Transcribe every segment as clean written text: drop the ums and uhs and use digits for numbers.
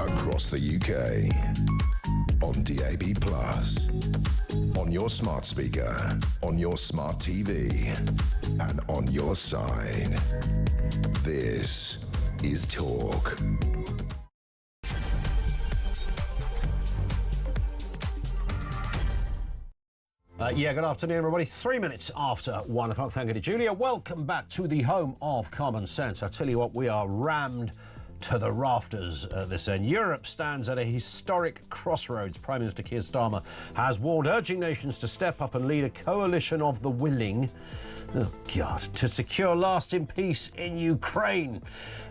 across the UK, on DAB+, on your smart speaker, on your smart TV, and on your side. This is Talk. Good afternoon, everybody. 3 minutes after 1 o'clock. Thank you to Julia. Welcome back to the home of common sense. I tell you what, we are rammed to the rafters at this end. Europe stands at a historic crossroads. Prime Minister Keir Starmer has warned, urging nations to step up and lead a coalition of the willing, to secure lasting peace in Ukraine.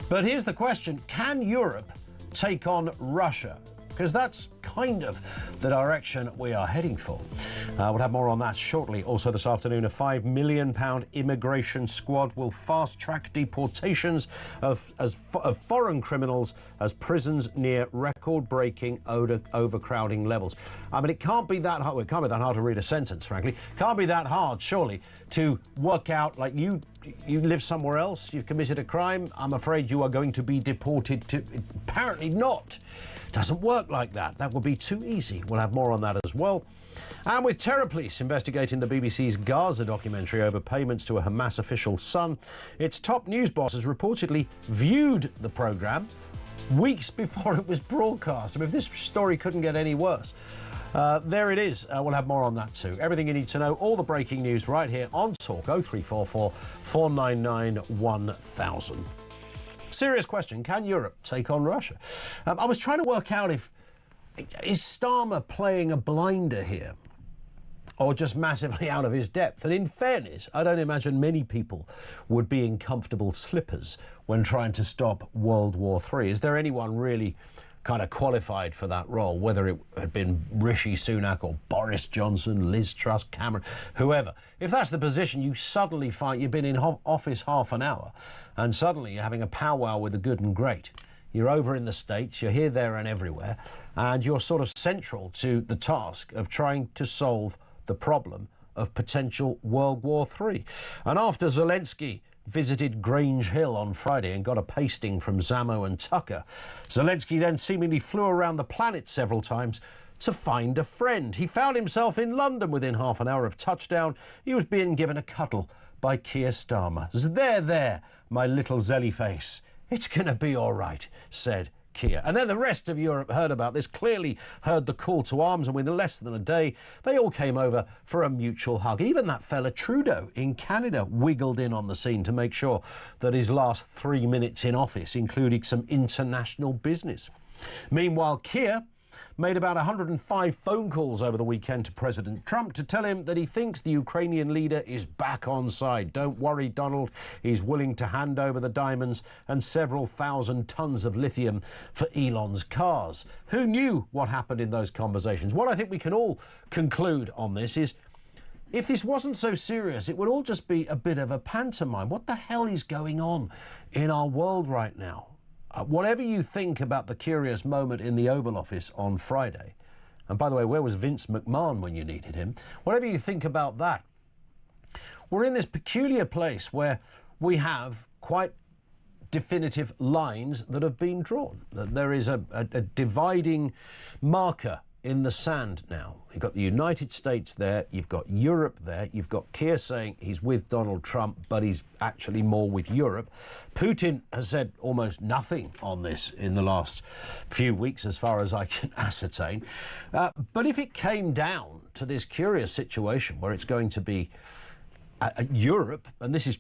But here's the question, can Europe take on Russia? Because that's kind of the direction we are heading for. We'll have more on that shortly. Also this afternoon, a £5 million immigration squad will fast-track deportations of foreign criminals as prisons near record-breaking overcrowding levels. I mean, it can't be that hard. Well, it can't be that hard to read a sentence, frankly. It can't be that hard, surely, to work out, like, you live somewhere else, you've committed a crime, I'm afraid you are going to be deported to... Apparently not. Doesn't work like that. That would be too easy. We'll have more on that as well. And with terror police investigating the BBC's Gaza documentary over payments to a Hamas official's son, its top news boss has reportedly viewed the programme weeks before it was broadcast. I mean, if this story couldn't get any worse. There it is. We'll have more on that too. Everything you need to know, all the breaking news right here on Talk 0344 499 1000. Serious question, can Europe take on Russia? I was trying to work out is Starmer playing a blinder here or just massively out of his depth? And in fairness, I don't imagine many people would be in comfortable slippers when trying to stop World War III. Is there anyone really kind of qualified for that role, whether it had been Rishi Sunak or Boris Johnson, Liz Truss, Cameron, whoever? If that's the position, you suddenly find you've been in office half an hour and suddenly you're having a powwow with the good and great. You're over in the States, you're here, there and everywhere, and you're sort of central to the task of trying to solve the problem of potential World War III. And after Zelensky visited Grange Hill on Friday and got a pasting from Zamo and Tucker, Zelensky then seemingly flew around the planet several times to find a friend. He found himself in London within half an hour of touchdown. He was being given a cuddle by Keir Starmer. There, my little zelly face. It's going to be all right, said Keir. And then the rest of Europe heard about this, clearly heard the call to arms, and within less than a day, they all came over for a mutual hug. Even that fella Trudeau in Canada wiggled in on the scene to make sure that his last 3 minutes in office included some international business. Meanwhile, Keir made about 105 phone calls over the weekend to President Trump to tell him that he thinks the Ukrainian leader is back on side. Don't worry, Donald, he's willing to hand over the diamonds and several thousand tons of lithium for Elon's cars. Who knew what happened in those conversations? What I think we can all conclude on this is, if this wasn't so serious, it would all just be a bit of a pantomime. What the hell is going on in our world right now? Whatever you think about the curious moment in the Oval Office on Friday, and by the way, where was Vince McMahon when you needed him? Whatever you think about that, we're in this peculiar place where we have quite definitive lines that have been drawn. There is a dividing marker in the sand now. You've got the United States there, you've got Europe there, you've got Keir saying he's with Donald Trump, but he's actually more with Europe. Putin has said almost nothing on this in the last few weeks, as far as I can ascertain. But if it came down to this curious situation where it's going to be Europe, and this is,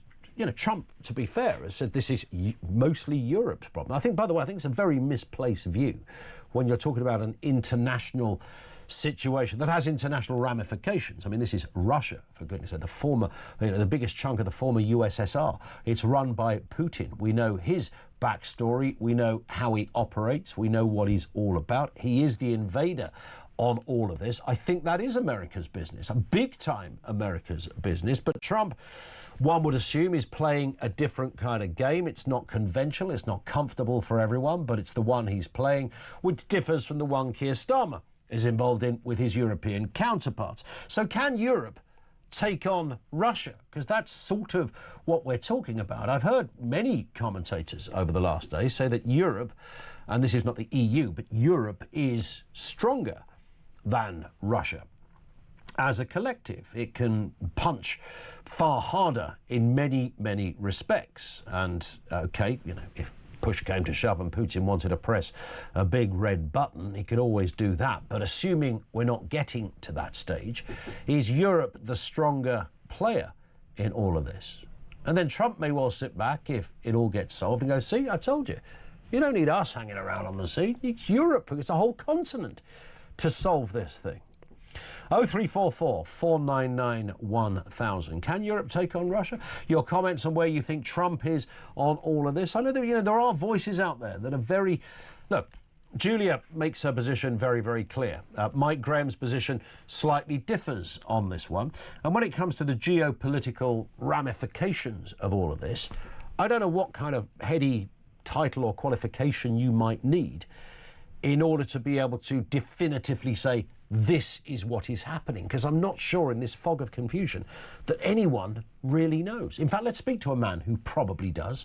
Trump, to be fair, has said this is mostly Europe's problem. I think, by the way, I think it's a very misplaced view when you're talking about an international situation that has international ramifications. I mean, this is Russia, for goodness sake, the former, the biggest chunk of the former USSR. It's run by Putin. We know his backstory. We know how he operates. We know what he's all about. He is the invader on all of this. I think that is America's business, a big-time America's business. But Trump, one would assume, is playing a different kind of game. It's not conventional, it's not comfortable for everyone, but it's the one he's playing, which differs from the one Keir Starmer is involved in with his European counterparts. So can Europe take on Russia? Because that's sort of what we're talking about. I've heard many commentators over the last day say that Europe, and this is not the EU, but Europe is stronger than Russia. As a collective, it can punch far harder in many, many respects. And, OK, you know, if push came to shove and Putin wanted to press a big red button, he could always do that. But assuming we're not getting to that stage, is Europe the stronger player in all of this? And then Trump may well sit back if it all gets solved and go, see, I told you, you don't need us hanging around on the sea. It's Europe, it's a whole continent to solve this thing. 0344 499 1000. Can Europe take on Russia? Your comments on where you think Trump is on all of this. I know that, you know, there are voices out there that are very... Look, Julia makes her position very, very clear. Mike Graham's position slightly differs on this one. And when it comes to the geopolitical ramifications of all of this, I don't know what kind of heady title or qualification you might need in order to be able to definitively say this is what is happening, because I'm not sure in this fog of confusion that anyone really knows. In fact, let's speak to a man who probably does.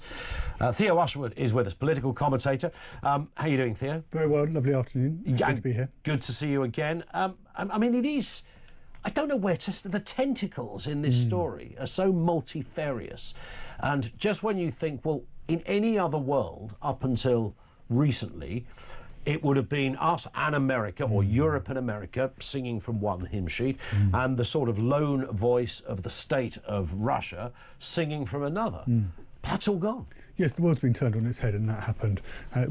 Theo Usherwood is with us, political commentator. How are you doing, Theo? Very well, lovely afternoon. Good to be here. Good to see you again. I mean, it is... I don't know where to... The tentacles in this story are so multifarious. And just when you think, well, in any other world up until recently, it would have been us and America, or Europe and America, singing from one hymn sheet, and the sort of lone voice of the state of Russia singing from another. That's all gone. Yes, the world's been turned on its head, and that happened.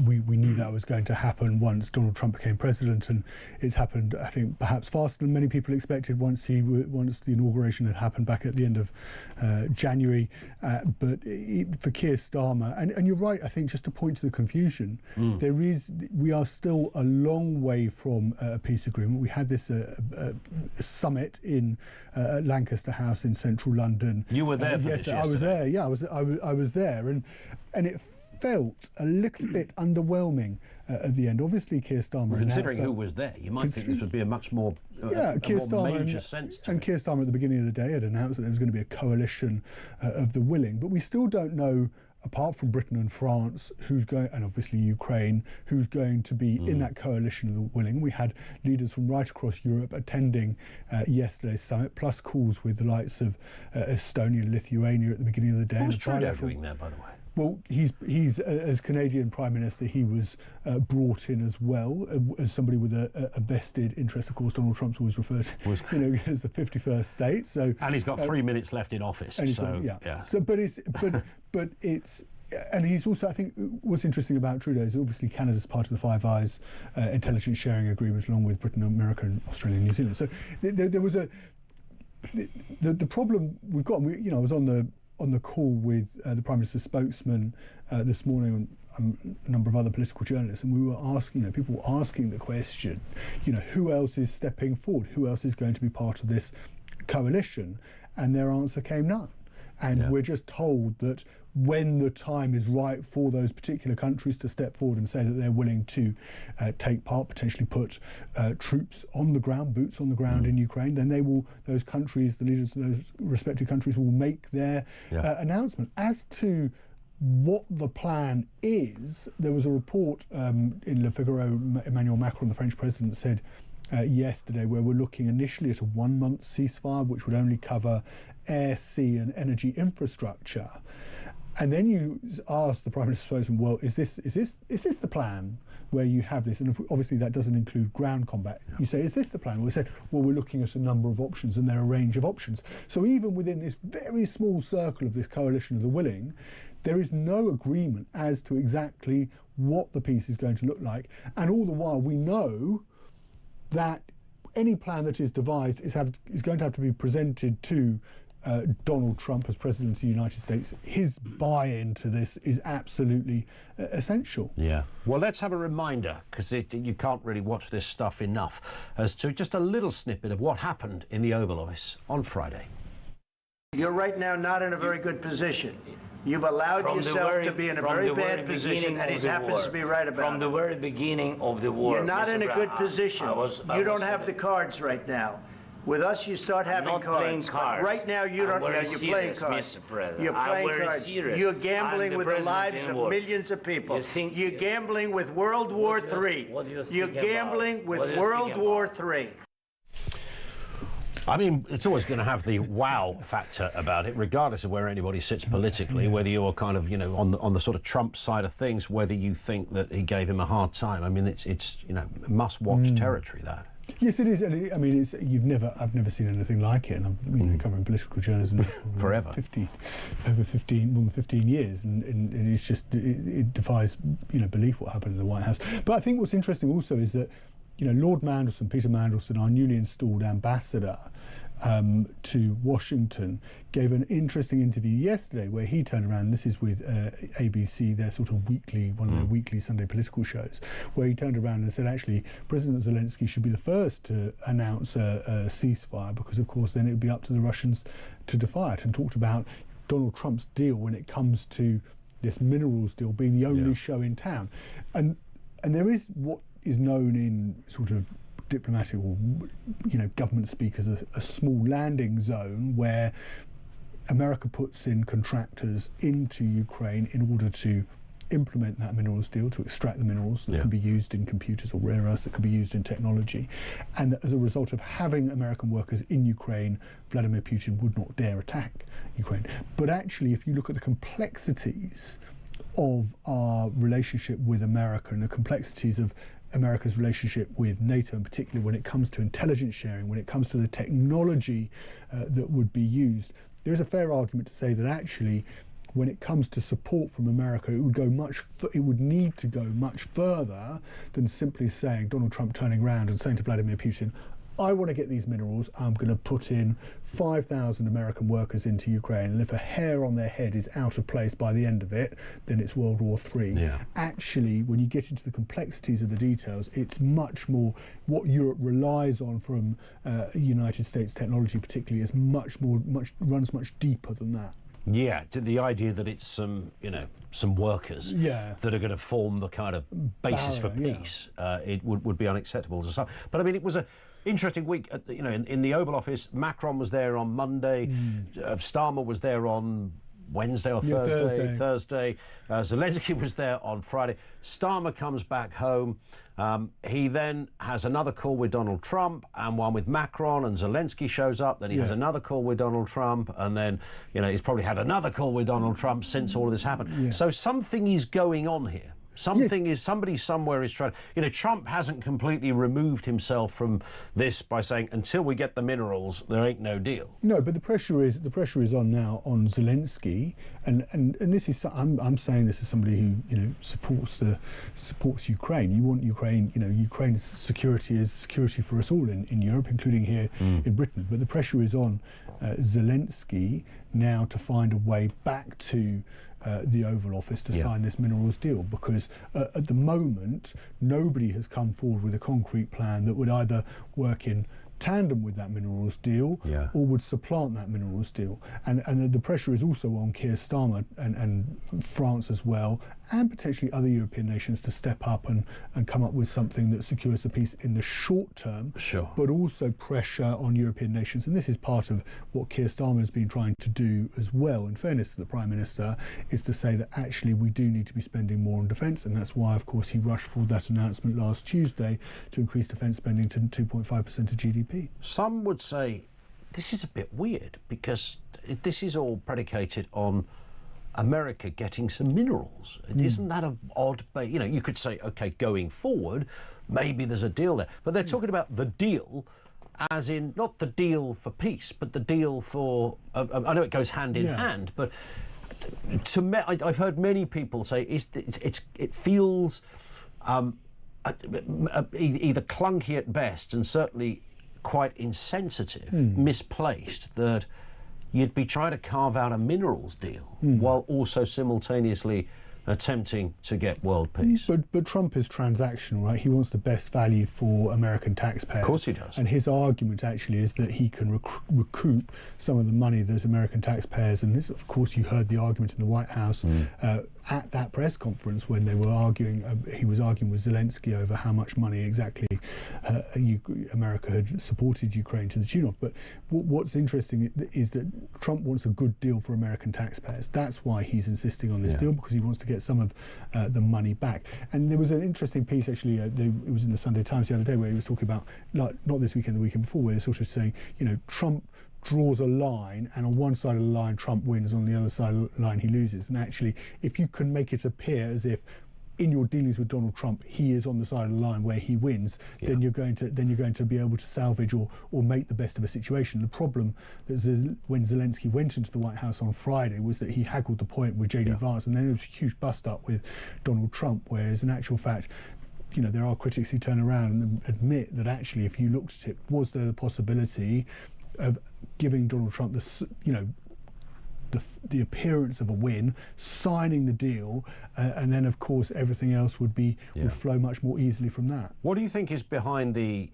We knew that was going to happen once Donald Trump became president, and it's happened, I think, perhaps faster than many people expected once the inauguration had happened back at the end of January. But for Keir Starmer, and you're right, I think, just to point to the confusion, we are still a long way from a peace agreement. We had this summit in Lancaster House in central London. You were there for this yesterday. I was there. Yeah, I was there, and it felt a little bit underwhelming at the end. Obviously, Keir Starmer... Well, considering who was there, you might think this would be a much more, major sense to it. Keir Starmer at the beginning of the day had announced that there was going to be a coalition of the willing, but we still don't know, apart from Britain and France, who's going, and obviously Ukraine, who's going to be in that coalition of the willing. We had leaders from right across Europe attending yesterday's summit, plus calls with the likes of Estonia and Lithuania at the beginning of the day. What was Trudeau doing there, by the way? Well, he's as Canadian Prime Minister, he was brought in as well as somebody with a vested interest. Of course, Donald Trump's always referred to, as the 51st state. So, and he's got 3 minutes left in office. So, but it's. And he's also, I think, what's interesting about Trudeau is obviously Canada's part of the Five Eyes intelligence sharing agreement, along with Britain, America, and Australia and New Zealand. So there was the problem we've got. I was on the call with the Prime Minister's spokesman this morning, and a number of other political journalists, and we were asking, people were asking the question, who else is stepping forward? Who else is going to be part of this coalition? And their answer came none. And we're just told that when the time is right for those particular countries to step forward and say that they're willing to take part, potentially put troops on the ground, boots on the ground in Ukraine, then those countries, the leaders of those respective countries, will make their announcement. As to what the plan is, there was a report in Le Figaro. Emmanuel Macron, the French president, said yesterday, where we're looking initially at a 1-month ceasefire, which would only cover air, sea and energy infrastructure. And then you ask the Prime Minister's spokesman, well, is this the plan where you have this? And obviously that doesn't include ground combat. You say, is this the plan? Well, they said, well, we're looking at a number of options, and there are a range of options. So even within this very small circle of this coalition of the willing, there is no agreement as to exactly what the peace is going to look like. And all the while, we know that any plan that is devised is going to have to be presented to Donald Trump as President of the United States. His buy-in to this is absolutely essential. Yeah. Well, let's have a reminder, because you can't really watch this stuff enough, as to just a little snippet of what happened in the Oval Office on Friday. You're right now not in a very good position. You've allowed yourself to be in a very bad position, and he happens to be right about it. From the very beginning of the war. You're not in a good position. You don't have the cards right now. With us, you start having cards. But right now, you don't. You're playing cards. You're playing cards. You're gambling with the lives of millions of people. You're gambling with World War III. You're gambling with World War III. I mean, it's always going to have the wow factor about it, regardless of where anybody sits politically, whether you're kind of, you know, on the sort of Trump side of things, whether you think that he gave him a hard time. I mean, it's you know, must-watch territory, that. Yes, it is. And I mean, I've never seen anything like it, and I'm covering political journalism forever, more than 15 years, and it's just it defies belief what happened in the White House. But I think what's interesting also is that Lord Mandelson, Peter Mandelson, our newly installed ambassador to Washington, gave an interesting interview yesterday where he turned around, and this is with ABC, their sort of one of their weekly Sunday political shows, where he turned around and said, actually, President Zelensky should be the first to announce a ceasefire, because, of course, then it would be up to the Russians to defy it, and talked about Donald Trump's deal when it comes to this minerals deal being the only show in town. And there is what is known in sort of diplomatic or government speak as a small landing zone where America puts in contractors into Ukraine in order to implement that minerals deal, to extract the minerals that can be used in computers, or rare earths that could be used in technology. And that as a result of having American workers in Ukraine, Vladimir Putin would not dare attack Ukraine. But actually, if you look at the complexities of our relationship with America and the complexities of America's relationship with NATO, and particularly when it comes to intelligence sharing, when it comes to the technology that would be used, there is a fair argument to say that actually, when it comes to support from America, it would need to go much further than simply saying Donald Trump turning around and saying to Vladimir Putin, I want to get these minerals, I'm going to put in 5,000 American workers into Ukraine, and if a hair on their head is out of place by the end of it, then it's World War III. Yeah. Actually, when you get into the complexities of the details, it's much more what Europe relies on from United States technology particularly is runs much deeper than that. Yeah, the idea that it's some workers that are going to form the kind of basis for peace, it would be unacceptable to some. But I mean, it was a interesting week. In the Oval Office, Macron was there on Monday, Starmer was there on Wednesday or Thursday. Zelensky was there on Friday. Starmer comes back home. He then has another call with Donald Trump and one with Macron, and Zelensky shows up. Then he has another call with Donald Trump, and then he's probably had another call with Donald Trump since all of this happened. Yeah. So something is going on here. Somebody somewhere is trying. Trump hasn't completely removed himself from this by saying until we get the minerals, there ain't no deal. No, but the pressure is on now on Zelensky, and this is I'm saying this as somebody who supports Ukraine. You want Ukraine. Ukraine's security is security for us all in Europe, including here in Britain. But the pressure is on Zelensky now to find a way back to the Oval Office to sign this minerals deal, because at the moment nobody has come forward with a concrete plan that would either work in tandem with that minerals deal or would supplant that minerals deal. And the pressure is also on Keir Starmer and France as well, and potentially other European nations to step up and come up with something that secures the peace in the short term, but also pressure on European nations. And this is part of what Keir Starmer has been trying to do as well, in fairness to the Prime Minister, is to say that actually we do need to be spending more on defence, and that's why, of course, he rushed for that announcement last Tuesday to increase defence spending to 2.5% of GDP. Some would say this is a bit weird, because this is all predicated on America getting some minerals. Isn't that an odd... you could say, OK, going forward, maybe there's a deal there. But they're talking about the deal as in not the deal for peace, but the deal for... I know it goes hand in hand, but to me, I've heard many people say it feels either clunky at best and certainly quite insensitive, misplaced, that you'd be trying to carve out a minerals deal while also simultaneously attempting to get world peace. But Trump is transactional, right? He wants the best value for American taxpayers. Of course he does. And his argument actually is that he can recoup some of the money that American taxpayers, and this, of course, you heard the argument in the White House, at that press conference when they were arguing, he was arguing with Zelensky over how much money exactly America had supported Ukraine to the tune of. But what's interesting is that Trump wants a good deal for American taxpayers. That's why he's insisting on this deal, because he wants to get some of the money back. And there was an interesting piece, actually, it was in the Sunday Times the other day, where he was talking about, like, not this weekend, the weekend before, where they're sort of saying, you know, Trump draws a line, and on one side of the line Trump wins, on the other side of the line he loses. And actually, if you can make it appear as if in your dealings with Donald Trump he is on the side of the line where he wins, then you're going to be able to salvage or make the best of a situation. The problem that when Zelensky went into the White House on Friday was that he haggled the point with JD Vance, and then there was a huge bust up with Donald Trump, whereas in actual fact, you know, there are critics who turn around and admit that actually, if you looked at it, was there the possibility of giving Donald Trump the appearance of a win, signing the deal, and then of course everything else would flow much more easily from that. What do you think is behind the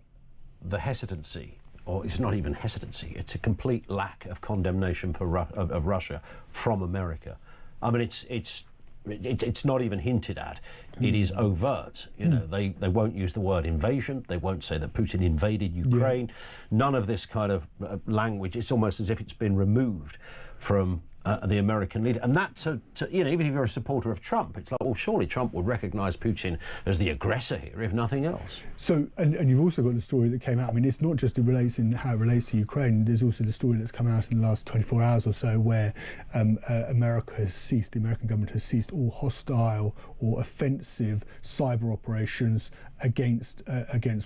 hesitancy, or it's not even hesitancy, it's a complete lack of condemnation of Russia from America? I mean, it's not even hinted at. It is overt. You know, they won't use the word invasion. They won't say that Putin invaded Ukraine. None of this kind of language. It's almost as if it's been removed from the American leader. And that, you know, even if you're a supporter of Trump, it's like, well, surely Trump would recognise Putin as the aggressor here, if nothing else. So, and you've also got the story that came out. I mean, it's not just how it relates to Ukraine. There's also the story that's come out in the last 24 hours or so, where the American government has ceased all hostile or offensive cyber operations against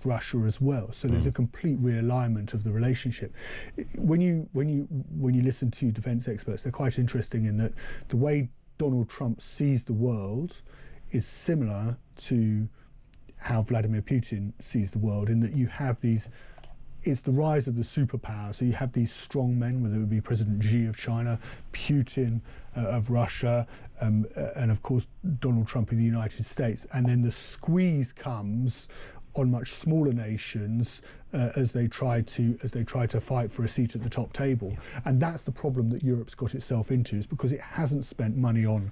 Russia as well. So there's a complete realignment of the relationship. When you listen to defence experts, they're quite interesting in that the way Donald Trump sees the world is similar to how Vladimir Putin sees the world, in that you have it's the rise of the superpower. So you have these strong men, whether it would be President Xi of China, Putin of Russia, and of course Donald Trump in the United States. And then the squeeze comes on much smaller nations as they try to fight for a seat at the top table. And that's the problem that Europe's got itself into, is because it hasn't spent money on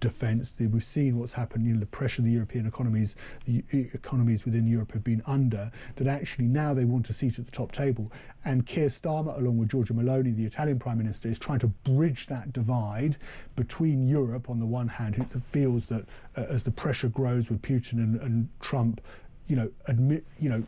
defence. We've seen what's happened, you know, the pressure the European economies within Europe have been under, that actually now they want a seat at the top table. And Keir Starmer, along with Giorgia Meloni, the Italian Prime Minister, is trying to bridge that divide between Europe on the one hand, who feels that as the pressure grows with Putin and Trump,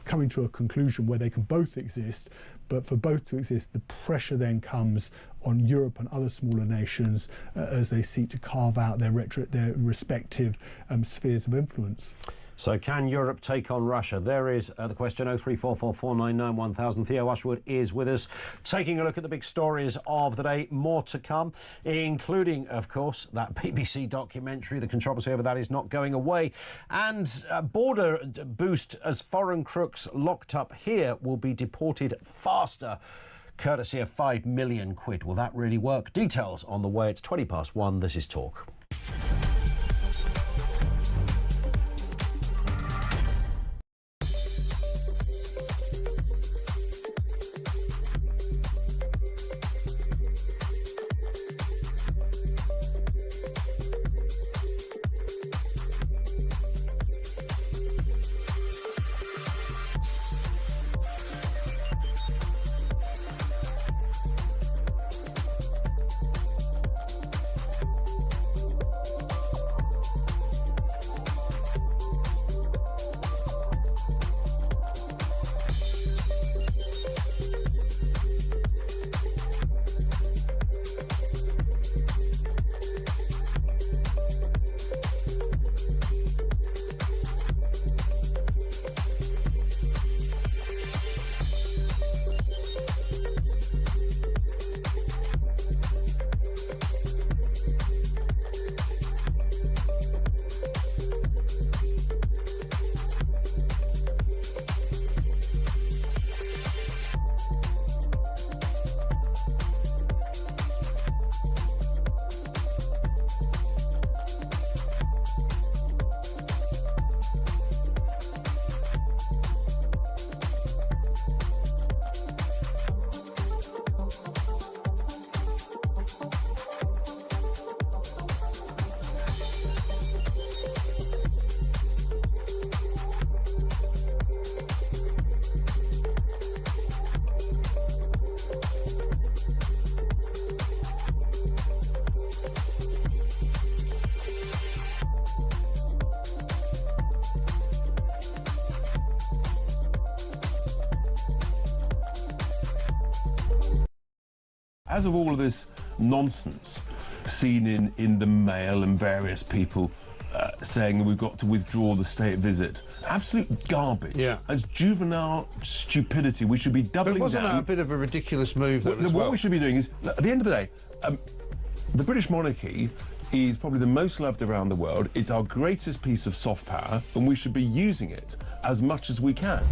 coming to a conclusion where they can both exist, but for both to exist, the pressure then comes on Europe and other smaller nations as they seek to carve out their respective spheres of influence. So can Europe take on Russia? There is the question. 03444991000. Theo Ushwood is with us, taking a look at the big stories of the day. More to come, including, of course, that BBC documentary. The controversy over that is not going away. And a border boost as foreign crooks locked up here will be deported faster, courtesy of £5 million. Will that really work? Details on the way. It's 1:20. This is Talk. as of all of this nonsense seen in the Mail and various people saying that we've got to withdraw the state visit, absolute garbage. Yeah. As juvenile stupidity, we should be doubling down. But wasn't that a bit of a ridiculous move, though, as well? What we should be doing is, at the end of the day, the British monarchy is probably the most loved around the world. It's our greatest piece of soft power, and we should be using it as much as we can.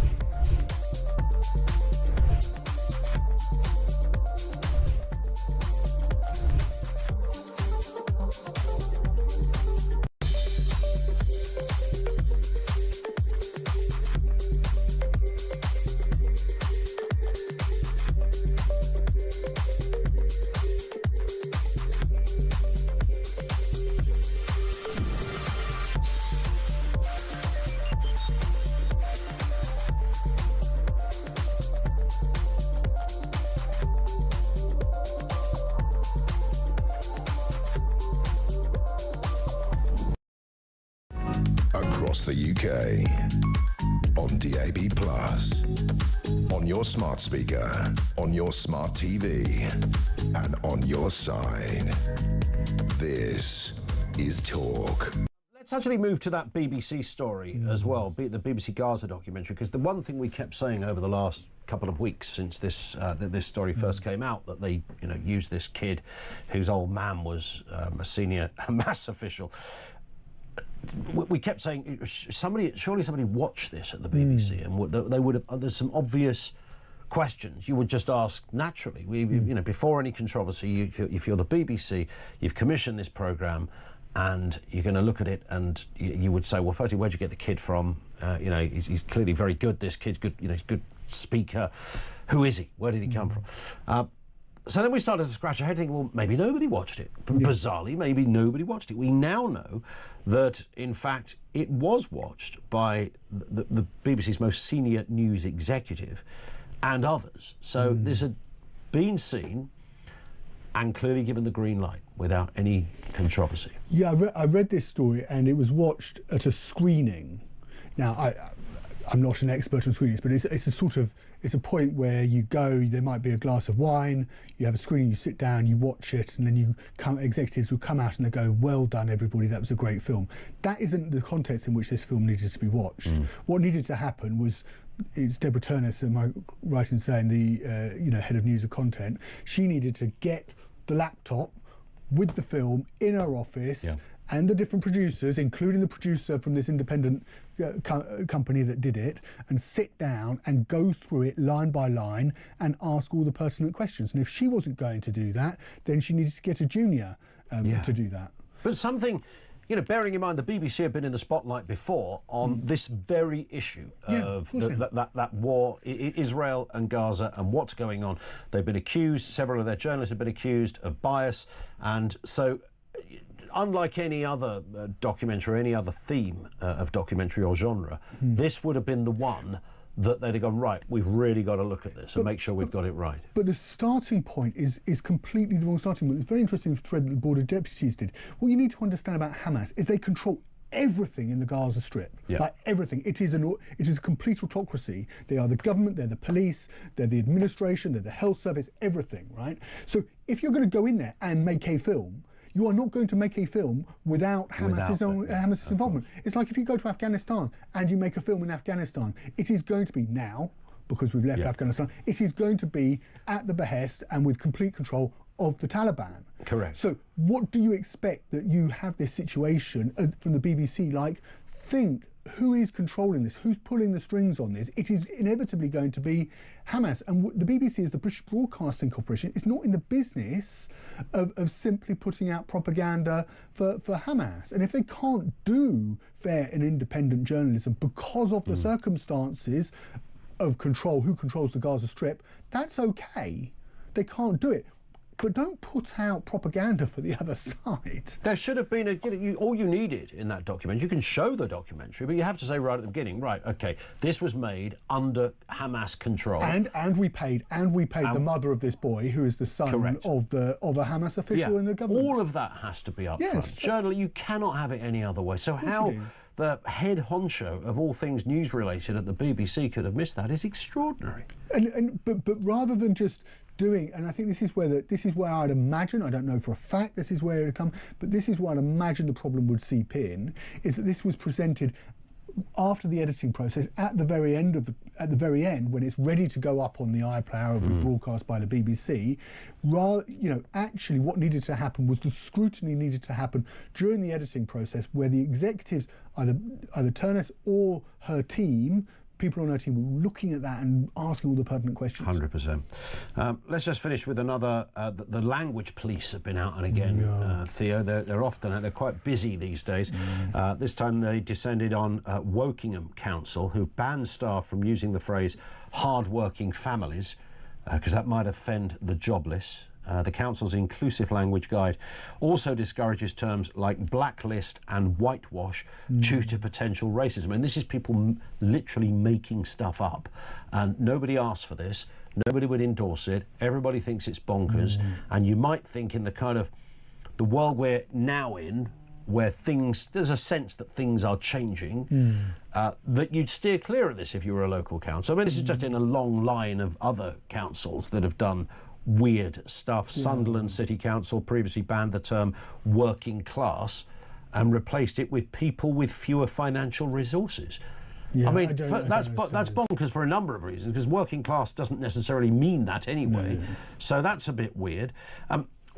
Across the UK, on DAB+, on your smart speaker, on your smart TV, and on your side. This is Talk. Let's actually move to that BBC story as well, the BBC Gaza documentary, because the one thing we kept saying over the last couple of weeks since this this story first came out, that they used this kid whose old man was a senior Hamas official. We kept saying, surely somebody watched this at the BBC, and they would have. There's some obvious questions you would just ask naturally. Before any controversy, if you're the BBC, you've commissioned this programme, and you're going to look at it, and you would say, well, firstly, where'd you get the kid from? He's clearly very good. This kid's good. He's a good speaker. Who is he? Where did he come from? So then we started to scratch our head thinking, well, maybe nobody watched it. Bizarrely, maybe nobody watched it. We now know that, in fact, it was watched by the BBC's most senior news executive and others. So this had been seen and clearly given the green light without any controversy. Yeah, I read this story, and it was watched at a screening. Now, I'm not an expert on screenings, but it's a point where you go, there might be a glass of wine, you have a screening, you sit down, you watch it, and then executives will come out and they go, well done everybody, that was a great film. That isn't the context in which this film needed to be watched. What needed to happen was, it's Deborah Turner, am I right in saying, the head of news and content, she needed to get the laptop with the film in her office, and the different producers, including the producer from this independent company that did it, and sit down and go through it line by line and ask all the pertinent questions. And if she wasn't going to do that, then she needed to get a junior to do that. But something, bearing in mind the BBC have been in the spotlight before on this very issue of that war, Israel and Gaza, and what's going on. They've been accused, several of their journalists have been accused of bias, and so unlike any other documentary, any other theme of documentary or genre, this would have been the one that they'd have gone, right, we've really got to look at this and make sure we've got it right. But the starting point is completely the wrong starting point. It's a very interesting thread that the Board of Deputies did. What you need to understand about Hamas is they control everything in the Gaza Strip, like everything. It is a complete autocracy. They are the government, they're the police, they're the administration, they're the health service, everything, right? So if you're going to go in there and make a film, you are not going to make a film without Hamas's involvement. It's like if you go to Afghanistan and you make a film in Afghanistan, it is going to be now, because we've left Afghanistan, it is going to be at the behest and with complete control of the Taliban. Correct. So what do you expect that you have this situation from the BBC? Like, think, who is controlling this? Who's pulling the strings on this? It is inevitably going to be Hamas. And the BBC is the British Broadcasting Corporation. It's not in the business of simply putting out propaganda for Hamas. And if they can't do fair and independent journalism because of the circumstances of control, who controls the Gaza Strip, that's okay. They can't do it. But don't put out propaganda for the other side. There should have been all you needed in that documentary. You can show the documentary, but you have to say right at the beginning, right, okay, this was made under Hamas control. And we paid the mother of this boy, who is the son of a Hamas official in the government. All of that has to be up front. Journal, you cannot have it any other way. So how the head honcho of all things news related at the BBC could have missed that is extraordinary. But rather than just doing, and I think this is where I'd imagine, I don't know for a fact this is where it would come, but this is where I'd imagine the problem would seep in, is that this was presented after the editing process, at the very end, when it's ready to go up on the iPlayer or be broadcast by the BBC. Actually what needed to happen was the scrutiny needed to happen during the editing process, where the executives, either Turness or her team, people on her team, were looking at that and asking all the pertinent questions. 100%. Let's just finish with another. The language police have been out and again, Theo. They're often, they're quite busy these days. This time they descended on Wokingham Council, who banned staff from using the phrase hard-working families, because that might offend the jobless. The council's inclusive language guide also discourages terms like blacklist and whitewash due to potential racism. And this is people literally making stuff up. And nobody asked for this. Nobody would endorse it. Everybody thinks it's bonkers. And you might think, in the kind of the world we're now in, where there's a sense that things are changing, that you'd steer clear of this if you were a local council. I mean, this is just in a long line of other councils that have done weird stuff. Sunderland City Council previously banned the term working class and replaced it with people with fewer financial resources. I mean, that's bonkers for a number of reasons, because working class doesn't necessarily mean that anyway. So that's a bit weird.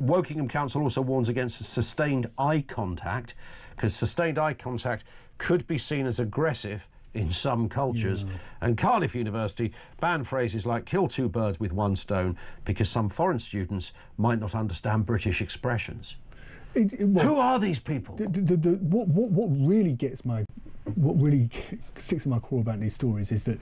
Wokingham Council also warns against sustained eye contact, because sustained eye contact could be seen as aggressive in some cultures. And Cardiff University banned phrases like kill two birds with one stone because some foreign students might not understand British expressions. Who are these people? What really sticks in my core about these stories is that,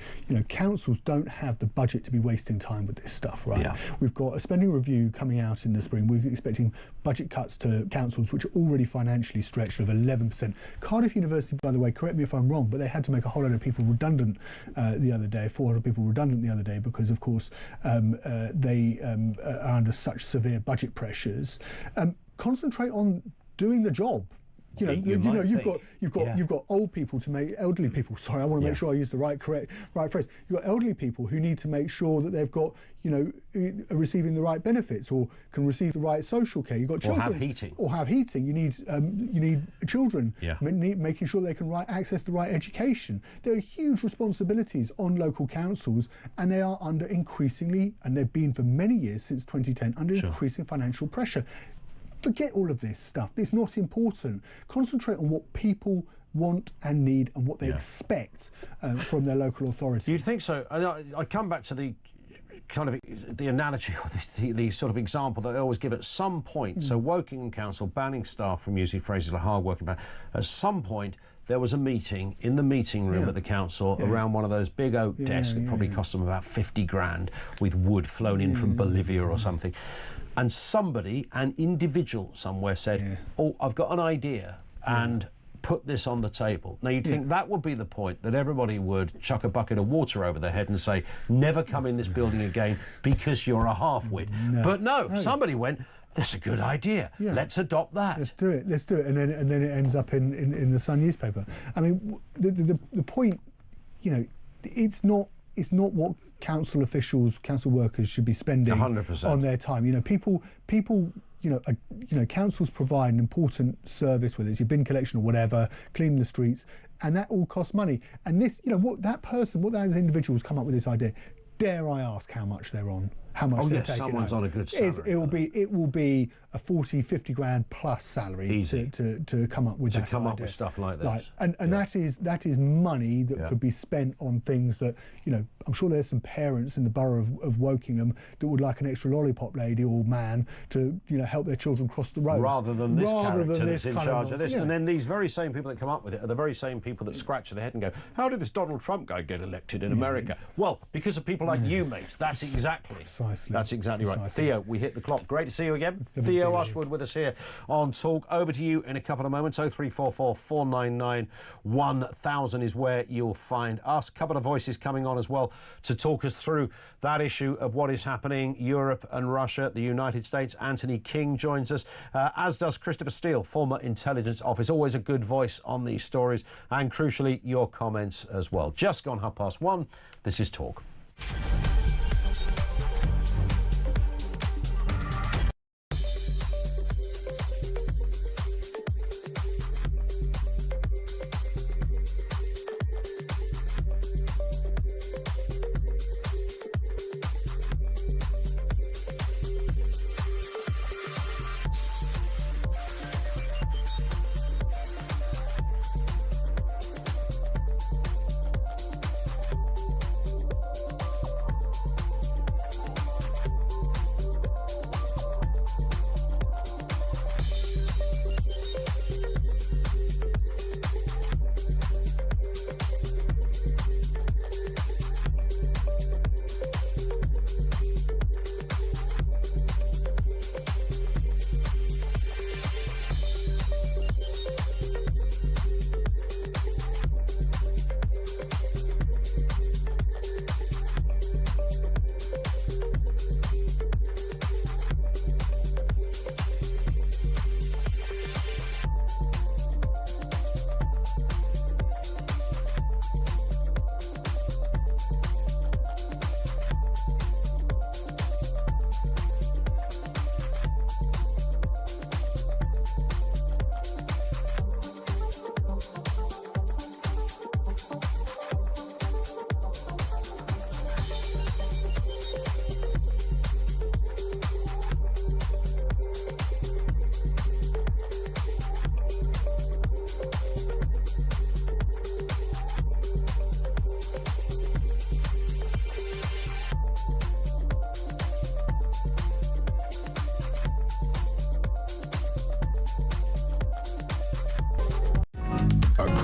councils don't have the budget to be wasting time with this stuff, right? We've got a spending review coming out in the spring. We're expecting budget cuts to councils, which are already financially stretched, of 11%. Cardiff University, by the way, correct me if I'm wrong, but they had to make a whole lot of people redundant the other day, 400 people redundant the other day, because, of course, they are under such severe budget pressures. Concentrate on doing the job. You've got old people to make elderly people. Sorry, I want to make sure I use the right phrase. You've got elderly people who need to make sure that they've got, are receiving the right benefits or can receive the right social care. You've got children, or have heating. You need children. Making sure they can access the right education. There are huge responsibilities on local councils, and they are under increasingly, and they've been for many years since 2010, under increasing financial pressure. Forget all of this stuff. It's not important. Concentrate on what people want and need and what they expect from their local authorities. You'd think so. I come back to the kind of the analogy, or the sort of example that I always give at some point. So Wokingham Council banning staff from using phrases like hard-working. At some point, there was a meeting in the meeting room at the council around one of those big oak desks. It probably cost them about 50 grand with wood flown in from Bolivia or something. And somebody, an individual somewhere, said, oh, I've got an idea, and put this on the table. Now, you'd think that would be the point, that everybody would chuck a bucket of water over their head and say, never come in this building again because you're a half-wit. But no, somebody went, that's a good idea. Let's adopt that. Let's do it. And then it ends up in the Sun newspaper. I mean, the point, it's not what council officials, council workers should be spending 100%. On their time. People, councils provide an important service, whether it's your bin collection or whatever, cleaning the streets, and that all costs money. And this, what those individuals come up with this idea, dare I ask how much they're on? How much they're taking someone's on a good salary. It will be a 40, 50 grand plus salary to come up with up with stuff like this. And that is money that could be spent on things that, I'm sure there's some parents in the borough of Wokingham that would like an extra lollipop lady or man to, help their children cross the road. Rather than this character that's in charge of this. And then these very same people that come up with it are the very same people that scratch their head and go, how did this Donald Trump guy get elected in America? Well, because of people like you, mate. That's exactly. Precisely. That's exactly right. Theo, we hit the clock. Great to see you again. Theo Ushwood with us here on Talk. Over to you in a couple of moments. 0344 499 1000 is where you'll find us. A couple of voices coming on as well to talk us through that issue of what is happening, Europe and Russia, the United States. Anthony King joins us, as does Christopher Steele, former intelligence officer. Always a good voice on these stories, and crucially, your comments as well. Just gone 1:30. This is Talk.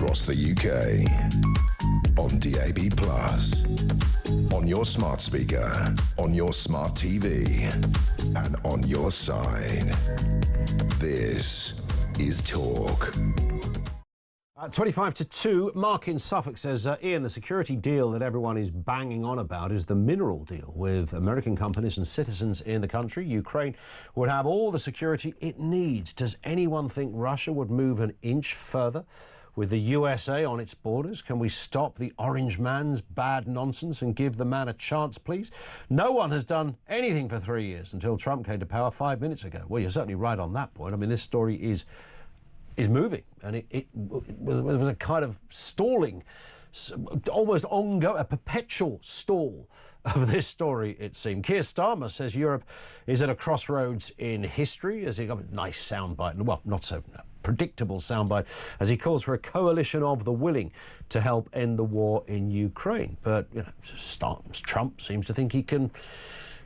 across the UK. On DAB+, on your smart speaker, on your smart TV, and on your side. This is Talk. 25 to 2, Mark in Suffolk says, Ian, the security deal that everyone is banging on about is the mineral deal with American companies and citizens in the country. Ukraine would have all the security it needs. Does anyone think Russia would move an inch further with the USA on its borders? Can we stop the orange man's bad nonsense and give the man a chance, please? No one has done anything for 3 years until Trump came to power 5 minutes ago. Well, you're certainly right on that point. I mean, this story is moving, and it was a kind of stalling, almost ongoing, a perpetual stall of this story, it seemed. Keir Starmer says Europe is at a crossroads in history, as he got a nice soundbite, well, not so predictable soundbite, as he calls for a coalition of the willing to help end the war in Ukraine. But, you know, Trump seems to think he can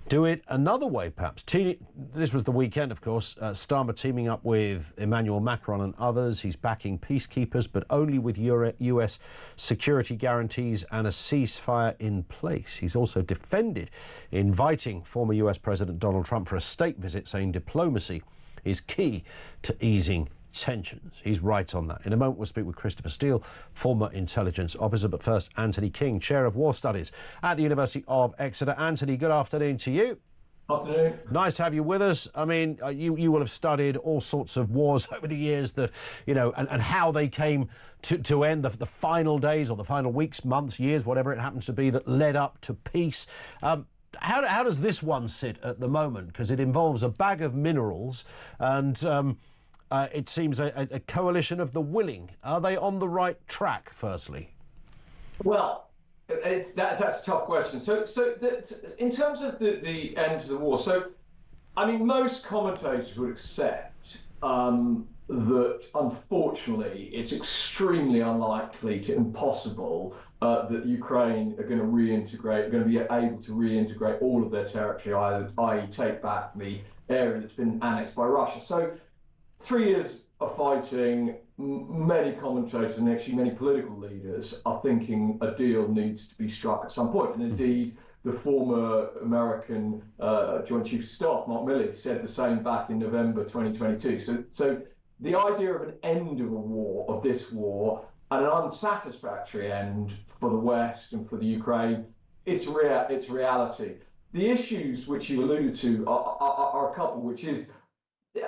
do it another way, perhaps. This was the weekend, of course. Starmer teaming up with Emmanuel Macron and others. He's backing peacekeepers, but only with US security guarantees and a ceasefire in place. He's also defended inviting former US President Donald Trump for a state visit, saying diplomacy is key to easing tensions. He's right on that. In a moment, we'll speak with Christopher Steele, former intelligence officer. But first, Anthony King, Chair of War Studies at the University of Exeter. Anthony, good afternoon to you. Afternoon. Nice to have you with us. I mean, you will have studied all sorts of wars over the years that, you know, and how they came to end, the final days or the final weeks, months, years, whatever it happens to be, that led up to peace. How does this one sit at the moment? Because it involves a bag of minerals and it seems a coalition of the willing. Are they on the right track, firstly? Well, that's a tough question. So in terms of the end to the war, so, I mean, most commentators would accept that, unfortunately, it's extremely unlikely to impossible that Ukraine are going to be able to reintegrate all of their territory, i.e. take back the area that's been annexed by Russia. So 3 years of fighting, many commentators and actually many political leaders are thinking a deal needs to be struck at some point. And indeed, the former American Joint Chiefs of Staff, Mark Milley, said the same back in November 2022. So the idea of an end of a war, of this war, and an unsatisfactory end for the West and for the Ukraine, it's reality. The issues which you alluded to are a couple, which is,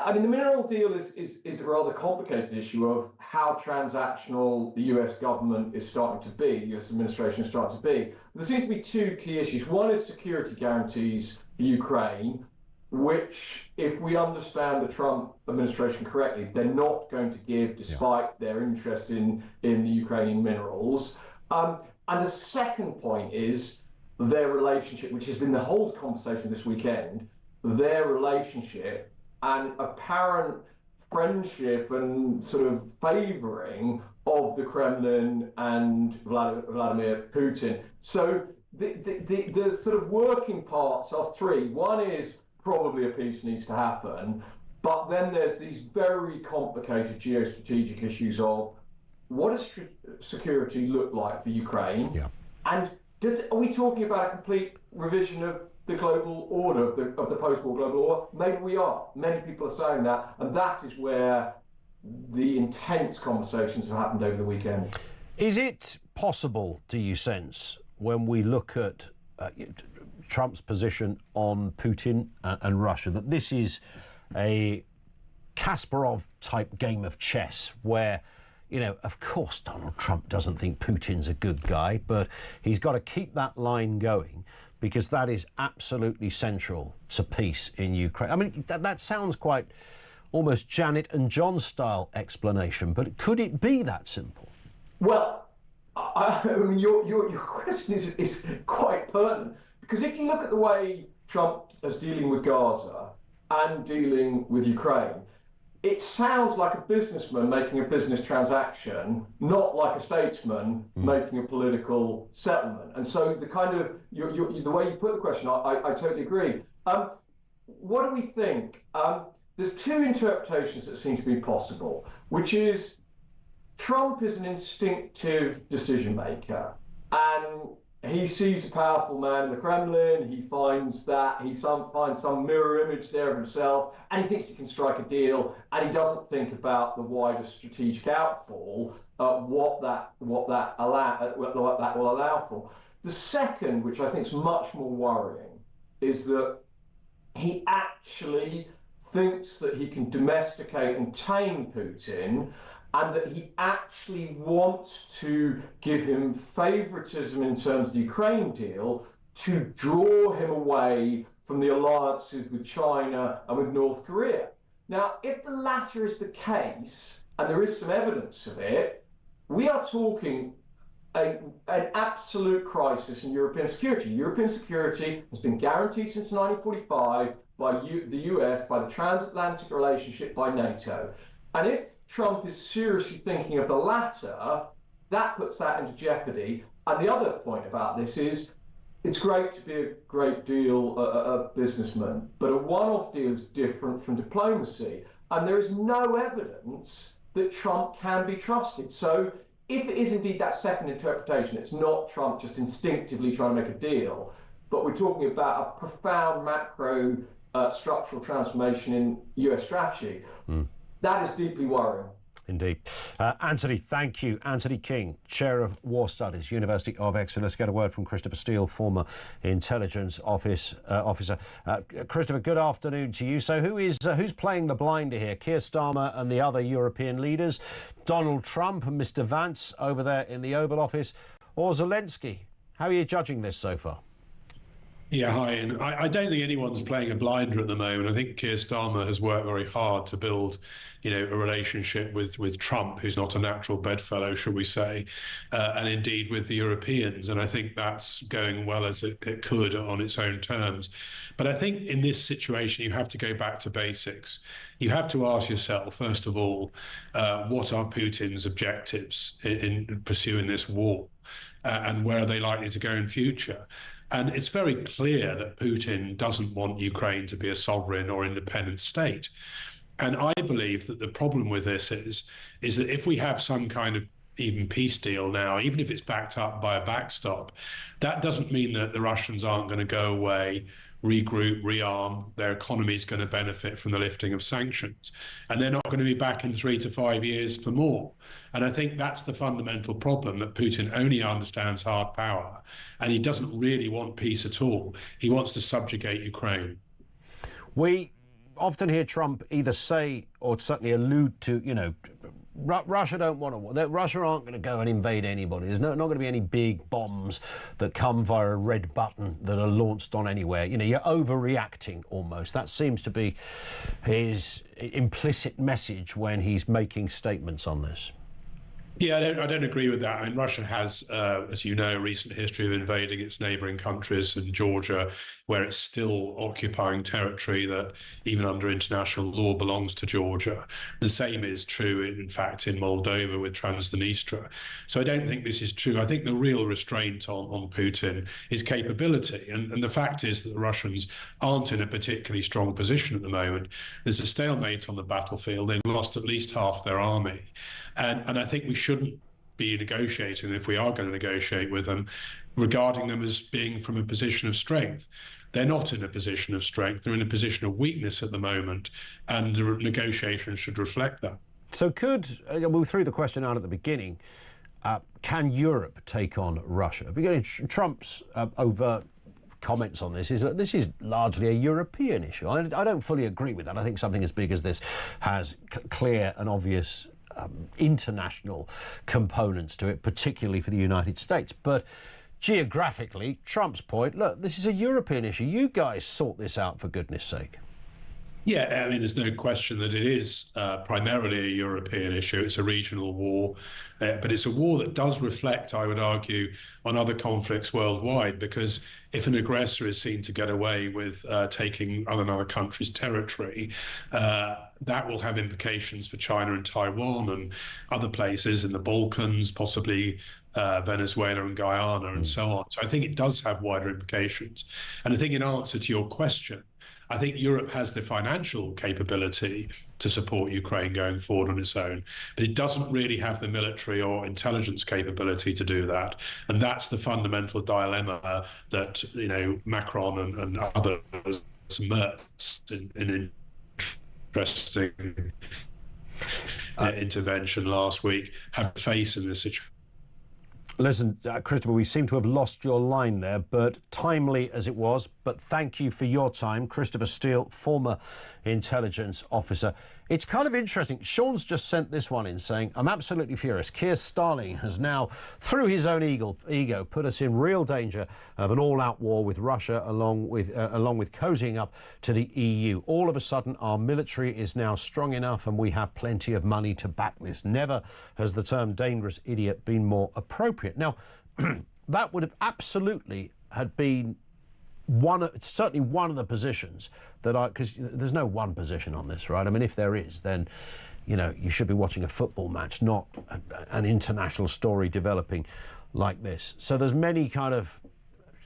I mean, the mineral deal is a rather complicated issue of how transactional the US government is starting to be, the US administration is starting to be. There seems to be two key issues. One is security guarantees for Ukraine, which, if we understand the Trump administration correctly, they're not going to give, despite their interest in the Ukrainian minerals. And the second point is their relationship, which has been the whole conversation this weekend, their relationship and apparent friendship and sort of favouring of the Kremlin and Vladimir Putin. So the sort of working parts are three. One is probably a peace needs to happen, but then there's these very complicated geostrategic issues of what does security look like for Ukraine? Yeah. And are we talking about a complete revision of the global order, of the post-war global order? Maybe we are. Many people are saying that, and that is where the intense conversations have happened over the weekend. Is it possible, do you sense, when we look at Trump's position on Putin and Russia, that this is a Kasparov-type game of chess where, you know, of course Donald Trump doesn't think Putin's a good guy, but he's got to keep that line going because that is absolutely central to peace in Ukraine. I mean, that sounds quite almost Janet and John style explanation, but could it be that simple? Well, I mean, your question is quite pertinent, because if you look at the way Trump is dealing with Gaza and dealing with Ukraine, it sounds like a businessman making a business transaction, not like a statesman making a political settlement. And so the kind of the way you put the question, I totally agree. What do we think? There's two interpretations that seem to be possible, which is Trump is an instinctive decision maker, and he sees a powerful man in the Kremlin. He finds some mirror image there of himself, and he thinks he can strike a deal. And he doesn't think about the wider strategic outfall, what that will allow for. The second, which I think is much more worrying, is that he actually thinks that he can domesticate and tame Putin, and that he actually wants to give him favoritism in terms of the Ukraine deal to draw him away from the alliances with China and with North Korea. Now, if the latter is the case, and there is some evidence of it, we are talking an absolute crisis in European security. European security has been guaranteed since 1945 by the US, by the transatlantic relationship, by NATO. And if Trump is seriously thinking of the latter, that puts that into jeopardy. And the other point about this is, it's great to be a great deal a businessman, but a one-off deal is different from diplomacy. And there is no evidence that Trump can be trusted. So if it is indeed that second interpretation, it's not Trump just instinctively trying to make a deal, but we're talking about a profound macro structural transformation in US strategy. That is deeply worrying. Indeed. Anthony, thank you. Anthony King, Chair of War Studies, University of Exeter. Let's get a word from Christopher Steele, former intelligence officer. Christopher, good afternoon to you. So who's playing the blinder here? Keir Starmer and the other European leaders, Donald Trump and Mr. Vance over there in the Oval Office, or Zelensky? How are you judging this so far? Yeah, hi. And I don't think anyone's playing a blinder at the moment. I think Keir Starmer has worked very hard to build, a relationship with Trump, who's not a natural bedfellow, shall we say, and indeed with the Europeans. And I think that's going well as it could on its own terms. But I think in this situation, you have to go back to basics. You have to ask yourself, first of all, what are Putin's objectives in pursuing this war? And where are they likely to go in future? And it's very clear that Putin doesn't want Ukraine to be a sovereign or independent state. And I believe that the problem with this is that if we have some kind of even peace deal now, even if it's backed up by a backstop, that doesn't mean that the Russians aren't going to go away, regroup, rearm. Their economy is going to benefit from the lifting of sanctions. And they're not going to be back in 3 to 5 years for more. And I think that's the fundamental problem, that Putin only understands hard power, and he doesn't really want peace at all. He wants to subjugate Ukraine. We often hear Trump either say or certainly allude to, Russia don't want to war. Russia aren't going to go and invade anybody. There's not going to be any big bombs that come via a red button that are launched on anywhere. You're overreacting almost. That seems to be his implicit message when he's making statements on this. Yeah, I don't agree with that. I mean, Russia has, as you know, a recent history of invading its neighbouring countries, in Georgia, where it's still occupying territory that, even under international law, belongs to Georgia. The same is true, in fact, in Moldova with Transnistria. So I don't think this is true. I think the real restraint on Putin is capability. And the fact is that the Russians aren't in a particularly strong position at the moment. There's a stalemate on the battlefield. They've lost at least half their army. And I think we shouldn't be negotiating, if we are going to negotiate with them, regarding them as being from a position of strength. They're not in a position of strength. They're in a position of weakness at the moment, and the negotiations should reflect that. So we threw the question out at the beginning, can Europe take on Russia? Because Trump's overt comments on this is that this is largely a European issue. I don't fully agree with that. I think something as big as this has clear and obvious international components to it, particularly for the United States. But geographically, Trump's point, look, this is a European issue. You guys sort this out, for goodness sake. Yeah, I mean, there's no question that it is primarily a European issue. It's a regional war, but it's a war that does reflect, I would argue, on other conflicts worldwide, because if an aggressor is seen to get away with taking another country's territory, that will have implications for China and Taiwan and other places in the Balkans, possibly Venezuela and Guyana and so on. So I think it does have wider implications. And I think in answer to your question, I think Europe has the financial capability to support Ukraine going forward on its own, but it doesn't really have the military or intelligence capability to do that. And that's the fundamental dilemma that, Macron and others, Merz in interesting intervention last week, have faced in this situation. Listen, Christopher, we seem to have lost your line there, but timely as it was. But thank you for your time. Christopher Steele, former intelligence officer. It's kind of interesting. Sean's just sent this one in saying, I'm absolutely furious. Keir Starmer has now, through his own ego, put us in real danger of an all-out war with Russia, along with cozying up to the EU. All of a sudden, our military is now strong enough and we have plenty of money to back this. Never has the term dangerous idiot been more appropriate. Now, that would have absolutely had been certainly one of the positions that because there's no one position on this, right? I mean, if there is, then, you should be watching a football match, not an international story developing like this. So there's many kind of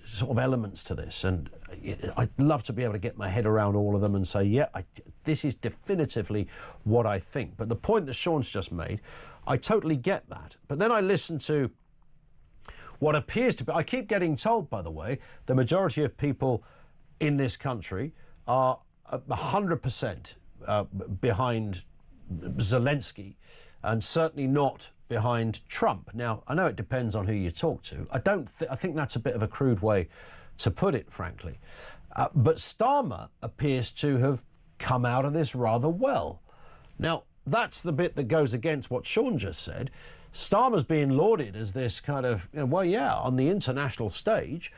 sort of elements to this, and I'd love to be able to get my head around all of them and say, yeah, this is definitively what I think. But the point that Sean's just made, I totally get that. But then I listen to what appears to be, I keep getting told, by the way, the majority of people in this country are 100% behind Zelensky, and certainly not behind Trump. Now, I know it depends on who you talk to. I think that's a bit of a crude way to put it, frankly. But Starmer appears to have come out of this rather well. Now, that's the bit that goes against what Sean just said. Starmer's being lauded as this kind of, on the international stage,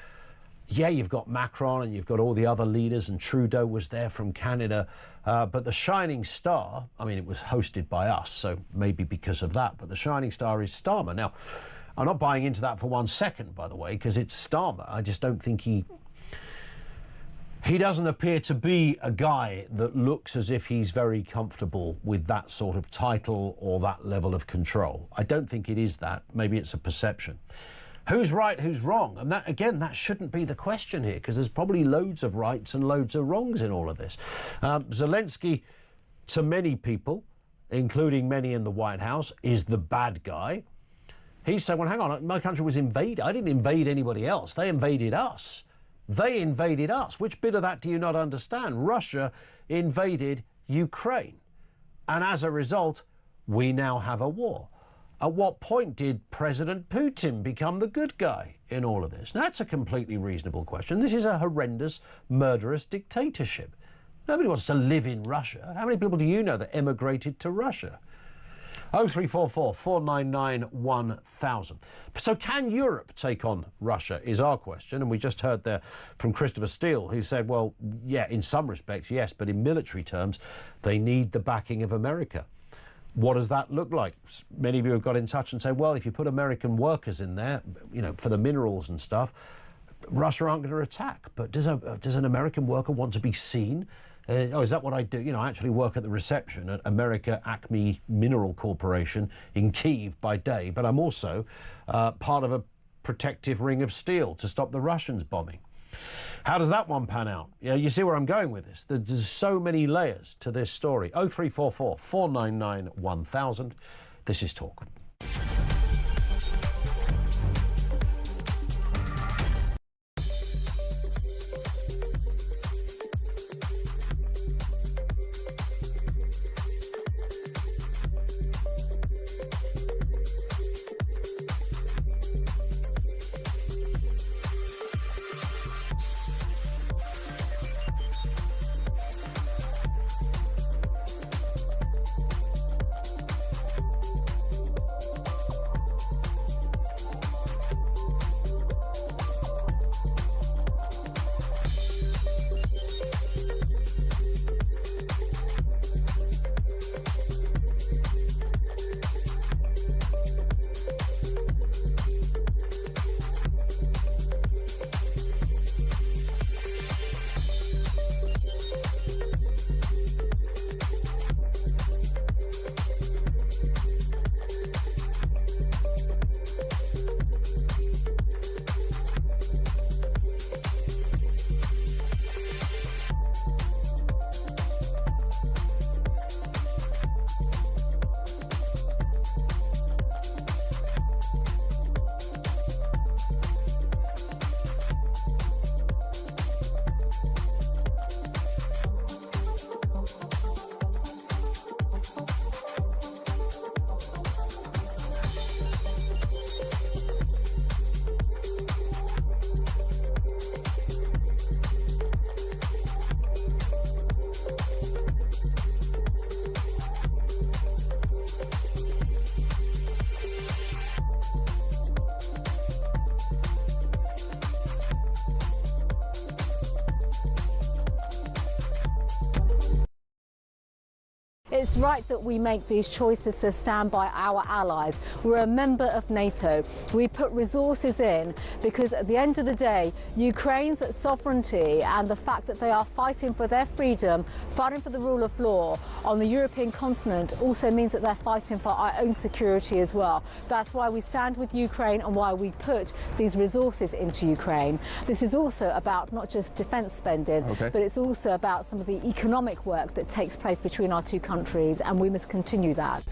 you've got Macron and you've got all the other leaders, and Trudeau was there from Canada, but the shining star, it was hosted by us, so maybe because of that, but the shining star is Starmer. Now, I'm not buying into that for 1 second, by the way, because it's Starmer. I just don't think he doesn't appear to be a guy that looks as if he's very comfortable with that sort of title or that level of control. I don't think it is that. Maybe it's a perception. Who's right, who's wrong? And that, again, that shouldn't be the question here, because there's probably loads of rights and loads of wrongs in all of this. Zelensky, to many people, including many in the White House, is the bad guy. He said, well, hang on, my country was invaded. I didn't invade anybody else. They invaded us. They invaded us. Which bit of that do you not understand? Russia invaded Ukraine. And as a result, we now have a war. At what point did President Putin become the good guy in all of this? Now, that's a completely reasonable question. This is a horrendous, murderous dictatorship. Nobody wants to live in Russia. How many people do you know that emigrated to Russia? 0344 499 1000. So can Europe take on Russia is our question. And we just heard there from Christopher Steele, who said, well, yeah, in some respects, yes, but in military terms, they need the backing of America. What does that look like? Many of you have got in touch and said, well, if you put American workers in there, for the minerals and stuff, Russia aren't going to attack. But does an American worker want to be seen? Is that what I do? I actually work at the reception at America Acme Mineral Corporation in Kyiv by day, but I'm also part of a protective ring of steel to stop the Russians bombing. How does that one pan out? You see where I'm going with this. There's so many layers to this story. 0344 499 1000. This is Talk. It's right that we make these choices to stand by our allies. We're a member of NATO. We put resources in because at the end of the day, Ukraine's sovereignty and the fact that they are fighting for their freedom, fighting for the rule of law on the European continent also means that they're fighting for our own security as well. That's why we stand with Ukraine and why we put these resources into Ukraine. This is also about not just defence spending, but it's also about some of the economic work that takes place between our two countries, and we must continue that.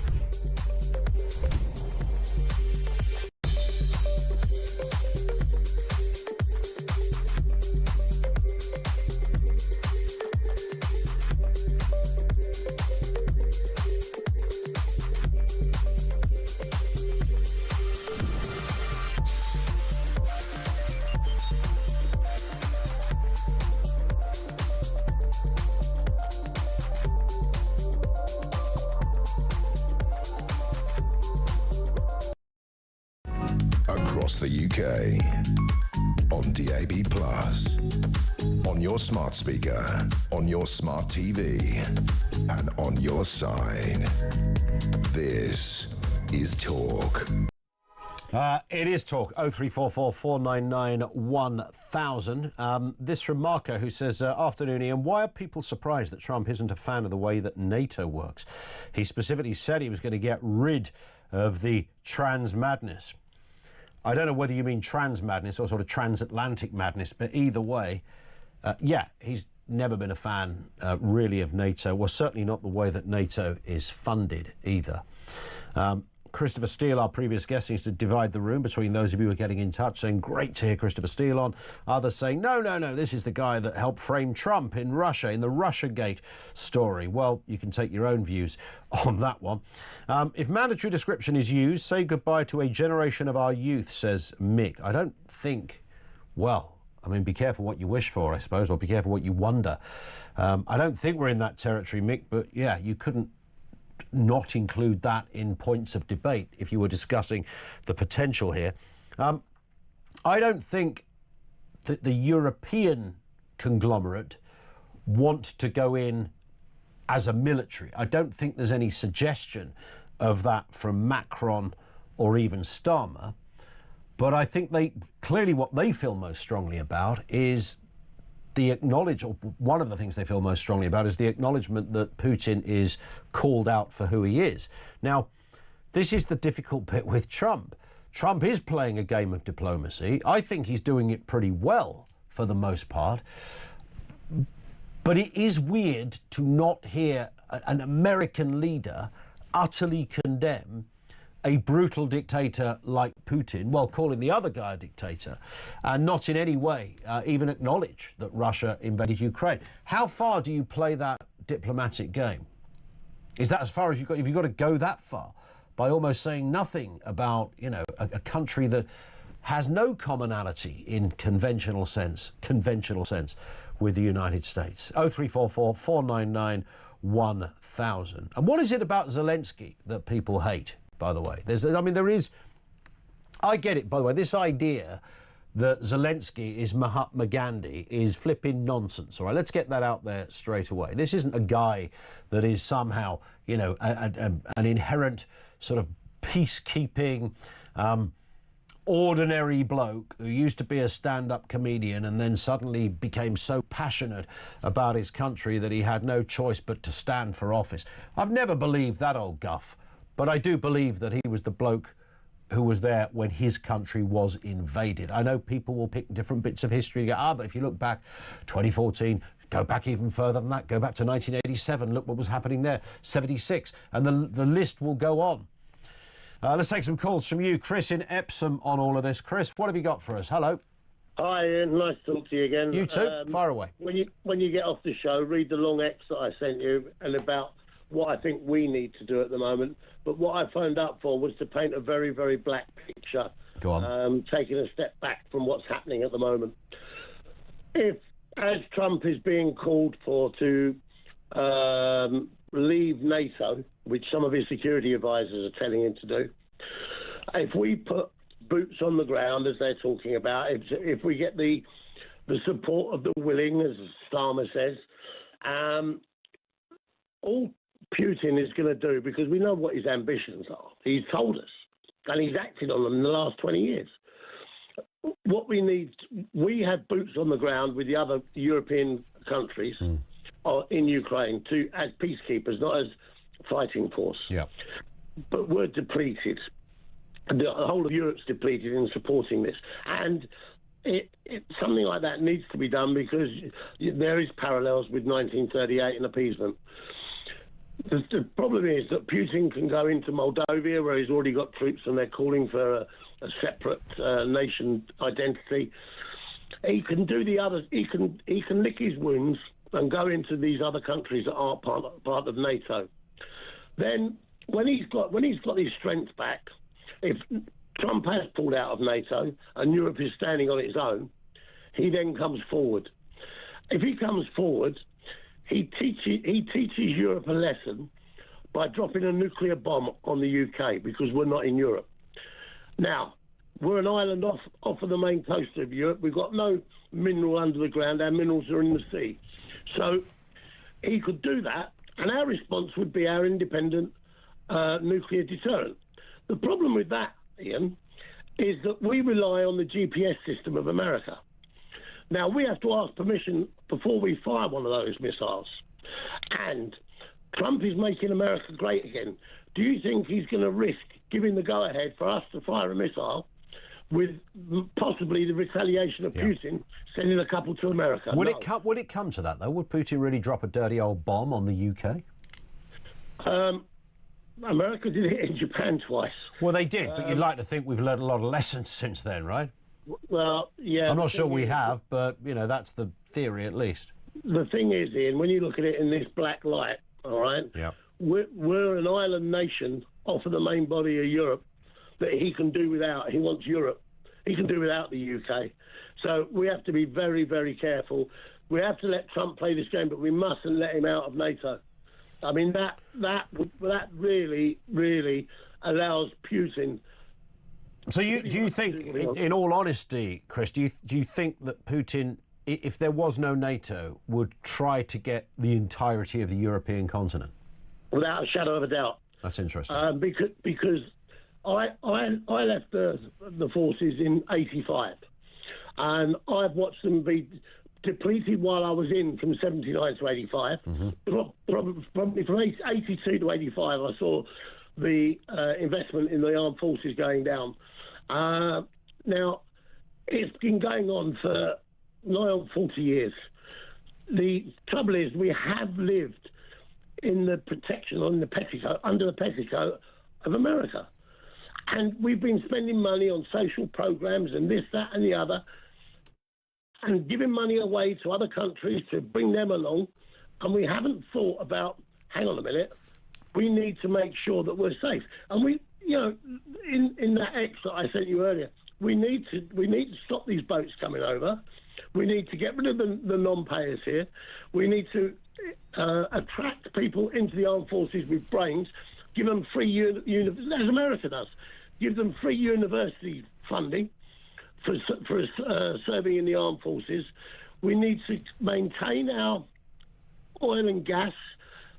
Across the UK, on DAB+, on your smart speaker, on your smart TV, and on your side. This is Talk. It is Talk, 0344 499 1000. This from Marco, who says, afternoon, Ian, why are people surprised that Trump isn't a fan of the way that NATO works? He specifically said he was going to get rid of the trans madness. I don't know whether you mean trans madness or sort of transatlantic madness, but either way, yeah, he's never been a fan, really, of NATO. Well, certainly not the way that NATO is funded either. Christopher Steele, our previous guest, seems to divide the room between those of you who are getting in touch, saying, great to hear Christopher Steele on. Others saying, no, this is the guy that helped frame Trump in Russia, in the Russiagate story. Well, you can take your own views on that one. If mandatory description is used, say goodbye to a generation of our youth, says Mick. I don't think, well, I mean, be careful what you wish for, I suppose, or be careful what you wonder. I don't think we're in that territory, Mick, but yeah, you couldn't not include that in points of debate if you were discussing the potential here. I don't think that the European conglomerate want to go in as a military. I don't think there's any suggestion of that from Macron or even Starmer. But I think clearly what they feel most strongly about is one of the things they feel most strongly about is the acknowledgement that Putin is called out for who he is. Now, this is the difficult bit with Trump. Trump is playing a game of diplomacy. I think he's doing it pretty well for the most part. But it is weird to not hear an American leader utterly condemn a brutal dictator like Putin, while calling the other guy a dictator, and not in any way even acknowledge that Russia invaded Ukraine. How far do you play that diplomatic game? Is that as far as you've got? Have you got to go that far by almost saying nothing about, you know, a country that has no commonality in conventional sense with the United States? 0344 499 1000. And what is it about Zelensky that people hate? By the way, I get it, by the way, this idea that Zelensky is Mahatma Gandhi is flipping nonsense, all right? Let's get that out there straight away. This isn't a guy that is somehow, you know, an inherent sort of peacekeeping, ordinary bloke who used to be a stand-up comedian and then suddenly became so passionate about his country that he had no choice but to stand for office. I've never believed that old guff. But I do believe that he was the bloke who was there when his country was invaded. I know people will pick different bits of history and go, but if you look back, 2014, go back even further than that, go back to 1987, look what was happening there, 76, and the list will go on. Let's take some calls from you. Chris in Epsom on all of this. Chris, what have you got for us? Hello. Hi, Ian. Nice to talk to you again. You too. Fire away. When you get off the show, read the long X that I sent you and about what I think we need to do at the moment. But what I phoned up for was to paint a very, very black picture. Go on. Taking a step back from what's happening at the moment. If, as Trump is being called for to leave NATO, which some of his security advisors are telling him to do, if we put boots on the ground, as they're talking about, if we get the support of the willing, as Starmer says, all Putin is going to do, because we know what his ambitions are. He's told us, and he's acted on them in the last 20 years. What we need, we have boots on the ground with the other European countries in Ukraine as peacekeepers, not as fighting force. Yeah. But we're depleted. The whole of Europe's depleted in supporting this. And something like that needs to be done, because there is parallels with 1938 and appeasement. The problem is that Putin can go into Moldova, where he's already got troops and they're calling for a separate nation identity. He can do the others. He can lick his wounds and go into these other countries that aren't part of NATO. Then, when he's got his strength back, if Trump has pulled out of NATO and Europe is standing on its own, he then comes forward. If he comes forward, he teaches Europe a lesson by dropping a nuclear bomb on the UK, because we're not in Europe. Now, we're an island off of the main coast of Europe. We've got no mineral under the ground. Our minerals are in the sea. So he could do that, and our response would be our independent nuclear deterrent. The problem with that, Ian, is that we rely on the GPS system of America. Now, we have to ask permission before we fire one of those missiles. And Trump is making America great again. Do you think he's going to risk giving the go-ahead for us to fire a missile with possibly the retaliation of Putin sending a couple to America? Would it come to that, though? Would Putin really drop a dirty old bomb on the UK? America did it in Japan twice. Well, they did, but you'd like to think we've learned a lot of lessons since then, right? Well, yeah. I'm not sure we have, but, you know, that's the theory at least. The thing is, Ian, when you look at it in this black light, all right, we're an island nation off of the main body of Europe that he can do without. He wants Europe. He can do without the UK. So we have to be very, very careful. We have to let Trump play this game, but we mustn't let him out of NATO. I mean, that really, really allows Putin. So do you think, in all honesty, Chris, do you think that Putin, if there was no NATO, would try to get the entirety of the European continent? Without a shadow of a doubt. That's interesting. Because I left the forces in '85, and I've watched them be depleted while I was in from 79 to 85. Probably from 82 to 85, I saw the investment in the armed forces going down. Now, it's been going on for nigh on 40 years. The trouble is, we have lived in the protection under the petticoat of America. And we've been spending money on social programs and this, that, and the other, and giving money away to other countries to bring them along. And we haven't thought about, hang on a minute, we need to make sure that we're safe. And we, you know, in that excerpt I sent you earlier, we need to stop these boats coming over. We need to get rid of the non-payers here. We need to attract people into the armed forces with brains, give them free, as America does, give them free university funding for serving in the armed forces. We need to maintain our oil and gas.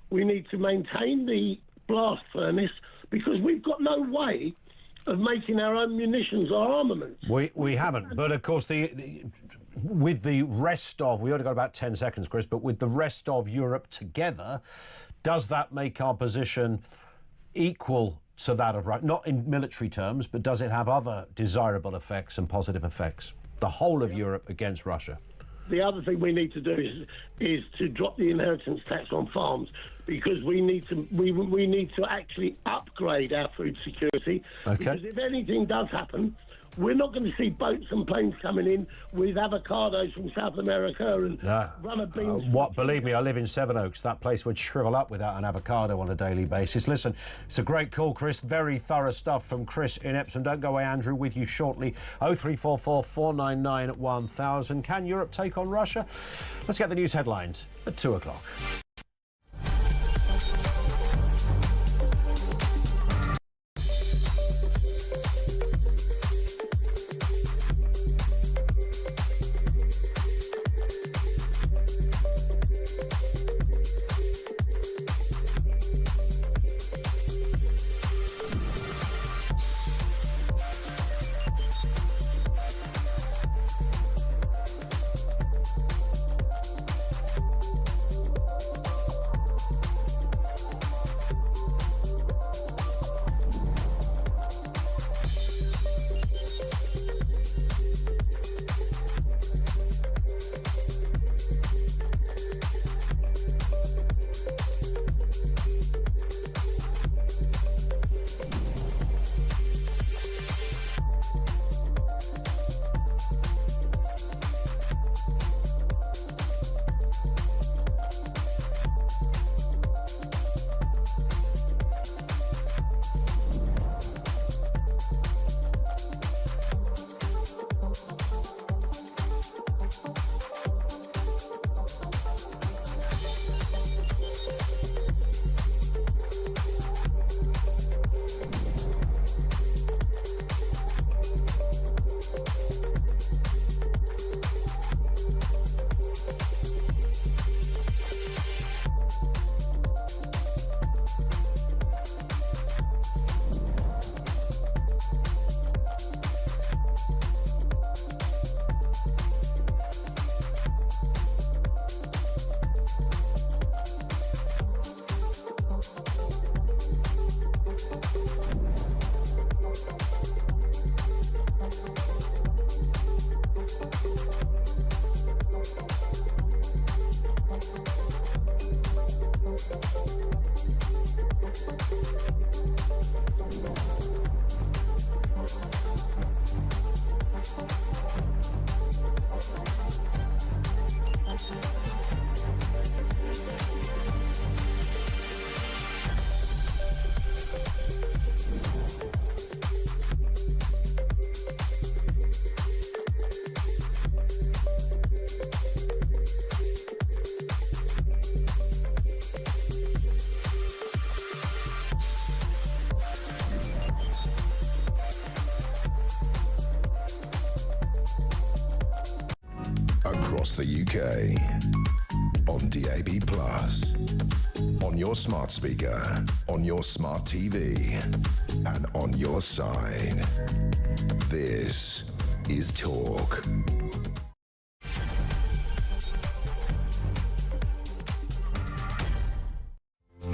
We need to maintain the blast furnace, because we've got no way of making our own munitions or armaments. We haven't, but of course with the rest of, we only got about 10 seconds, Chris, but with the rest of Europe together, does that make our position equal to that of Russia? Not in military terms, but does it have other desirable effects and positive effects? The whole of Europe against Russia. The other thing we need to do is to drop the inheritance tax on farms, because we need to actually upgrade our food security. Okay. Because if anything does happen, we're not going to see boats and planes coming in with avocados from South America and runner beans. Believe me, I live in Sevenoaks. That place would shrivel up without an avocado on a daily basis. Listen, it's a great call, Chris. Very thorough stuff from Chris in Epsom. Don't go away, Andrew. With you shortly. 0344 499 1000. Can Europe take on Russia? Let's get the news headlines at 2 o'clock. across the UK, on DAB+, on your smart speaker, on your smart TV, and on your side. This is Talk.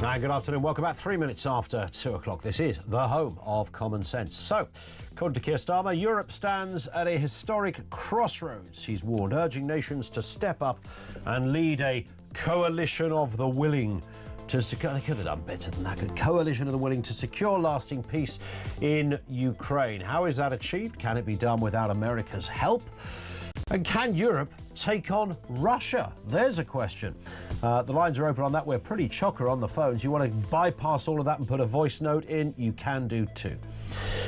Hi, good afternoon. Welcome back. 3 minutes after 2 o'clock. This is the home of common sense. So, according to Keir Starmer, Europe stands at a historic crossroads. He's warned, urging nations to step up and lead a coalition of the willing to secure. They could have done better than that. A coalition of the willing to secure lasting peace in Ukraine. How is that achieved? Can it be done without America's help? And can Europe take on Russia? There's a question. The lines are open on that. We're pretty chocker on the phones. You want to bypass all of that and put a voice note in? You can do too.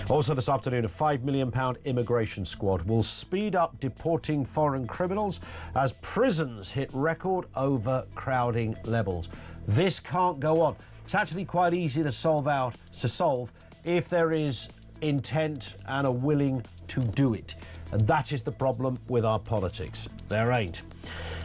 Also this afternoon, a £5 million immigration squad will speed up deporting foreign criminals as prisons hit record overcrowding levels. This can't go on. It's actually quite easy to solve if there is intent and a willing to do it. And that is the problem with our politics. There ain't.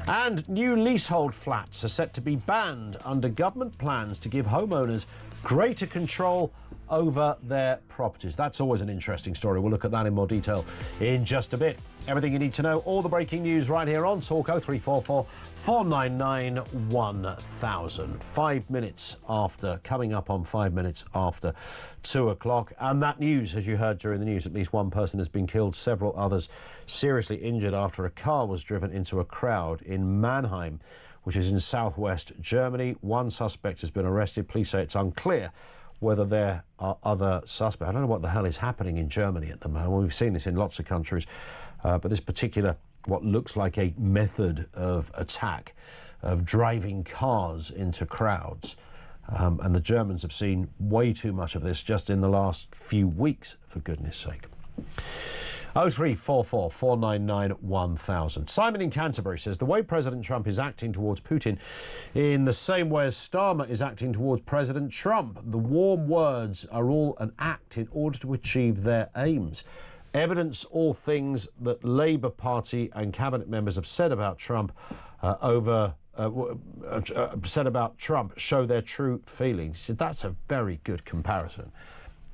And new leasehold flats are set to be banned under government plans to give homeowners greater control over their properties. That's always an interesting story. We'll look at that in more detail in just a bit. Everything you need to know, all the breaking news right here on Talk 0344 499 1000. 5 minutes after, coming up on 5 minutes after 2 o'clock. And that news, as you heard during the news, at least one person has been killed, several others seriously injured after a car was driven into a crowd in Mannheim, which is in southwest Germany. One suspect has been arrested. Police say it's unclear whether there are other suspects. I don't know what the hell is happening in Germany at the moment. We've seen this in lots of countries, but this particular, what looks like a method of attack, of driving cars into crowds, and the Germans have seen way too much of this just in the last few weeks, for goodness sake. 0344 499 1000. Simon in Canterbury says the way President Trump is acting towards Putin in the same way as Starmer is acting towards President Trump. The warm words are all an act in order to achieve their aims. Evidence all things that Labour Party and cabinet members have said about Trump show their true feelings. That's a very good comparison.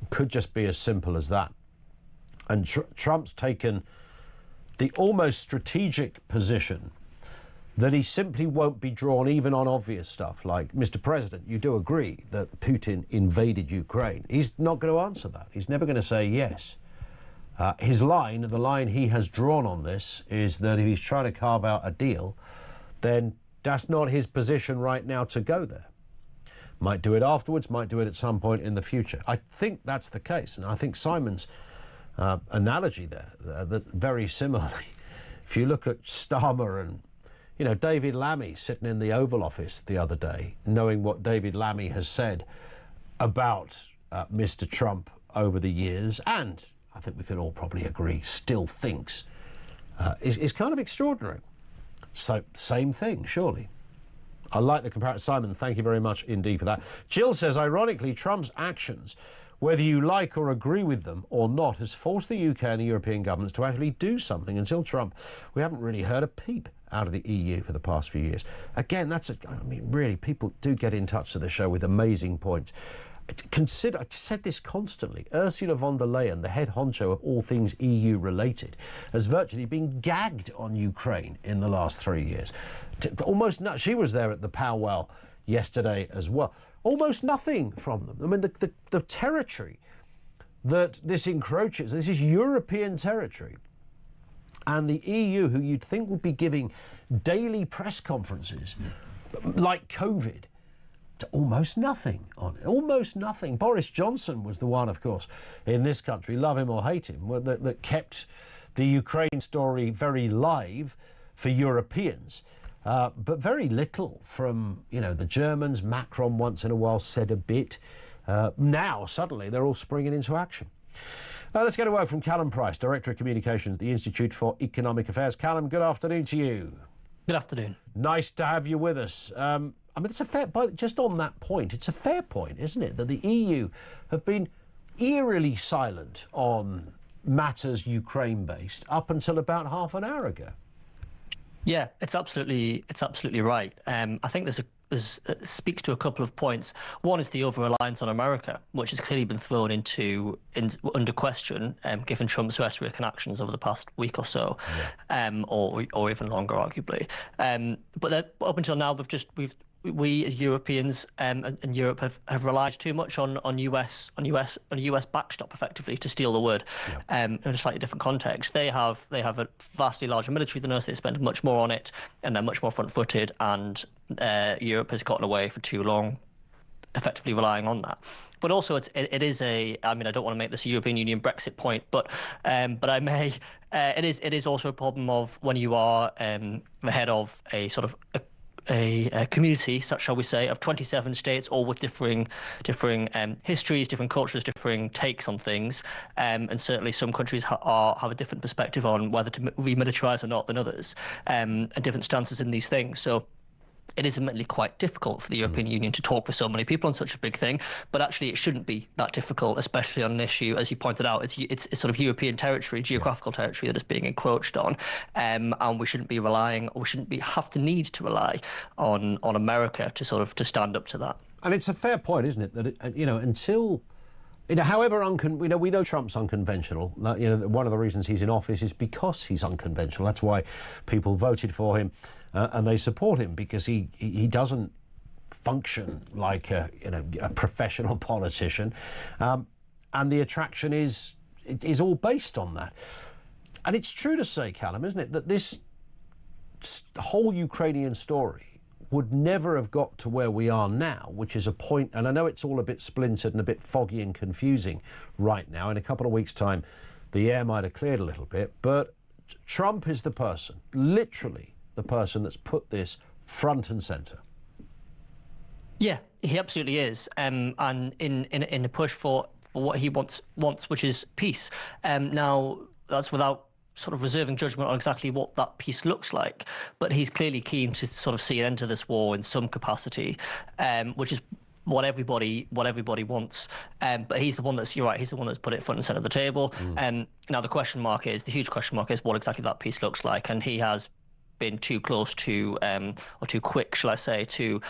It could just be as simple as that. And Trump's taken the almost strategic position that he simply won't be drawn even on obvious stuff like, Mr. President, you do agree that Putin invaded Ukraine. He's not going to answer that. He's never going to say yes. His line, the line he has drawn on this, is that if he's trying to carve out a deal, then that's not his position right now to go there. Might do it afterwards, might do it at some point in the future. I think that's the case, and I think Simon's analogy there, that very similarly, if you look at Starmer and, David Lammy sitting in the Oval Office the other day, knowing what David Lammy has said about Mr. Trump over the years, and I think we could all probably agree still thinks, is kind of extraordinary. So, same thing, surely. I like the comparison. Simon, thank you very much indeed for that. Jill says, ironically, Trump's actions, whether you like or agree with them or not, has forced the UK and the European governments to actually do something. Until Trump, we haven't really heard a peep out of the EU for the past few years. Again, really, people do get in touch to the show with amazing points. Consider, I said this constantly, Ursula von der Leyen, the head honcho of all things EU related, has virtually been gagged on Ukraine in the last 3 years. Almost not. She was there at the powwow yesterday as well. Almost nothing from them. I mean, the territory that this encroaches, this is European territory. And the EU, who you'd think would be giving daily press conferences, like COVID, to almost nothing on it. Almost nothing. Boris Johnson was the one, of course, in this country, love him or hate him, that kept the Ukraine story very live for Europeans. But very little from, the Germans. Macron once in a while said a bit. Now, suddenly, they're all springing into action. Let's get a word from Callum Price, Director of Communications at the Institute for Economic Affairs. Callum, good afternoon to you. Good afternoon. Nice to have you with us. It's a fair point. Just on that point, it's a fair point, isn't it, that the EU have been eerily silent on matters Ukraine-based up until about half an hour ago. Yeah, it's absolutely right. I think speaks to a couple of points. One is the over-reliance on America, which has clearly been thrown under question, given Trump's rhetoric and actions over the past week or so, or even longer, arguably. But up until now, we as Europeans and Europe have relied too much on US backstop, effectively, to steal the word. In a slightly different context, they have a vastly larger military than us. They spend much more on it, and they're much more front-footed. And Europe has gotten away for too long, effectively relying on that. But also, it is a. I mean, I don't want to make this a European Union Brexit point, but I may. It is also a problem of when you are the head of a sort of a community, such shall we say, of 27 states, all with differing histories, different cultures, differing takes on things, and certainly some countries have a different perspective on whether to remilitarize or not than others, and different stances in these things. So it is admittedly quite difficult for the European Union to talk for so many people on such a big thing, but actually it shouldn't be that difficult, especially on an issue, as you pointed out, it's sort of European territory, geographical territory that is being encroached on, and we shouldn't be relying, or we shouldn't have to need to rely on America to stand up to that. And it's a fair point, isn't it, that until. However, we know Trump's unconventional. One of the reasons he's in office is because he's unconventional. That's why people voted for him, and they support him, because he doesn't function like a professional politician, and the attraction is all based on that. And it's true to say, Callum, isn't it, that this whole Ukrainian story would never have got to where we are now, which is a point, and I know it's all a bit splintered and a bit foggy and confusing right now. In a couple of weeks' time, the air might have cleared a little bit, but Trump is the person, literally the person, that's put this front and centre. Yeah, he absolutely is, and in a push for what he wants, which is peace. Now, that's without sort of reserving judgment on exactly what that peace looks like, but he's clearly keen to sort of see an end to this war in some capacity, which is what everybody wants. But he's the one that's, you're right, he's the one that's put it front and centre of the table. Now the huge question mark is what exactly that peace looks like, and he has been too close to, or too quick, shall I say, to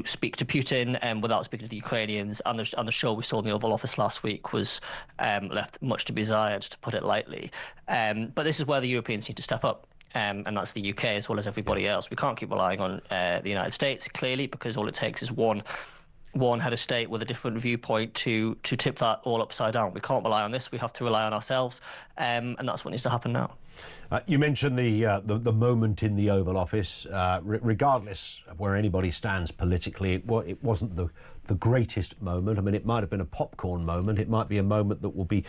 speak to Putin without speaking to the Ukrainians. And the show we saw in the Oval Office last week was left much to be desired, to put it lightly. But this is where the Europeans need to step up. And that's the UK as well as everybody else. We can't keep relying on the United States, clearly, because all it takes is one head of state with a different viewpoint to tip that all upside down. We can't rely on this. We have to rely on ourselves, and that's what needs to happen now. You mentioned the moment in the Oval Office. Regardless of where anybody stands politically, it wasn't the greatest moment. I mean, it might have been a popcorn moment. It might be a moment that will be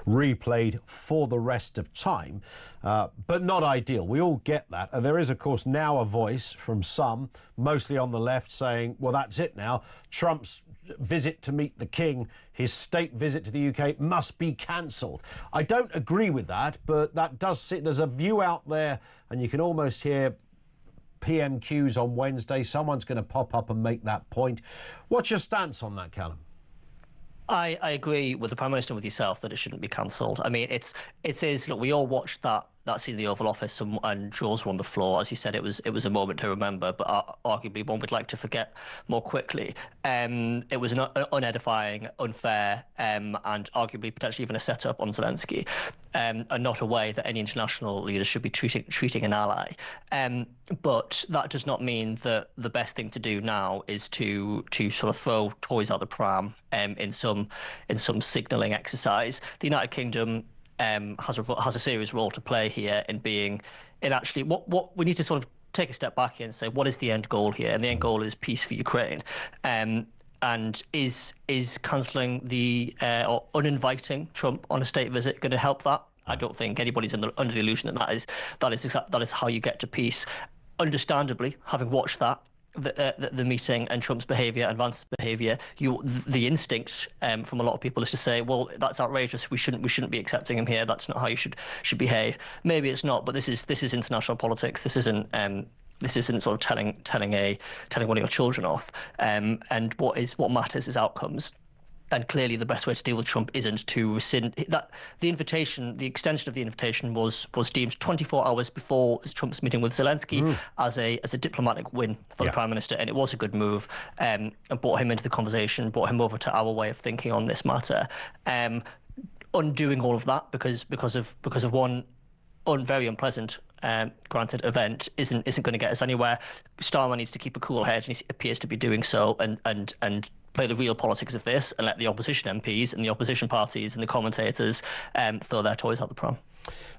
replayed for the rest of time, but not ideal. We all get that. And there is, of course, now a voice from some, mostly on the left, saying, well, that's it now. Trump's visit to meet the King, his state visit to the UK, must be cancelled. I don't agree with that, but that does sit. There's a view out there, and you can almost hear PMQs on Wednesday. Someone's going to pop up and make that point. What's your stance on that, Callum? I agree with the Prime Minister, with yourself, that it shouldn't be cancelled. I mean, it is. Look, we all watched that scene in the Oval Office, and jaws were on the floor. As you said, it was a moment to remember, but arguably one we'd like to forget more quickly. It was an unedifying, unfair, and arguably potentially even a setup on Zelensky, and not a way that any international leader should be treating an ally. But that does not mean that the best thing to do now is to sort of throw toys out the pram in some signalling exercise. The United Kingdom has a serious role to play here in actually what we need to sort of take a step back here and say, what is the end goal here? And the end goal is peace for Ukraine. And is cancelling or uninviting Trump on a state visit going to help that? I don't think anybody's under the illusion that is how you get to peace. Understandably, having watched that, the meeting and Trump's behaviour and Vance's behaviour, the instinct from a lot of people is to say, well, that's outrageous. We shouldn't be accepting him here. That's not how you should behave. Maybe it's not, but this is international politics. This isn't sort of telling one of your children off. And what matters is outcomes. And clearly, the best way to deal with Trump isn't to rescind that. The invitation, the extension of the invitation, was deemed 24 hours before Trump's meeting with Zelensky as a diplomatic win for the Prime Minister, and it was a good move, and brought him into the conversation, brought him over to our way of thinking on this matter. Undoing all of that because of one very unpleasant, granted, event isn't going to get us anywhere. Starmer needs to keep a cool head, and he appears to be doing so, and play the real politics of this, and let the opposition MPs and the opposition parties and the commentators throw their toys out the pram.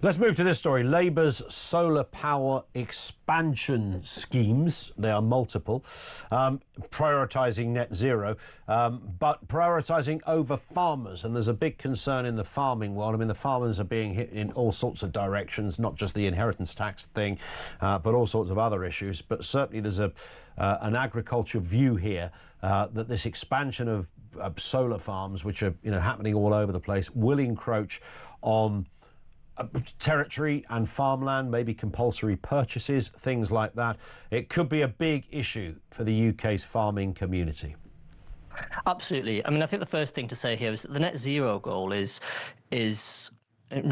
Let's move to this story. Labour's solar power expansion schemes, they are multiple, prioritising net zero, but prioritising over farmers. And there's a big concern in the farming world. I mean, the farmers are being hit in all sorts of directions, not just the inheritance tax thing, but all sorts of other issues. But certainly there's an agriculture view here that this expansion of solar farms, which are happening all over the place, will encroach on territory and farmland, maybe compulsory purchases, things like that. It could be a big issue for the UK's farming community. Absolutely. I mean, I think the first thing to say here is that the net zero goal is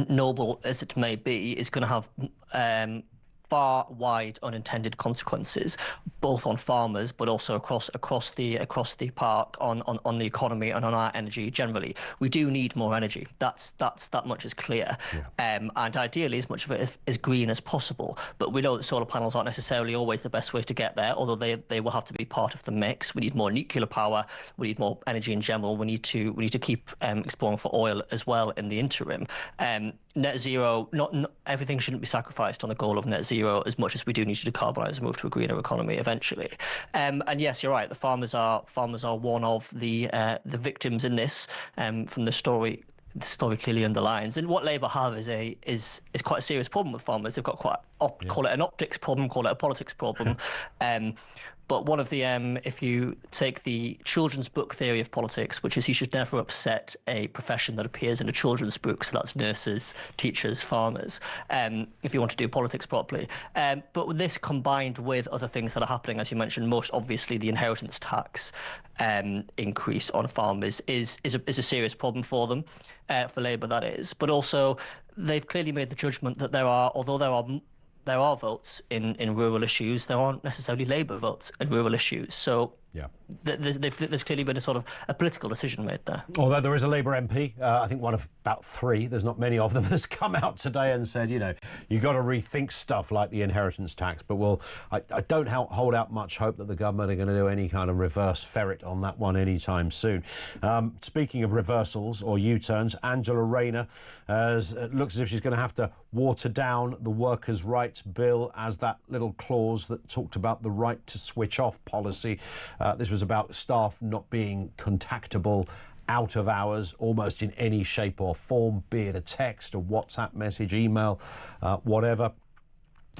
noble as it may be, is going to have far wide unintended consequences, both on farmers but also across the park on the economy and on our energy generally. We do need more energy. That much is clear, and ideally as much of it as green as possible. But we know that solar panels aren't necessarily always the best way to get there, although they will have to be part of the mix. We need more nuclear power. We need more energy in general. We need to keep exploring for oil as well in the interim. Net zero, not everything shouldn't be sacrificed on the goal of net zero, as much as we do need to decarbonise and move to a greener economy eventually. And yes, you're right. The farmers are one of the victims in this. From the story clearly underlines. And what Labour have is quite a serious problem with farmers. They've got call it an optics problem, call it a politics problem. But one of the, if you take the children's book theory of politics, which is you should never upset a profession that appears in a children's book, so that's nurses, teachers, farmers, if you want to do politics properly. But with this combined with other things that are happening, as you mentioned, most obviously the inheritance tax increase on farmers is a serious problem for them, for Labour that is. But also they've clearly made the judgment that although there are votes in rural issues, there aren't necessarily Labour votes in rural issues. So there's clearly been a political decision made there. Although there is a Labour MP, I think one of about three, there's not many of them, has come out today and said, you've got to rethink stuff like the inheritance tax. But I don't hold out much hope that the government are going to do any kind of reverse ferret on that one anytime soon. Speaking of reversals or U-turns, Angela Rayner looks as if she's going to have to water down the workers' rights bill as that little clause that talked about the right to switch off policy. This was about staff not being contactable out of hours, almost in any shape or form, be it a text, a WhatsApp message, email, whatever.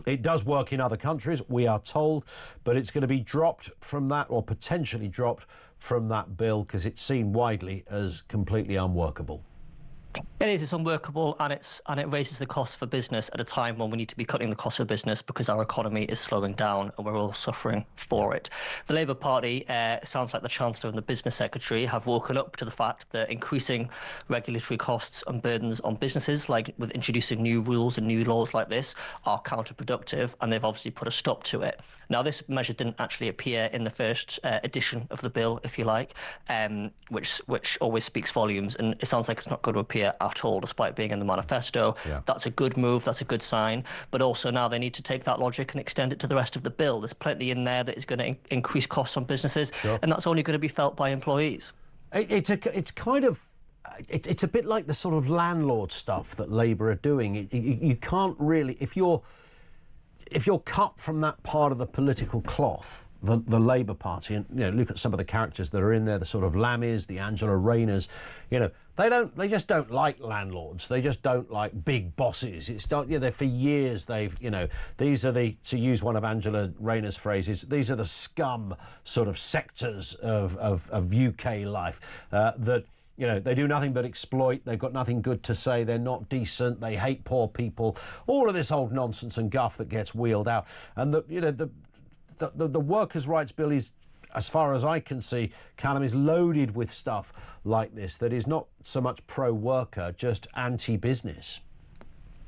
It does work in other countries, we are told, but it's going to be dropped from that, or potentially dropped from that bill, because it's seen widely as completely unworkable. It's unworkable, and it raises the costs for business at a time when we need to be cutting the costs for business because our economy is slowing down and we're all suffering for it. The Labour Party, sounds like the Chancellor and the Business Secretary have woken up to the fact that increasing regulatory costs and burdens on businesses, like with introducing new rules and new laws like this, are counterproductive, and they've obviously put a stop to it. Now, this measure didn't actually appear in the first edition of the bill, if you like, which always speaks volumes, and it sounds like it's not going to appear at all, despite being in the manifesto. That's a good move, that's a good sign, but also now they need to take that logic and extend it to the rest of the bill. There's plenty in there that is going to increase costs on businesses, and that's only going to be felt by employees. It's a bit like the sort of landlord stuff that Labour are doing. You can't really, if you're cut from that part of the political cloth, the Labour Party, and look at some of the characters that are in there, the sort of Lammies, the Angela Rayners, they just don't like landlords. They just don't like big bosses. For years these are to use one of Angela Rayner's phrases, these are the scum sort of sectors of UK life that they do nothing but exploit. They've got nothing good to say. They're not decent. They hate poor people. All of this old nonsense and guff that gets wheeled out. And the workers' rights bill is as far as I can see, Callum, is loaded with stuff like this that is not so much pro-worker, just anti-business.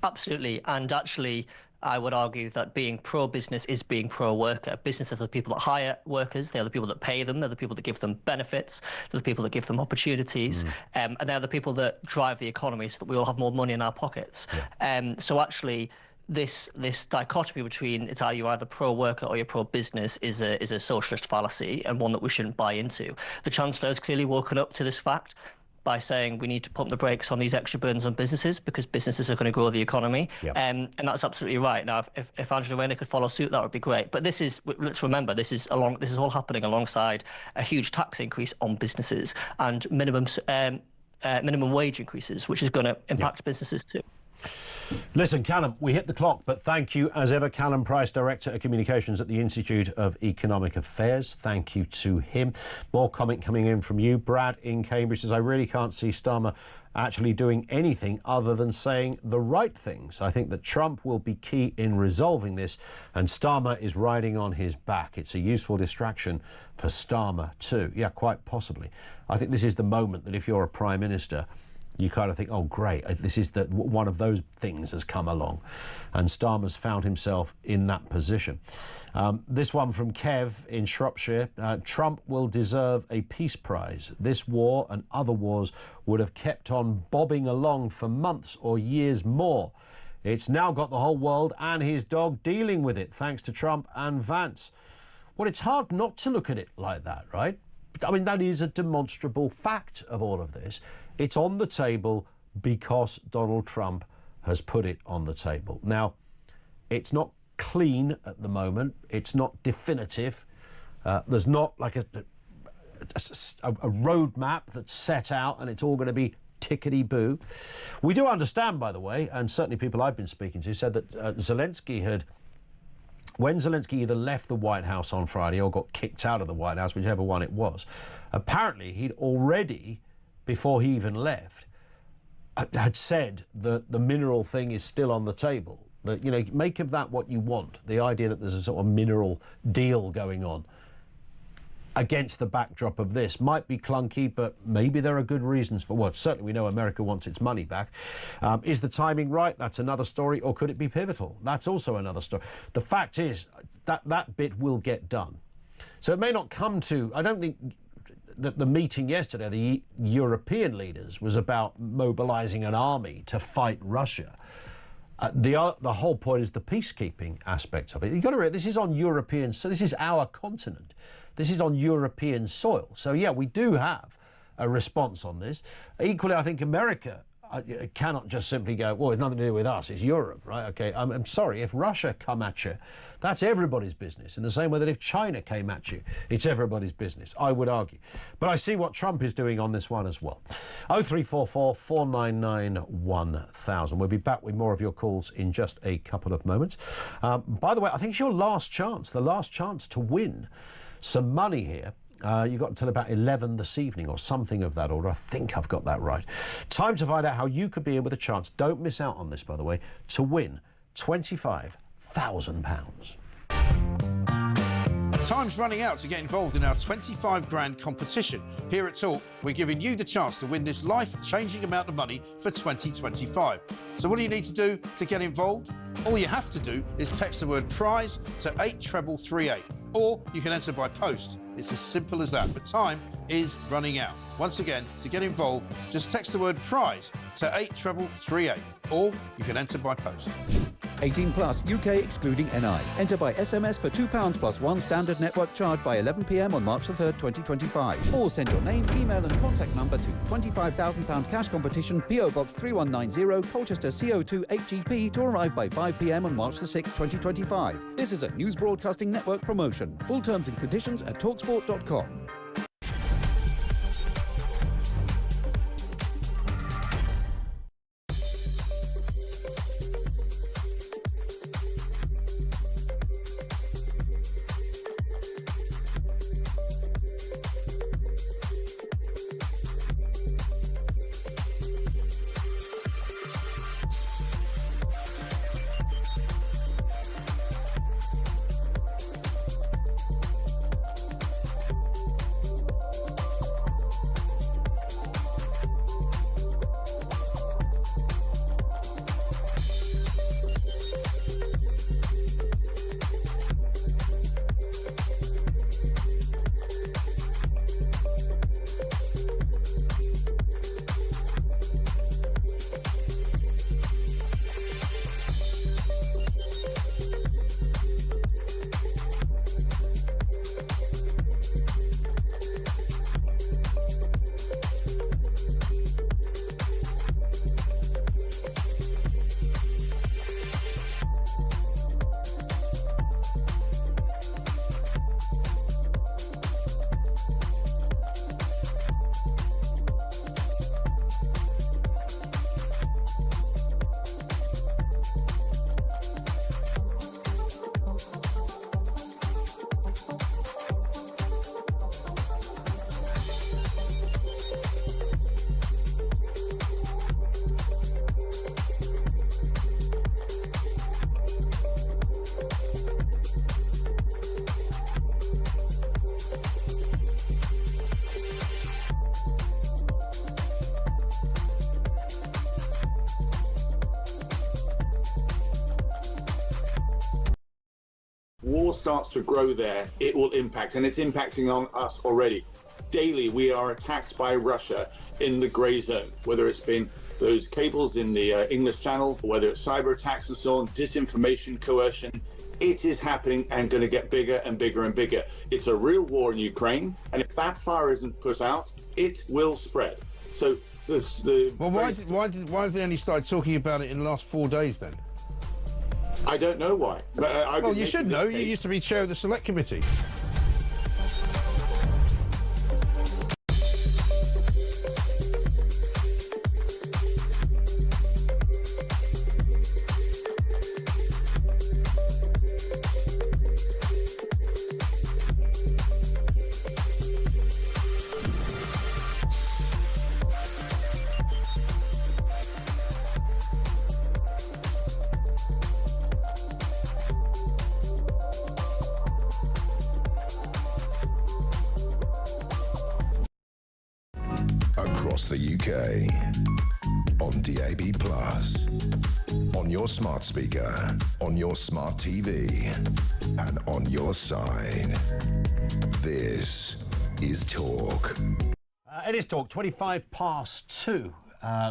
Absolutely. And actually, I would argue that being pro-business is being pro-worker. Businesses are the people that hire workers. They're the people that pay them. They're the people that give them benefits. They're the people that give them opportunities. And they're the people that drive the economy so that we all have more money in our pockets. Yeah. So actually, this dichotomy between you're either pro-worker or you're pro-business is a socialist fallacy, and one that we shouldn't buy into. The Chancellor has clearly woken up to this fact by saying we need to pump the brakes on these extra burdens on businesses because businesses are going to grow the economy. Yep. And that's absolutely right. Now, if Angela Rayner could follow suit, that would be great. But let's remember, this is all happening alongside a huge tax increase on businesses and minimum wage increases, which is going to impact businesses too. Listen, Callum, we hit the clock, but thank you as ever. Callum Price, Director of Communications at the Institute of Economic Affairs. Thank you to him. More comment coming in from you. Brad in Cambridge says, I really can't see Starmer actually doing anything other than saying the right things. I think that Trump will be key in resolving this, and Starmer is riding on his back. It's a useful distraction for Starmer too. Yeah, quite possibly. I think this is the moment that if you're a Prime Minister, you kind of think, oh, great, this is one of those things has come along. And Starmer's found himself in that position. This one from Kev in Shropshire. Trump will deserve a peace prize. This war and other wars would have kept on bobbing along for months or years more. It's now got the whole world and his dog dealing with it, thanks to Trump and Vance. Well, it's hard not to look at it like that, right? I mean, that is a demonstrable fact of all of this. It's on the table because Donald Trump has put it on the table. Now, it's not clean at the moment. It's not definitive. There's not like a roadmap that's set out and it's all going to be tickety-boo. We do understand, by the way, and certainly people I've been speaking to said that when Zelensky either left the White House on Friday or got kicked out of the White House, whichever one it was, apparently he'd already, before he even left, had said that the mineral thing is still on the table. That, you know, make of that what you want. The idea that there's a sort of mineral deal going on against the backdrop of this might be clunky, but maybe there are good reasons for what. Certainly we know America wants its money back. Is the timing right? That's another story. Or could it be pivotal? That's also another story. The fact is that bit will get done. So it may not come to, I don't think that the meeting yesterday, the European leaders, was about mobilising an army to fight Russia. The whole point is the peacekeeping aspect of it. You've got to realize this is on European, so this is our continent. This is on European soil. So, yeah, we do have a response on this. Equally, I think America cannot just simply go, well, it's nothing to do with us, it's Europe, right? OK, I'm sorry, if Russia come at you, that's everybody's business, in the same way that if China came at you, it's everybody's business, I would argue. But I see what Trump is doing on this one as well. 0344 499 1000. We'll be back with more of your calls in just a couple of moments. By the way, I think it's your last chance, the last chance to win some money here. You've got until about 11 this evening or something of that order. I think I've got that right. Time to find out how you could be in with a chance, don't miss out on this, by the way, to win £25,000. Time's running out to get involved in our 25 grand competition. Here at Talk, we're giving you the chance to win this life-changing amount of money for 2025. So what do you need to do to get involved? All you have to do is text the word prize to 83338. Or you can enter by post. It's as simple as that, but time is running out. Once again, to get involved, just text the word prize to 83338, or you can enter by post. 18 plus, UK excluding NI. Enter by SMS for £2 plus one standard network charge by 11 p.m. on March the 3rd, 2025. Or send your name, email and contact number to £25,000 cash competition, PO Box 3190, Colchester CO2 8GP, to arrive by 5 p.m. on March the 6th, 2025. This is a News Broadcasting Network promotion. Full terms and conditions at talksport.com. war starts to grow there, it will impact, and it's impacting on us already. Daily, we are attacked by Russia in the grey zone, whether it's been those cables in the English Channel, whether it's cyber attacks and so on, disinformation, coercion. It is happening and going to get bigger and bigger and bigger. It's a real war in Ukraine, and if that fire isn't put out, it will spread. So why have they only started talking about it in the last 4 days then? I don't know why. But well, you should know. You used to be chair of the Select Committee. Across the UK, on DAB+, on your smart speaker, on your smart TV, and on your side. This is Talk. It is Talk, 25 past 2.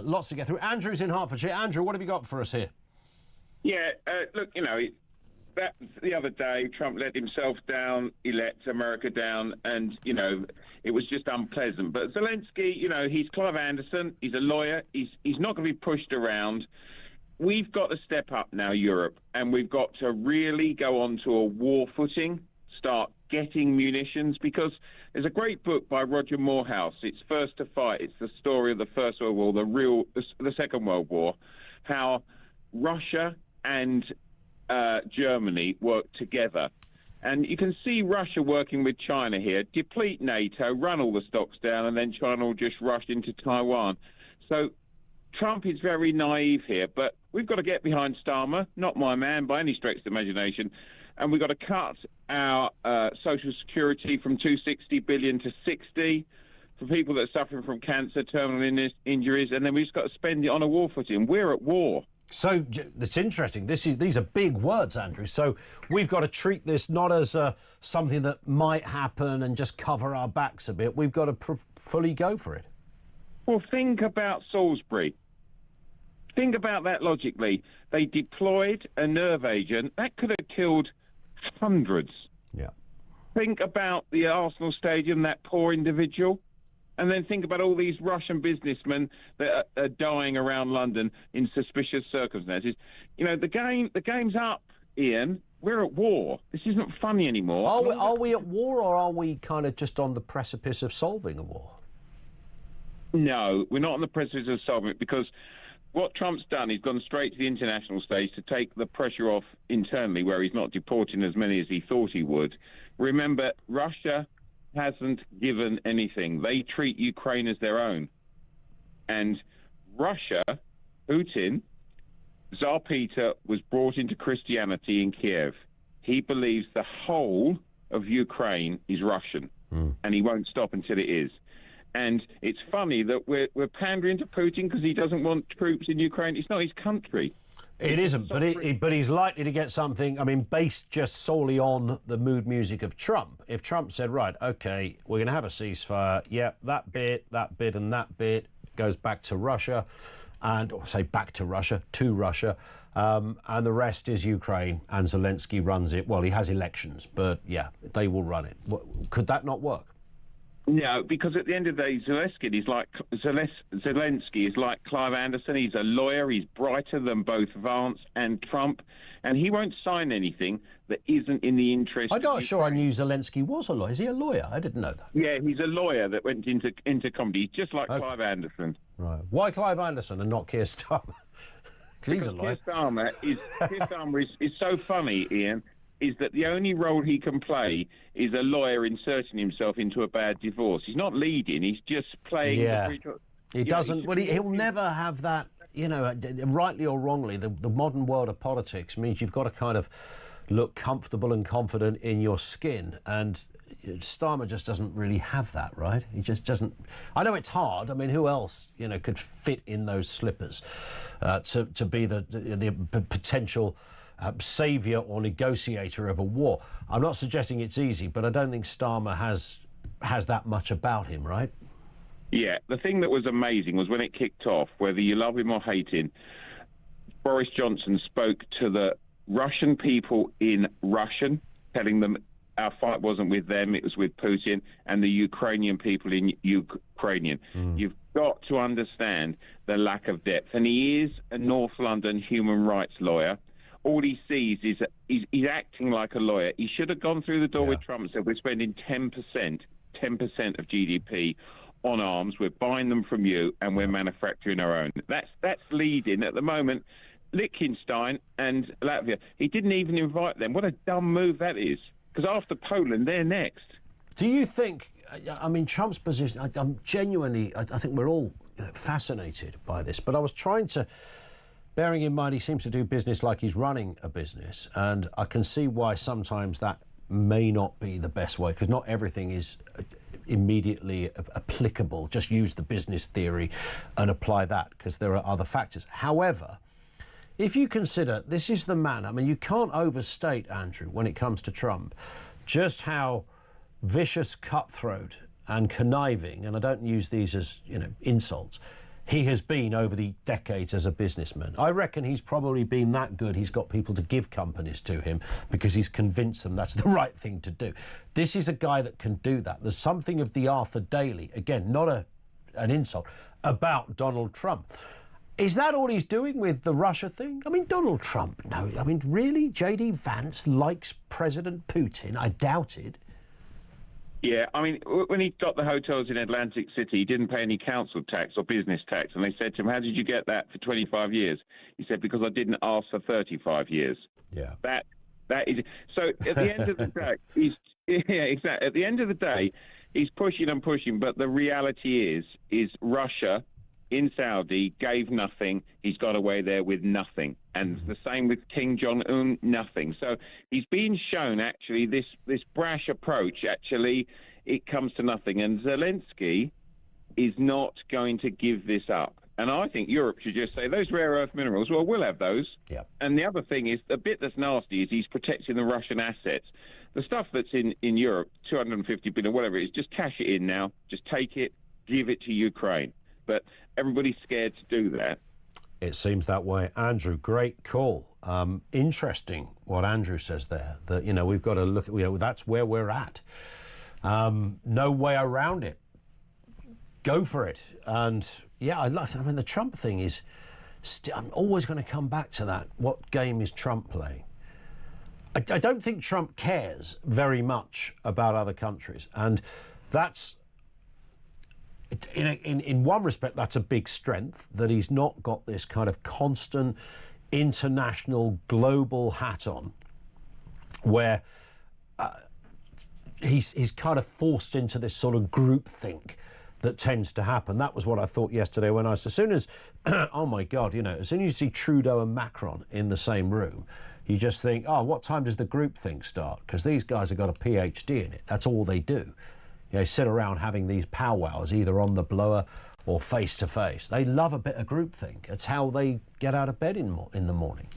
Lots to get through. Andrew's in Hertfordshire. Andrew, what have you got for us here? Yeah, look, you know, that the other day, Trump let himself down, he let America down, and, you know, it was just unpleasant. But Zelensky, you know, he's Clive Anderson, he's a lawyer, he's not going to be pushed around. We've got to step up now, Europe, and we've got to really go on to a war footing, start getting munitions, because there's a great book by Roger Morehouse, it's First to Fight, it's the story of the First World War, the Second World War, how Russia and Germany work together. And you can see Russia working with China here, deplete NATO, run all the stocks down, and then China will just rush into Taiwan. So Trump is very naive here, but we've got to get behind Starmer, not my man by any stretch of the imagination, and we've got to cut our social security from 260 billion to 60 for people that are suffering from cancer, terminal injuries, and then we've just got to spend it on a war footing. We're at war. So it's interesting. These are big words, Andrew. So we've got to treat this not as something that might happen and just cover our backs a bit. We've got to fully go for it. Well, think about Salisbury. Think about that logically. They deployed a nerve agent that could have killed hundreds. Yeah. Think about the Arsenal Stadium, that poor individual. And then think about all these Russian businessmen that are dying around London in suspicious circumstances. You know, the game's up, Ian. We're at war. This isn't funny anymore. Are we at war, or are we kind of just on the precipice of solving a war? No, we're not on the precipice of solving it, because what Trump's done, he's gone straight to the international stage to take the pressure off internally, where he's not deporting as many as he thought he would. Remember, Russia hasn't given anything. They treat Ukraine as their own. And Russia, Putin, Tsar Peter was brought into Christianity in Kiev. He believes the whole of Ukraine is Russian, and he won't stop until it is. And it's funny that we're pandering to Putin because he doesn't want troops in Ukraine. It's not his country. It isn't, but he's likely to get something, I mean, based just solely on the mood music of Trump. If Trump said, right, OK, we're going to have a ceasefire, yeah, that bit, and that bit goes back to Russia, or say back to Russia, and the rest is Ukraine, and Zelensky runs it. Well, he has elections, but, yeah, they will run it. Could that not work? No, because at the end of the day, Zelensky is like Clive Anderson. He's a lawyer. He's brighter than both Vance and Trump, and he won't sign anything that isn't in the interest. I'm not sure I knew Zelensky was a lawyer. Is he a lawyer? I didn't know that. Yeah, he's a lawyer that went into comedy, just like Clive Anderson. Right. Why Clive Anderson and not Keir Starmer? Because he's a lawyer. Keir Starmer is so funny, Ian, is that the only role he can play is a lawyer inserting himself into a bad divorce. He's not leading, he's just playing... Yeah, he doesn't... Well, he'll never have that, you know, rightly or wrongly, the modern world of politics means you've got to kind of look comfortable and confident in your skin. And Starmer just doesn't really have that, right? He just doesn't. I know it's hard. I mean, who else, could fit in those slippers to be the potential saviour or negotiator of a war? I'm not suggesting it's easy, but I don't think Starmer has that much about him, right? Yeah, the thing that was amazing was when it kicked off, whether you love him or hate him, Boris Johnson spoke to the Russian people in Russian, telling them our fight wasn't with them, it was with Putin, and the Ukrainian people in Ukrainian. You've got to understand the lack of depth. And he is a North London human rights lawyer. All he sees is he's acting like a lawyer. He should have gone through the door with Trump and said, we're spending 10% of GDP on arms, we're buying them from you, and we're manufacturing our own. That's leading at the moment. Liechtenstein and Latvia, he didn't even invite them. What a dumb move that is. Because after Poland, they're next. Do you think, I mean, Trump's position, I'm genuinely, I think we're all fascinated by this, but I was trying to, bearing in mind he seems to do business like he's running a business, and I can see why sometimes that may not be the best way, because not everything is immediately applicable. Just use the business theory and apply that, because there are other factors. However, if you consider this is the man, I mean, you can't overstate, Andrew, when it comes to Trump, just how vicious, cutthroat and conniving, and I don't use these as, insults, he has been over the decades as a businessman. I reckon he's probably been that good. He's got people to give companies to him because he's convinced them that's the right thing to do. This is a guy that can do that. There's something of the Arthur Daly, again, not an insult, about Donald Trump. Is that all he's doing with the Russia thing? I mean, Donald Trump, no. I mean, really? J.D. Vance likes President Putin? I doubt it. Yeah, I mean, when he got the hotels in Atlantic City, he didn't pay any council tax or business tax. And they said to him, how did you get that for 25 years? He said, because I didn't ask for 35 years. Yeah. That is... So at the end of the day, exactly. At the end of the day, he's pushing and pushing. But the reality is Russia in Saudi gave nothing. He's got away there with nothing. And the same with King Jong-un, nothing. So he's been shown, actually, this brash approach, actually, it comes to nothing. And Zelensky is not going to give this up. And I think Europe should just say, those rare earth minerals, well, we'll have those. Yep. And the other thing is, the bit that's nasty is he's protecting the Russian assets. The stuff that's in Europe, 250 billion, whatever it is, just cash it in now. Just take it, give it to Ukraine. But everybody's scared to do that. It seems that way. Andrew, great call. Interesting what Andrew says there, that, we've got to look at, that's where we're at. No way around it. Go for it. And, yeah, the Trump thing is, I'm always going to come back to that. What game is Trump playing? I don't think Trump cares very much about other countries. And that's... In one respect, that's a big strength, that he's not got this kind of constant international global hat on, where he's kind of forced into this sort of groupthink that tends to happen. That was what I thought yesterday when as soon as, oh my God, as soon as you see Trudeau and Macron in the same room, you just think, oh, what time does the groupthink start? Because these guys have got a PhD in it. That's all they do. Sit around having these powwows, either on the blower or face to face. They love a bit of groupthink. It's how they get out of bed in the morning.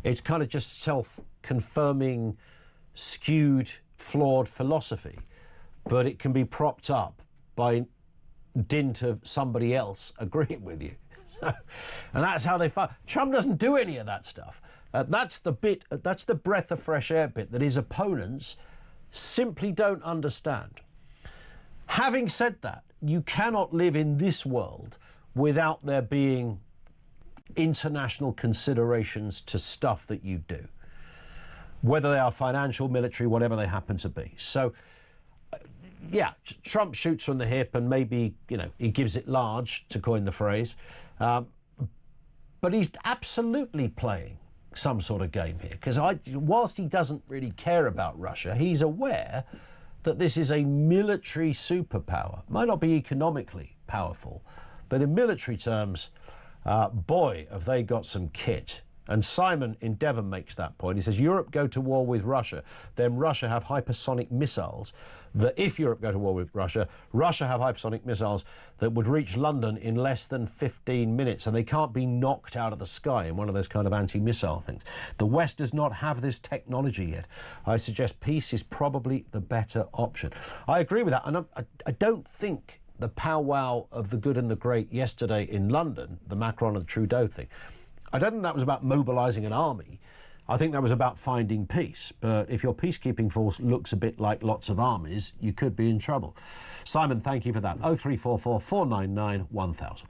It's kind of just self-confirming, skewed, flawed philosophy, but it can be propped up by dint of somebody else agreeing with you. And that's how they fight. Trump doesn't do any of that stuff. That's the breath of fresh air bit that his opponents simply don't understand. Having said that, you cannot live in this world without there being international considerations to stuff that you do, whether they are financial, military, whatever they happen to be. So, yeah, Trump shoots from the hip and maybe, he gives it large, to coin the phrase. But he's absolutely playing some sort of game here, because whilst he doesn't really care about Russia, he's aware that this is a military superpower. Might not be economically powerful, but in military terms, boy, have they got some kit. And Simon in Devon makes that point. He says, Europe go to war with Russia, then Russia have hypersonic missiles. That if Europe go to war with Russia, Russia have hypersonic missiles that would reach London in less than 15 minutes, and they can't be knocked out of the sky in one of those kind of anti-missile things. The West does not have this technology yet. I suggest peace is probably the better option. I agree with that, and I don't think the powwow of the good and the great yesterday in London, the Macron and Trudeau thing, I don't think that was about mobilising an army. I think that was about finding peace. But if your peacekeeping force looks a bit like lots of armies, you could be in trouble. Simon, thank you for that. 0344 499 1000.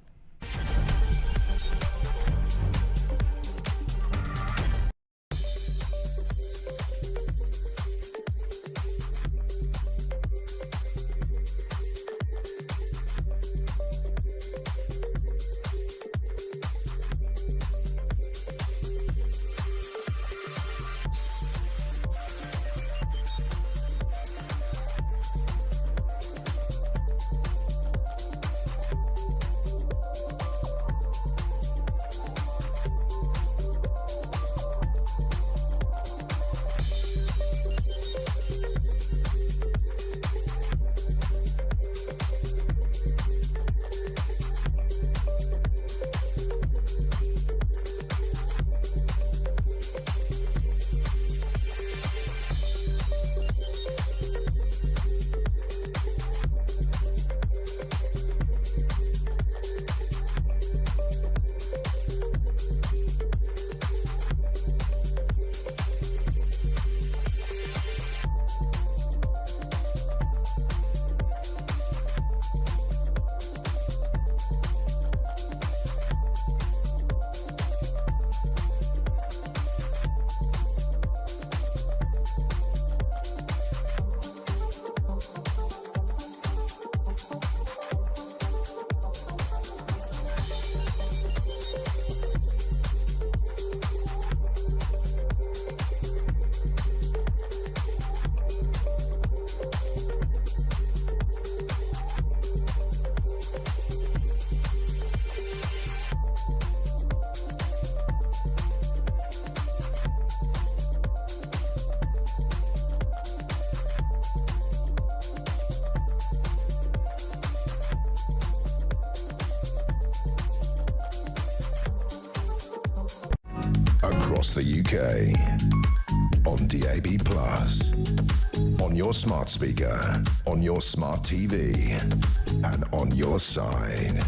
Across the UK, on DAB+, on your smart speaker, on your smart TV, and on your side.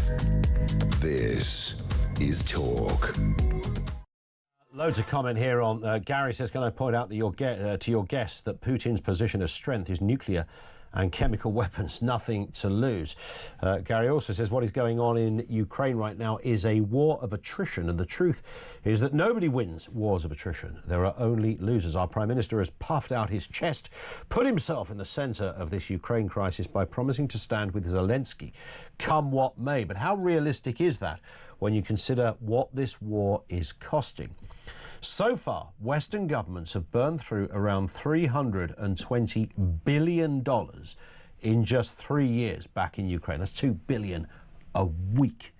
This is Talk. Loads of comment here on Gary says, can I point out that to your guests that Putin's position of strength is nuclear and chemical weapons, nothing to lose. Gary also says what is going on in Ukraine right now is a war of attrition, and the truth is that nobody wins wars of attrition. There are only losers. Our Prime Minister has puffed out his chest, put himself in the centre of this Ukraine crisis by promising to stand with Zelensky, come what may. But how realistic is that when you consider what this war is costing? So far, Western governments have burned through around $320 billion in just 3 years back in Ukraine. That's $2 billion a week.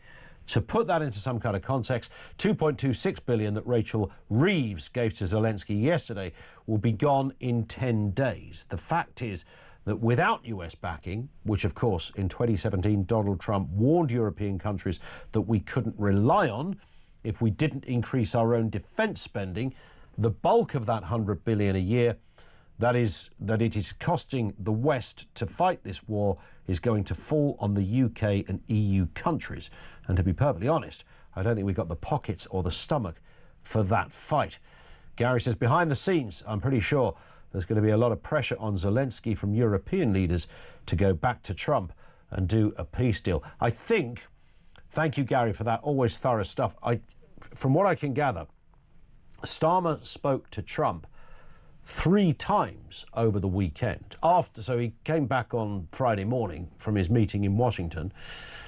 To put that into some kind of context, $2.26 billion that Rachel Reeves gave to Zelensky yesterday will be gone in 10 days. The fact is that without US backing, which of course in 2017 Donald Trump warned European countries that we couldn't rely on if we didn't increase our own defence spending, the bulk of that $100 billion a year that it is costing the West to fight this war is going to fall on the UK and EU countries. And to be perfectly honest, I don't think we've got the pockets or the stomach for that fight. Gary says, behind the scenes, I'm pretty sure there's going to be a lot of pressure on Zelensky from European leaders to go back to Trump and do a peace deal. I think, thank you, Gary, for that always thorough stuff. From what I can gather, Starmer spoke to Trump 3 times over the weekend. So he came back on Friday morning from his meeting in Washington,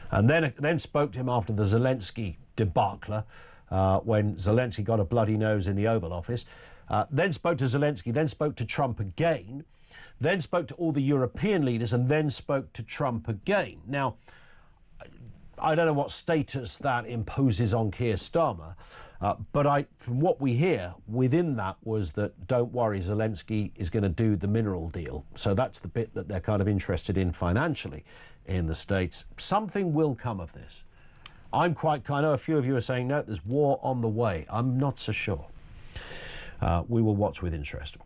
and then spoke to him after the Zelensky debacle, when Zelensky got a bloody nose in the Oval Office. Then spoke to Zelensky, then spoke to Trump again, then spoke to all the European leaders, and then spoke to Trump again. Now, I don't know what status that imposes on Keir Starmer, But from what we hear within that was that, don't worry, Zelensky is going to do the mineral deal. So that's the bit that they're kind of interested in financially in the States. Something will come of this. I know a few of you are saying, no, there's war on the way. I'm not so sure. We will watch with interest.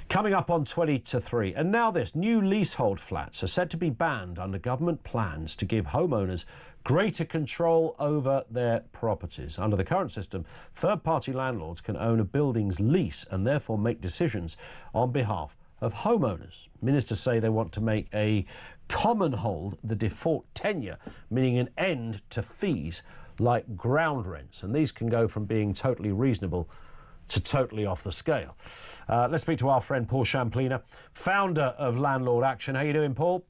Coming up on 20 to 3. And now this, new leasehold flats are said to be banned under government plans to give homeowners greater control over their properties. Under the current system, third-party landlords can own a building's lease and therefore make decisions on behalf of homeowners. Ministers say they want to make a common hold the default tenure, meaning an end to fees like ground rents. And these can go from being totally reasonable to totally off the scale. Let's speak to our friend Paul Champlina, founder of Landlord Action. How you doing, Paul?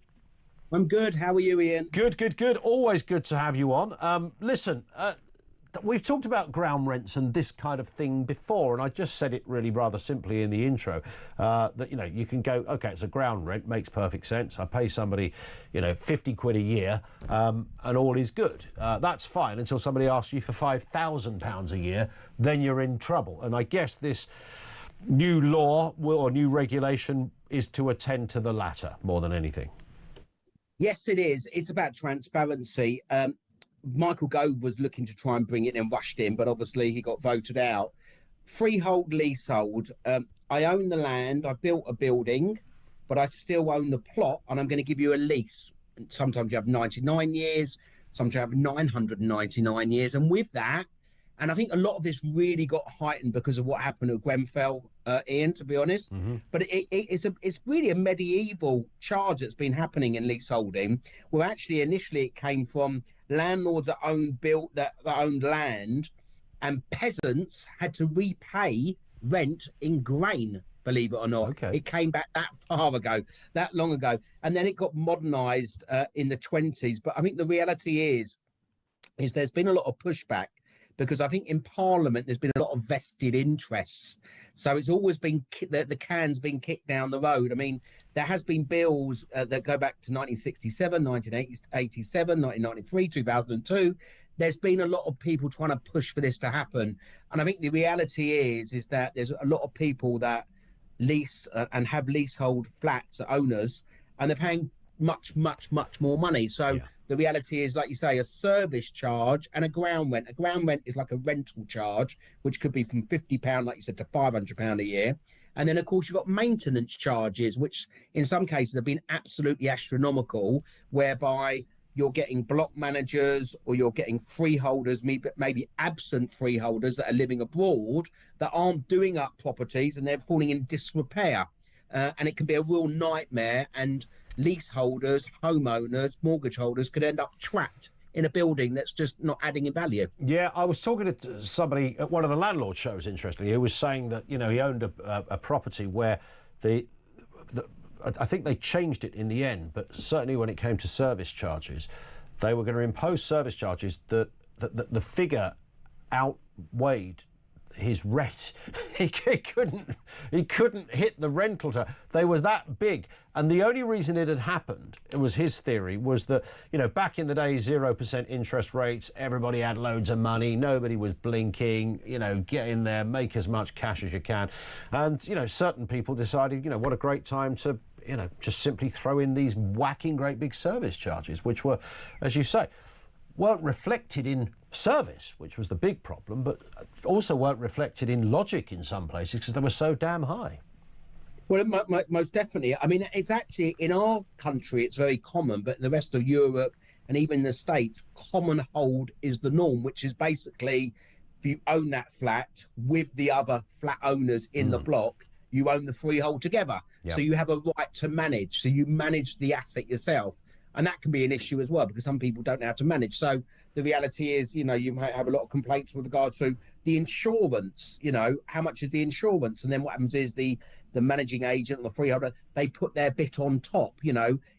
I'm good. How are you, Ian? Good, good, good. Always good to have you on. Listen, we've talked about ground rents and this kind of thing before, and I just said it really rather simply in the intro, that, you know, you can go, OK, it's a ground rent, makes perfect sense. I pay somebody, 50 quid a year, and all is good. That's fine until somebody asks you for £5,000 a year, then you're in trouble. And I guess this new law or new regulation is to attend to the latter more than anything. Yes, it is. It's about transparency. Michael Gove was looking to try and bring it and rushed in, but obviously he got voted out. Freehold, leasehold. I own the land. I built a building, but I still own the plot, and I'm going to give you a lease. Sometimes you have 99 years. Sometimes you have 999 years. And with that, and I think a lot of this really got heightened because of what happened at Grenfell, Ian, to be honest. Mm-hmm. But it's really a medieval charge that's been happening in leaseholding, where actually initially it came from landlords that owned land, and peasants had to repay rent in grain, believe it or not. Okay. It came back that long ago. And then it got modernised in the 20s. But I think the reality is there's been a lot of pushback, because I think in Parliament there's been a lot of vested interests. So it's always been the can's been kicked down the road. I mean, there has been bills that go back to 1967, 1987, 1993, 2002. There's been a lot of people trying to push for this to happen. And I think the reality is that there's a lot of people that lease and have leasehold flats, owners, and they're paying much, much, much more money. So the reality is, like you say, a service charge and a ground rent. A ground rent is like a rental charge, which could be from £50, like you said, to £500 a year. And then, of course, you've got maintenance charges, which in some cases have been absolutely astronomical, whereby you're getting block managers or you're getting freeholders, maybe absent freeholders that are living abroad that aren't doing up properties, and they're falling in disrepair. And it can be a real nightmare. And leaseholders, homeowners, mortgage holders could end up trapped in a building that's just not adding in value. Yeah, I was talking to somebody at one of the landlord shows, interestingly, who was saying that, he owned a property where I think they changed it in the end, but certainly when it came to service charges, they were going to impose service charges that the figure outweighed his rent. He couldn't hit the rental. They were that big, and the only reason it had happened, it was his theory, was that back in the day, 0% interest rates, everybody had loads of money, nobody was blinking. Get in there, make as much cash as you can, and certain people decided, what a great time to just simply throw in these whacking great big service charges, which were, as you say, weren't reflected in service, which was the big problem, but also weren't reflected in logic in some places because they were so damn high. Well, most definitely. I mean, it's actually, in our country, it's very common, but in the rest of Europe and even the States, common hold is the norm, which is basically, if you own that flat with the other flat owners in the block, you own the freehold together. Yep. So you have a right to manage. So you manage the asset yourself. And that can be an issue as well, because some people don't know how to manage. So the reality is, you might have a lot of complaints with regard to the insurance, how much is the insurance? And then what happens is the managing agent or the freeholder, they put their bit on top,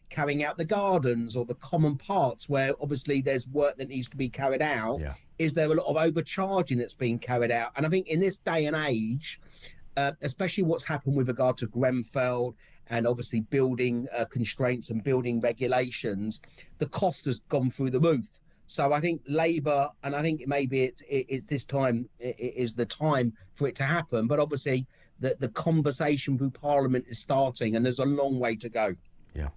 carrying out the gardens or the common parts where obviously there's work that needs to be carried out. Yeah. Is there a lot of overcharging that's being carried out? And I think in this day and age, especially what's happened with regard to Grenfell and obviously building constraints and building regulations, the cost has gone through the roof. So I think Labour, and I think maybe it's this time it is the time for it to happen. But obviously, the conversation through Parliament is starting, and there's a long way to go. Yeah,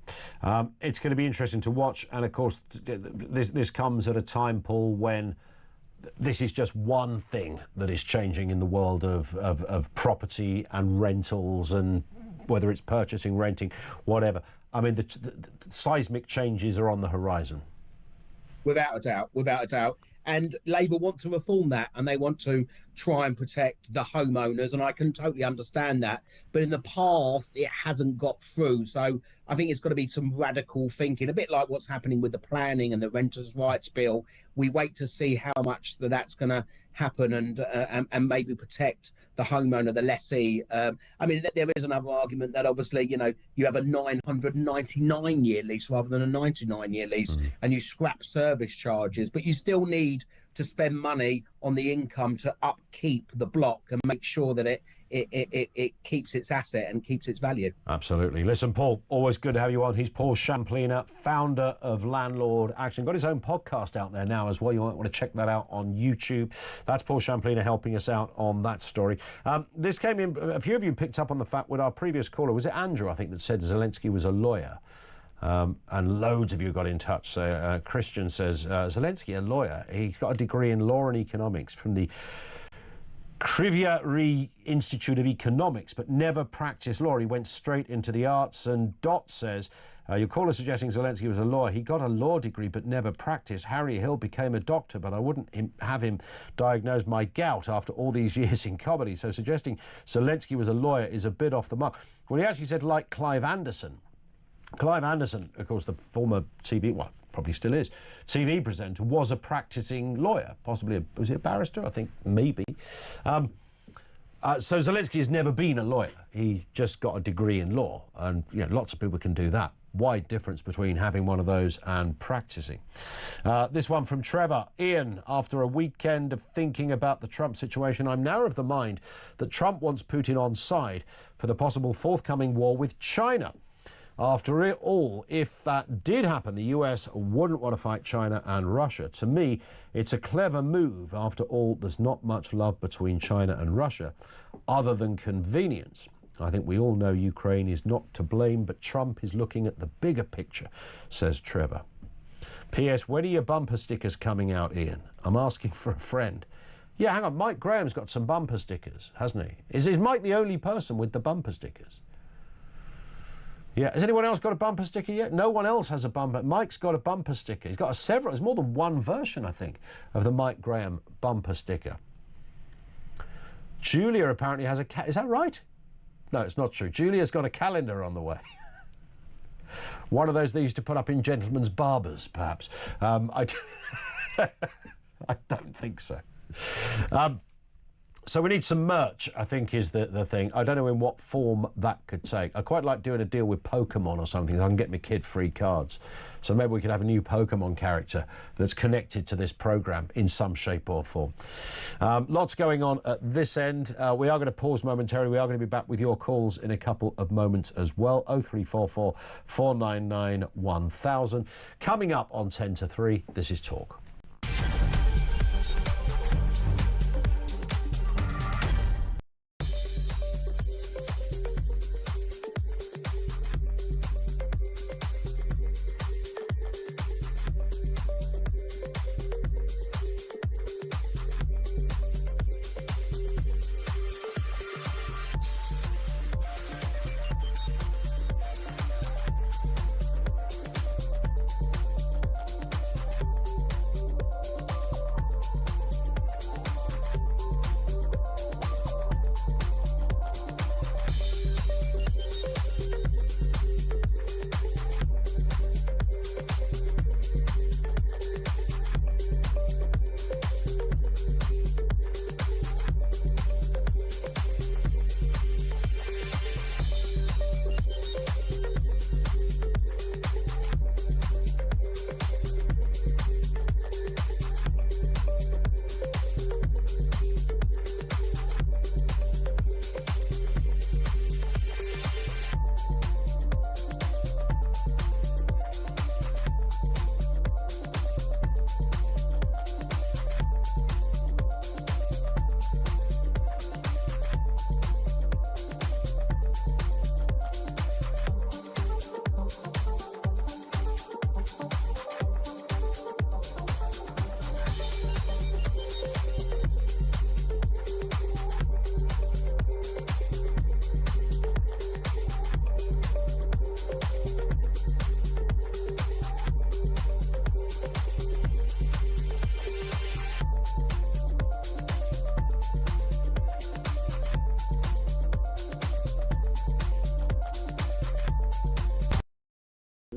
it's going to be interesting to watch, and of course, this comes at a time, Paul, when this is just one thing that is changing in the world of property and rentals, and whether it's purchasing, renting, whatever. I mean, the seismic changes are on the horizon. Without a doubt. And Labour want to reform that, and they want to try and protect the homeowners, and I can totally understand that. But in the past, it hasn't got through. So I think it's got to be some radical thinking, a bit like what's happening with the planning and the renters' rights bill. We wait to see how much that's going to happen, and maybe protect the homeowner, the lessee. I mean, there is another argument that obviously, you have a 999-year lease rather than a 99-year lease, and you scrap service charges, but you still need to spend money on the income to upkeep the block and make sure that it keeps its asset and keeps its value. Absolutely. Listen, Paul, always good to have you on. He's Paul Champlina, founder of Landlord Action. Got his own podcast out there now as well. You might want to check that out on YouTube. That's Paul Champlina helping us out on that story. This came in, a few of you picked up on the fact with our previous caller, was it Andrew, I think, that said Zelensky was a lawyer? And loads of you got in touch. So Christian says, Zelensky, a lawyer, he's got a degree in law and economics from the Krivya Institute of Economics, but never practiced law. He went straight into the arts. And Dot says, your caller suggesting Zelensky was a lawyer. He got a law degree but never practiced. Harry Hill became a doctor, but I wouldn't have him diagnose my gout after all these years in comedy. So suggesting Zelensky was a lawyer is a bit off the mark. Well, he actually said, like Clive Anderson. Clive Anderson, of course, the former TV, well, probably still is, TV presenter, was a practicing lawyer, possibly, was he a barrister? I think maybe. So Zelensky has never been a lawyer. He just got a degree in law, and lots of people can do that. Wide difference between having one of those and practicing. This one from Trevor. Ian, after a weekend of thinking about the Trump situation, I'm now of the mind that Trump wants Putin on side for the possible forthcoming war with China. After it all, if that did happen, the US wouldn't want to fight China and Russia. To me, it's a clever move. After all, there's not much love between China and Russia, other than convenience. I think we all know Ukraine is not to blame, but Trump is looking at the bigger picture, says Trevor. P.S. When are your bumper stickers coming out, Ian? I'm asking for a friend. Yeah, hang on, Mike Graham's got some bumper stickers, hasn't he? Is Mike the only person with the bumper stickers? Yeah, has anyone else got a bumper sticker yet? No one else has a bumper. Mike's got a bumper sticker. He's got several. There's more than one version, I think, of the Mike Graham bumper sticker. Julia apparently has a is that right? No, it's not true. Julia's got a calendar on the way. One of those they used to put up in gentlemen's barbers, perhaps. I don't think so. So we need some merch, I think, is the thing. I don't know in what form that could take. I quite like doing a deal with Pokemon or something so I can get my kid free cards. So maybe we could have a new Pokemon character that's connected to this programme in some shape or form. Lots going on at this end. We are going to pause momentarily. We are going to be back with your calls in a couple of moments as well. 0344 499 1000. Coming up on 10 to 3, this is Talk.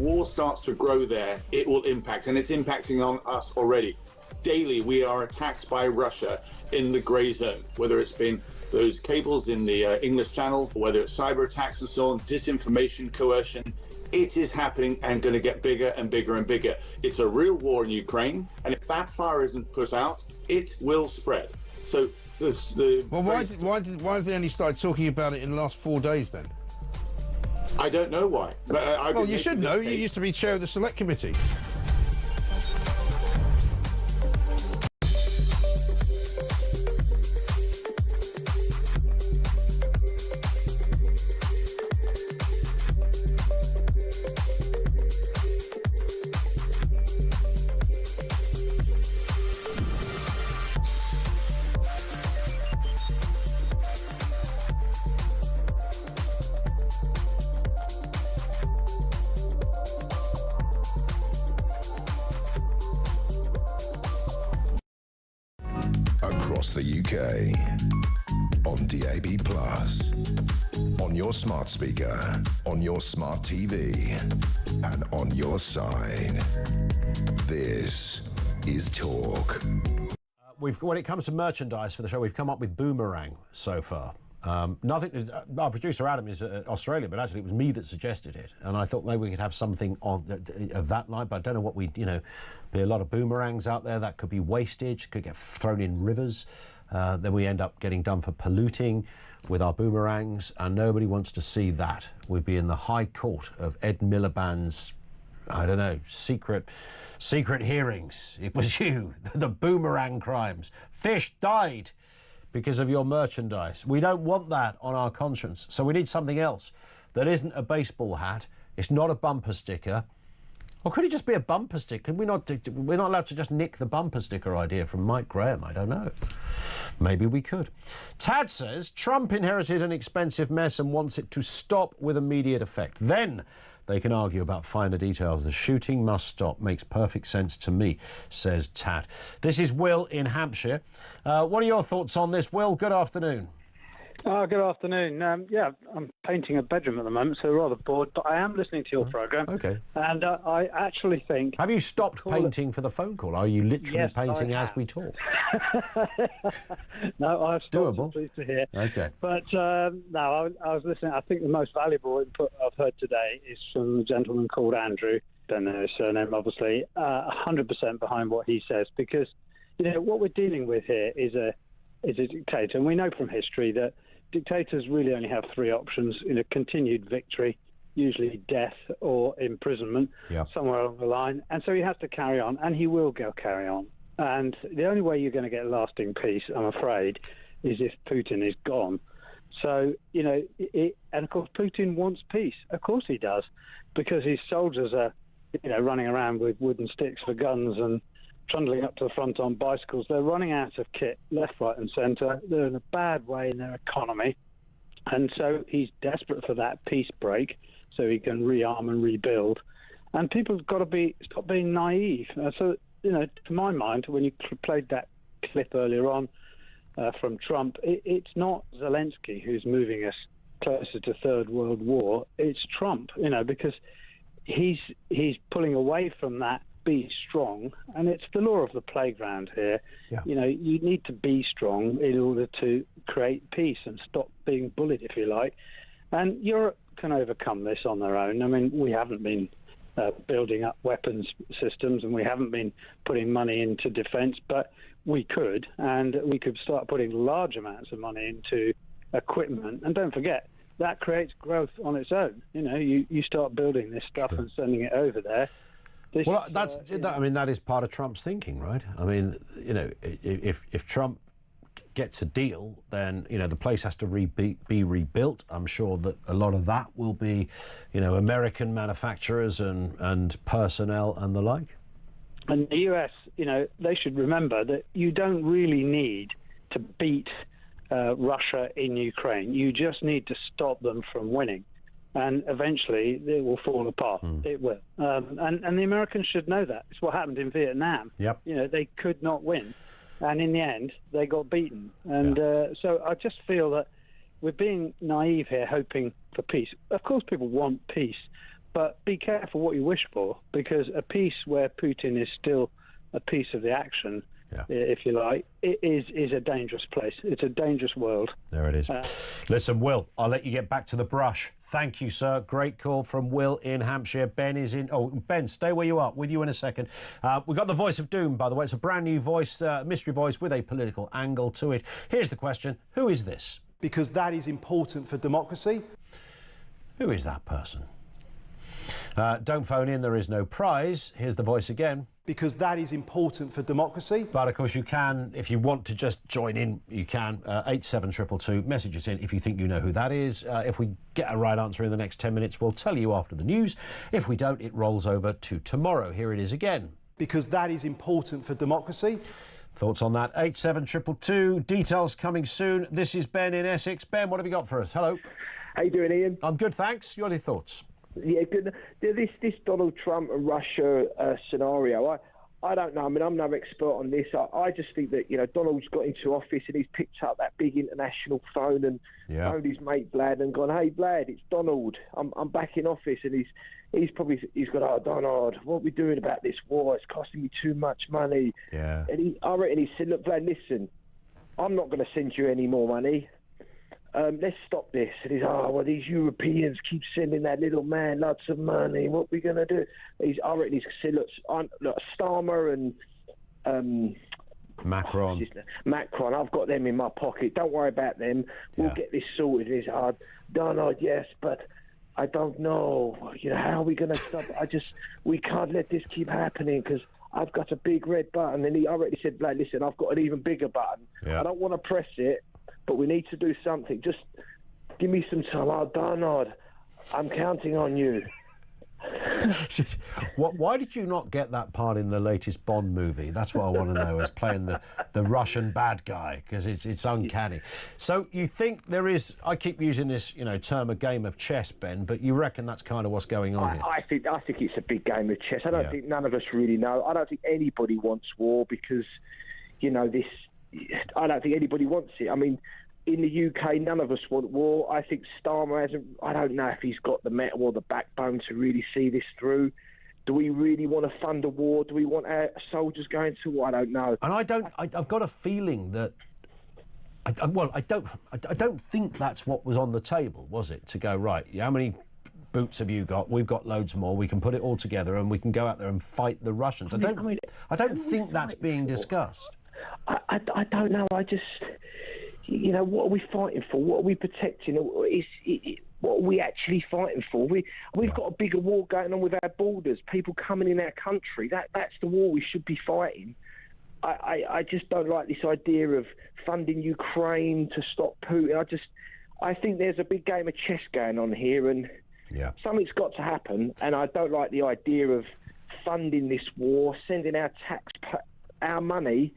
war starts to grow there, it will impact, and it's impacting on us already. Daily, we are attacked by Russia in the grey zone, whether it's been those cables in the English Channel, or whether it's cyber attacks and so on, disinformation, coercion. It is happening and going to get bigger and bigger and bigger. It's a real war in Ukraine, and if that fire isn't put out, it will spread. So well, why have they only started talking about it in the last 4 days then? I don't know why. But well, you should know. You used to be chair of the Select Committee. Across the UK, on DAB+, on your smart speaker, on your smart TV, and on your side. This is Talk. When it comes to merchandise for the show, we've come up with boomerang so far. Nothing. Our producer Adam is Australian, but actually it was me that suggested it, and I thought maybe we could have something of that line. But I don't know what be a lot of boomerangs out there. That could be wastage, could get thrown in rivers. Then we end up getting done for polluting with our boomerangs, and nobody wants to see that. We'd be in the High Court of Ed Miliband's, I don't know, secret hearings. It was you, the boomerang crimes. Fish died because of your merchandise. We don't want that on our conscience. So we need something else that isn't a baseball hat. It's not a bumper sticker. Or could it just be a bumper sticker? We're not allowed to just nick the bumper sticker idea from Mike Graham. I don't know. Maybe we could. Tad says Trump inherited an expensive mess and wants it to stop with immediate effect. Then they can argue about finer details. The shooting must stop. Makes perfect sense to me, says Tad. This is Will in Hampshire. What are your thoughts on this, Will? Good afternoon. Good afternoon. Yeah, I'm painting a bedroom at the moment, so rather bored, but I am listening to your programme. Okay. And I actually think... Have you stopped painting for the phone call? Are you literally painting as we talk? No, I've stopped. Doable. I'm pleased to hear. Okay. But no, I was listening. I think the most valuable input I've heard today is from a gentleman called Andrew. Don't know his surname, obviously. 100% behind what he says, because, what we're dealing with here is a dictator. And we know from history that dictators really only have three options: continued victory, usually death or imprisonment, somewhere along the line. And so he has to carry on, and he will carry on. And the only way you're going to get lasting peace, I'm afraid, is if Putin is gone. So, and of course Putin wants peace. Of course he does, because his soldiers are, running around with wooden sticks for guns and trundling up to the front on bicycles. They're running out of kit left, right and centre. They're in a bad way in their economy. And so he's desperate for that peace break so he can rearm and rebuild. And people have got to stop being naive. So, to my mind, when you played that clip earlier on from Trump, it's not Zelensky who's moving us closer to Third World War. It's Trump, because he's pulling away from that be strong, and it's the law of the playground here. You need to be strong in order to create peace and stop being bullied, if you like. And Europe can overcome this on their own. I mean, we haven't been building up weapons systems, and we haven't been putting money into defence, but we could, and we could start putting large amounts of money into equipment. And don't forget, that creates growth on its own. You start building this stuff and sending it over there. That is part of Trump's thinking, right? I mean, if Trump gets a deal, then the place has to be rebuilt. I'm sure that a lot of that will be, American manufacturers and personnel and the like. And the US, they should remember that you don't really need to beat Russia in Ukraine. You just need to stop them from winning. And eventually it will fall apart. It will. And the Americans should know that. It's what happened in Vietnam. Yep. They could not win. And in the end, they got beaten. And so I just feel that we're being naive here, hoping for peace. Of course, people want peace. But be careful what you wish for, because a peace where Putin is still a piece of the action, if you like, it is a dangerous place. It's a dangerous world. There it is. Listen, Will, I'll let you get back to the brush. Thank you, sir. Great call from Will in Hampshire. Ben is in... Oh, Ben, stay where you are. With you in a second. We've got the voice of doom, by the way. It's a brand new voice, mystery voice with a political angle to it. Here's the question. Who is this? Because that is important for democracy. Who is that person? Don't phone in, there is no prize. Here's the voice again. Because that is important for democracy. But, of course, you can, if you want to just join in, you can. 87222, message us in if you think you know who that is. If we get a right answer in the next 10 minutes, we'll tell you after the news. If we don't, it rolls over to tomorrow. Here it is again. Because that is important for democracy. Thoughts on that? 87222, details coming soon. This is Ben in Essex. Ben, what have you got for us? Hello. How you doing, Ian? I'm good, thanks. Your thoughts? Yeah, good. This Donald Trump and Russia scenario, I don't know. I mean, I'm no expert on this. I just think that, Donald's got into office and he's picked up that big international phone and phoned his mate Vlad and gone, "Hey Vlad, it's Donald. I'm back in office." And he's gone, "Oh, Donald, what are we doing about this war? It's costing me too much money." Yeah. And I reckon he said, "Look, Vlad, listen, I'm not going to send you any more money. Let's stop this." And he's, "Oh, well, these Europeans keep sending that little man lots of money. What are we going to do?" I reckon he's said, "Look, Starmer and Macron, I've got them in my pocket. Don't worry about them. We'll get this sorted." And he's, "Donald, yes, but I don't know. How are we going to stop? We can't let this keep happening because I've got a big red button." And I reckon he said, "Vlad, listen, I've got an even bigger button. I don't want to press it, but we need to do something. Just give me some time." "Oh, Donald, I'm counting on you." Why did you not get that part in the latest Bond movie? That's what I want to know, is playing the Russian bad guy, because it's uncanny. So you think there is, I keep using this term, a game of chess, Ben, but you reckon that's kind of what's going on here? I think it's a big game of chess. I don't think none of us really know. I don't think anybody wants war because, I don't think anybody wants it. I mean, in the UK, none of us want war. I think Starmer hasn't. I don't know if he's got the metal or the backbone to really see this through. Do we really want to fund a war? Do we want our soldiers going to war? I don't know. And I've got a feeling that. I don't think that's what was on the table, was it? To go, right, how many boots have you got? We've got loads more. We can put it all together and we can go out there and fight the Russians. I don't think that's being discussed. I don't know. I just. What are we fighting for? What are we protecting? What are we actually fighting for? We've got a bigger war going on with our borders, people coming in our country. That's the war we should be fighting. I just don't like this idea of funding Ukraine to stop Putin. I think there's a big game of chess going on here, and something's got to happen. And I don't like the idea of funding this war, sending our money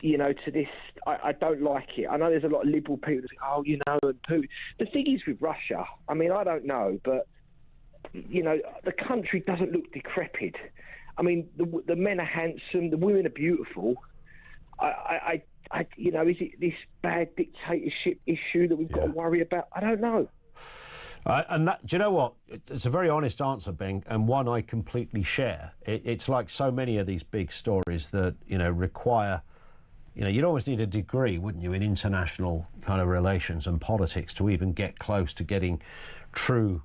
to this. I don't like it. I know there's a lot of liberal people that say, and Putin. The thing is with Russia, I mean, I don't know, but, the country doesn't look decrepit. I mean, the men are handsome, the women are beautiful. Is it this bad dictatorship issue that we've got to worry about? I don't know. And do you know what? It's a very honest answer, Ben, and one I completely share. It's like so many of these big stories that, require... you'd always need a degree, wouldn't you, in international kind of relations and politics to even get close to getting true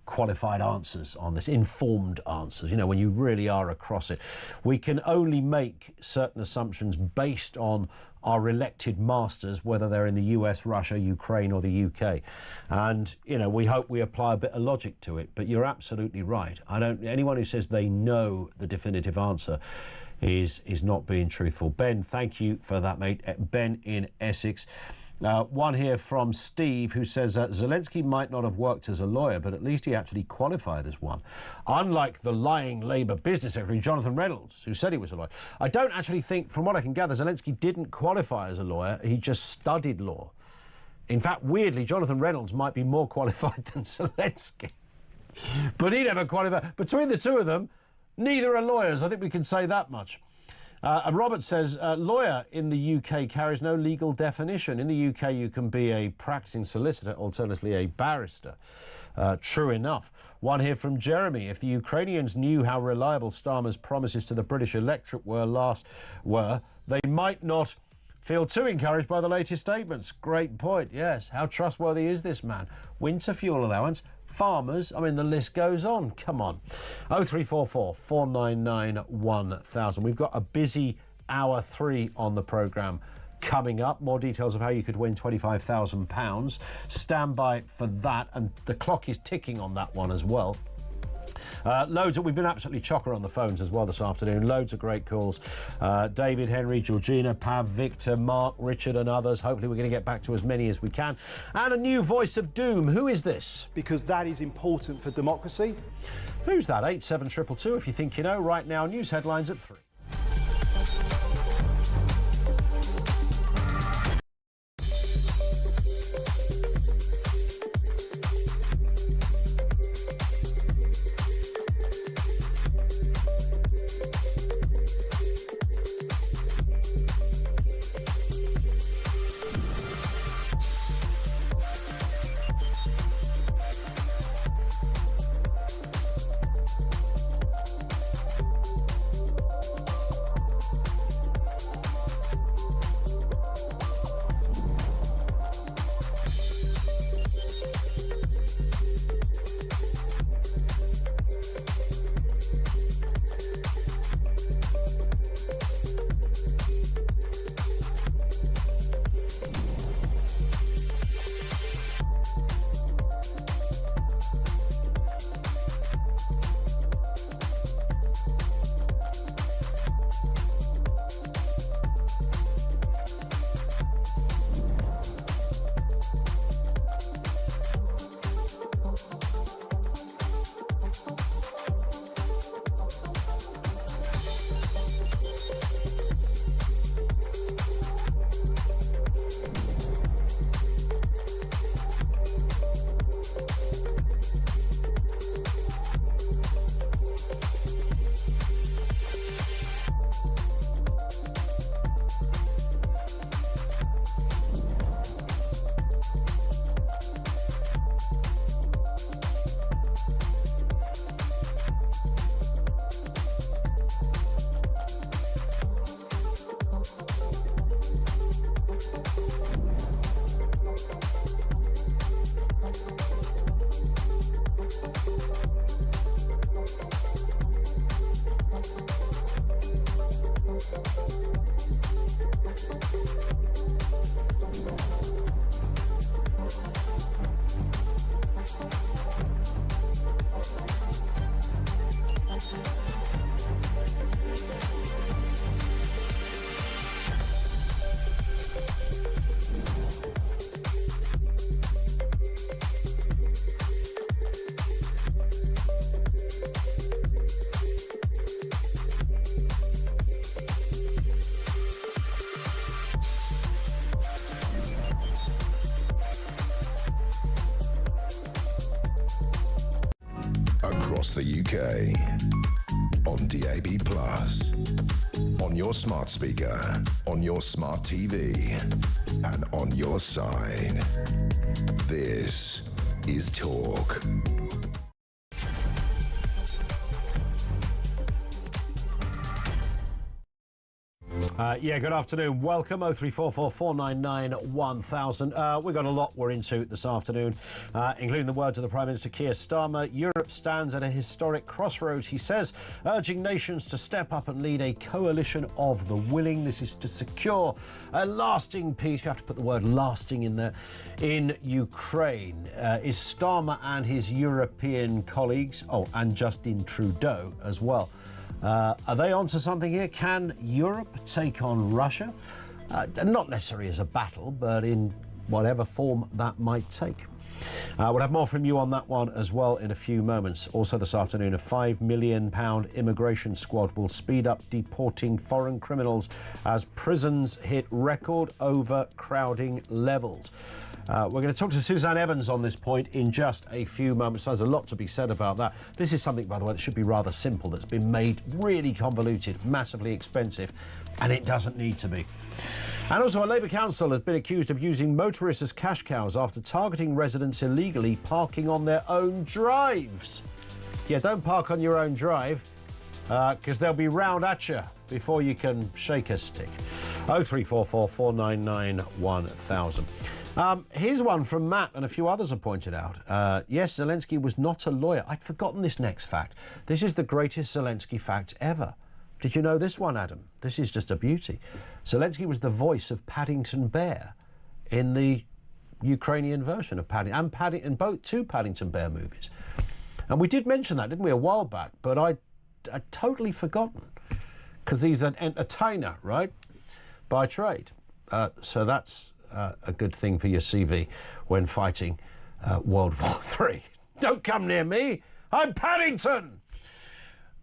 qualified answers on this, informed answers, when you really are across it. We can only make certain assumptions based on our elected masters, whether they're in the US, Russia, Ukraine or the UK. And, we hope we apply a bit of logic to it. But you're absolutely right. Anyone who says they know the definitive answer is not being truthful. Ben, thank you for that, mate. Ben in Essex. One here from Steve, who says Zelensky might not have worked as a lawyer, but at least he actually qualified as one. Unlike the lying Labour business secretary, Jonathan Reynolds, who said he was a lawyer. I don't actually think, from what I can gather, Zelensky didn't qualify as a lawyer. He just studied law. In fact, weirdly, Jonathan Reynolds might be more qualified than Zelensky. But he never qualified. Between the two of them, neither are lawyers. I think we can say that much. And Robert says, lawyer in the UK carries no legal definition. In the UK, you can be a practicing solicitor, alternatively a barrister. True enough. One here from Jeremy. If the Ukrainians knew how reliable Starmer's promises to the British electorate were, they might not feel too encouraged by the latest statements. Great point, yes. How trustworthy is this man? Winter fuel allowance, farmers, I mean, the list goes on. Come on. 0344 499 1000. We've got a busy hour 3 on the programme coming up. More details of how you could win £25,000. Stand by for that, and the clock is ticking on that one as well. We've been absolutely chocker on the phones as well this afternoon. Loads of great calls. David, Henry, Georgina, Pav, Victor, Mark, Richard and others. Hopefully we're going to get back to as many as we can. And a new voice of doom. Who is this? Because that is important for democracy. Who's that? 87222 if you think you know. Right now, news headlines at 3. Across the UK, on DAB+, on your smart speaker, on your smart TV, and on your side. This is Talk. Good afternoon. Welcome, 0344 499 1000. We've got a lot we're into this afternoon, including the words of the Prime Minister Keir Starmer. Europe stands at a historic crossroads, he says, urging nations to step up and lead a coalition of the willing. This is to secure a lasting peace. You have to put the word lasting in there. In Ukraine, is Starmer and his European colleagues, and Justin Trudeau as well, are they onto something here? Can Europe take on Russia? Not necessarily as a battle, but in whatever form that might take. We'll have more from you on that one as well in a few moments. Also this afternoon, a £5 million immigration squad will speed up deporting foreign criminals as prisons hit record overcrowding levels. We're going to talk to Suzanne Evans on this point in just a few moments. There's a lot to be said about that. This is something, by the way, that should be rather simple, that's been made really convoluted, massively expensive, and it doesn't need to be. And also, a Labour council has been accused of using motorists as cash cows after targeting residents illegally parking on their own drives. Yeah, don't park on your own drive, because they'll be round at you before you can shake a stick. 0344 499 1000. Here's one from Matt, and a few others have pointed out. Yes, Zelensky was not a lawyer. I'd forgotten this next fact. This is the greatest Zelensky fact ever. Did you know this one, Adam? This is just a beauty. Zelensky was the voice of Paddington Bear in the Ukrainian version of Paddington, and both two Paddington Bear movies. And we did mention that, didn't we, a while back? But I'd totally forgotten, because he's an entertainer, right, by trade. So that's a good thing for your CV when fighting World War III. Don't come near me. I'm Paddington.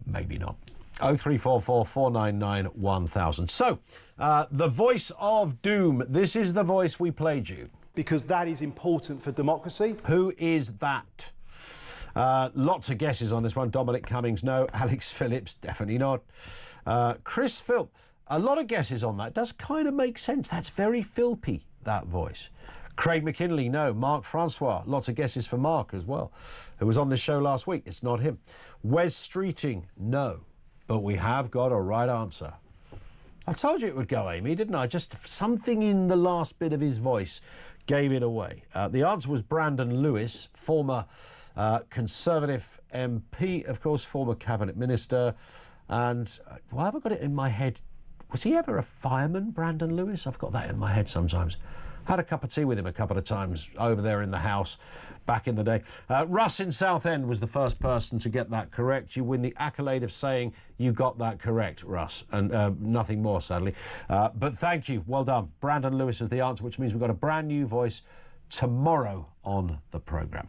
Maybe not. 0344 499 1000. So, the voice of doom. This is the voice we played you. Because that is important for democracy. Who is that? Lots of guesses on this one. Dominic Cummings, no. Alex Phillips, definitely not. Chris Philp, a lot of guesses on that. It does kind of make sense. That's very Philpy, that voice. Craig McKinley, no. Mark Francois, lots of guesses for Mark as well, who was on this show last week. It's not him. Wes Streeting, no. But we have got a right answer. I told you it would go, Amy, didn't I? Just something in the last bit of his voice gave it away. The answer was Brandon Lewis, former Conservative MP, of course, former Cabinet Minister. And why have I got it in my head? Was he ever a fireman, Brandon Lewis? I've got that in my head sometimes. Had a cup of tea with him a couple of times over there in the house back in the day. Russ in Southend was the first person to get that correct. You win the accolade of saying you got that correct, Russ, and nothing more, sadly. But thank you. Well done. Brandon Lewis is the answer, which means we've got a brand new voice tomorrow on the programme.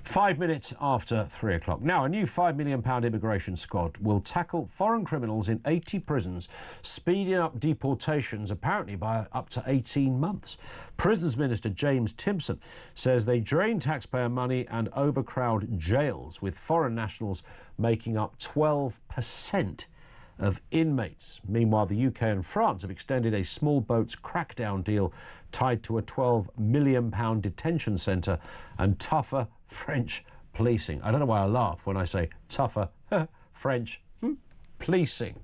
5 minutes after 3 o'clock. Now, a new £5 million immigration squad will tackle foreign criminals in 80 prisons, speeding up deportations apparently by up to 18 months. Prisons Minister James Timpson says they drain taxpayer money and overcrowd jails, with foreign nationals making up 12% of inmates. Meanwhile, the UK and France have extended a small boats crackdown deal tied to a £12 million detention centre and tougher French policing. I don't know why I laugh when I say tougher French policing.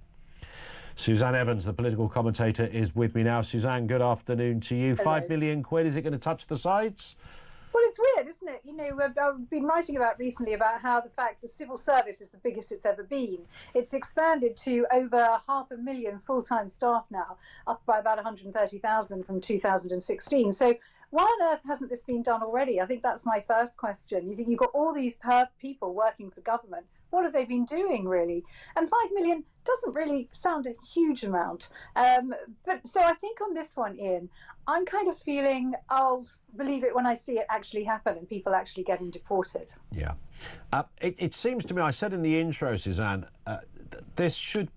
Suzanne Evans, the political commentator, is with me now. Suzanne, good afternoon to you. Hello. £5 million, is it going to touch the sides? Well, it's weird, isn't it? You know, I've been writing about recently about how the fact the civil service is the biggest it's ever been. It's expanded to over 500,000 full-time staff now, up by about 130,000 from 2016. So why on earth hasn't this been done already? I think that's my first question. You think you've got all these people working for government. What have they been doing, really? And 5 million doesn't really sound a huge amount. But so I think on this one, Ian, I'm kind of feeling I'll believe it when I see it actually happen and people actually getting deported. Yeah. It seems to me, I said in the intro, Suzanne, this should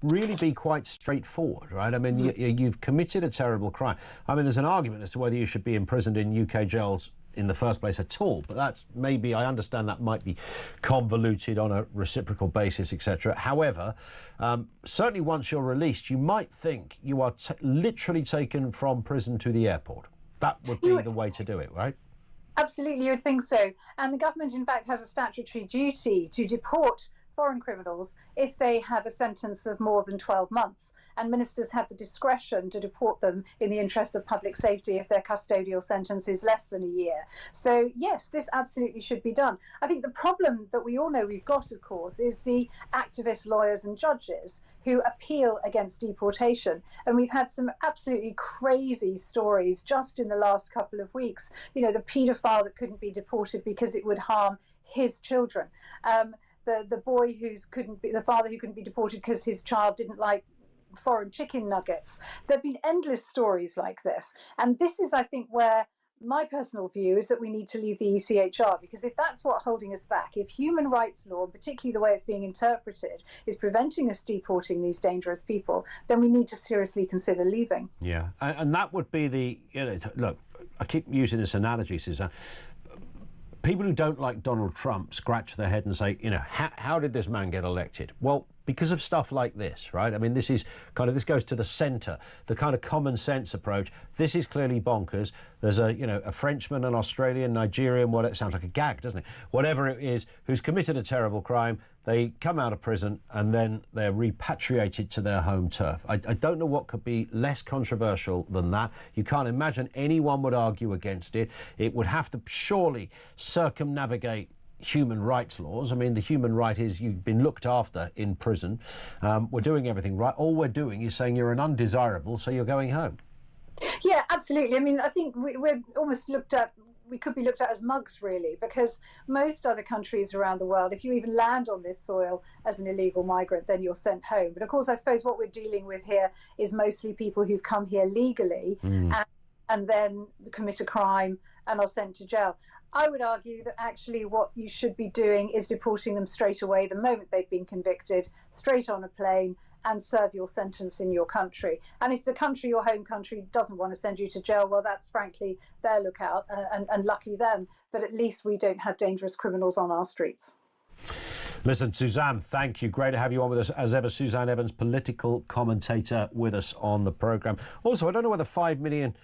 really be quite straightforward, right? I mean, you've committed a terrible crime. I mean, there's an argument as to whether you should be imprisoned in UK jails in the first place at all, but that's maybe, I understand that might be convoluted on a reciprocal basis, etc. However, certainly once you're released, you might think you are literally taken from prison to the airport. That would be the way to do it, right? Absolutely, you would think so. And the government, in fact, has a statutory duty to deport foreign criminals if they have a sentence of more than 12 months. And ministers have the discretion to deport them in the interest of public safety if their custodial sentence is less than a year. So, yes, this absolutely should be done. I think the problem that we all know we've got, of course, is the activist lawyers and judges who appeal against deportation. And we've had some absolutely crazy stories just in the last couple of weeks. You know, the paedophile that couldn't be deported because it would harm his children. The boy the father who couldn't be deported because his child didn't like foreign chicken nuggets. There have been endless stories like this. And this is, I think, where my personal view is that we need to leave the ECHR, because if that's what's holding us back, if human rights law, and particularly the way it's being interpreted, is preventing us deporting these dangerous people, then we need to seriously consider leaving. Yeah, and that would be the, look, I keep using this analogy, Suzanne. People who don't like Donald Trump scratch their head and say, how did this man get elected? Well, because of stuff like this, right? I mean, this goes to the centre, the kind of common sense approach. This is clearly bonkers. There's a Frenchman, an Australian, Nigerian, it sounds like a gag, doesn't it? Whatever it is, who's committed a terrible crime. They come out of prison and then they're repatriated to their home turf. I don't know what could be less controversial than that. You can't imagine anyone would argue against it. It would have to surely circumnavigate human rights laws. I mean, the human right is you've been looked after in prison. We're doing everything right. All we're doing is saying you're an undesirable, so you're going home. Yeah, absolutely. I mean, I think we're almost we could be looked at as mugs, really, because most other countries around the world, if you even land on this soil as an illegal migrant, then you're sent home. But of course, I suppose what we're dealing with here is mostly people who've come here legally and then commit a crime and are sent to jail. I would argue that actually what you should be doing is deporting them straight away the moment they've been convicted, straight on a plane, and serve your sentence in your country. And if the country, your home country, doesn't want to send you to jail, well, that's frankly their lookout, and lucky them. But at least we don't have dangerous criminals on our streets. Listen, Suzanne, thank you. Great to have you on with us as ever. Suzanne Evans, political commentator with us on the programme. Also, I don't know whether £5 million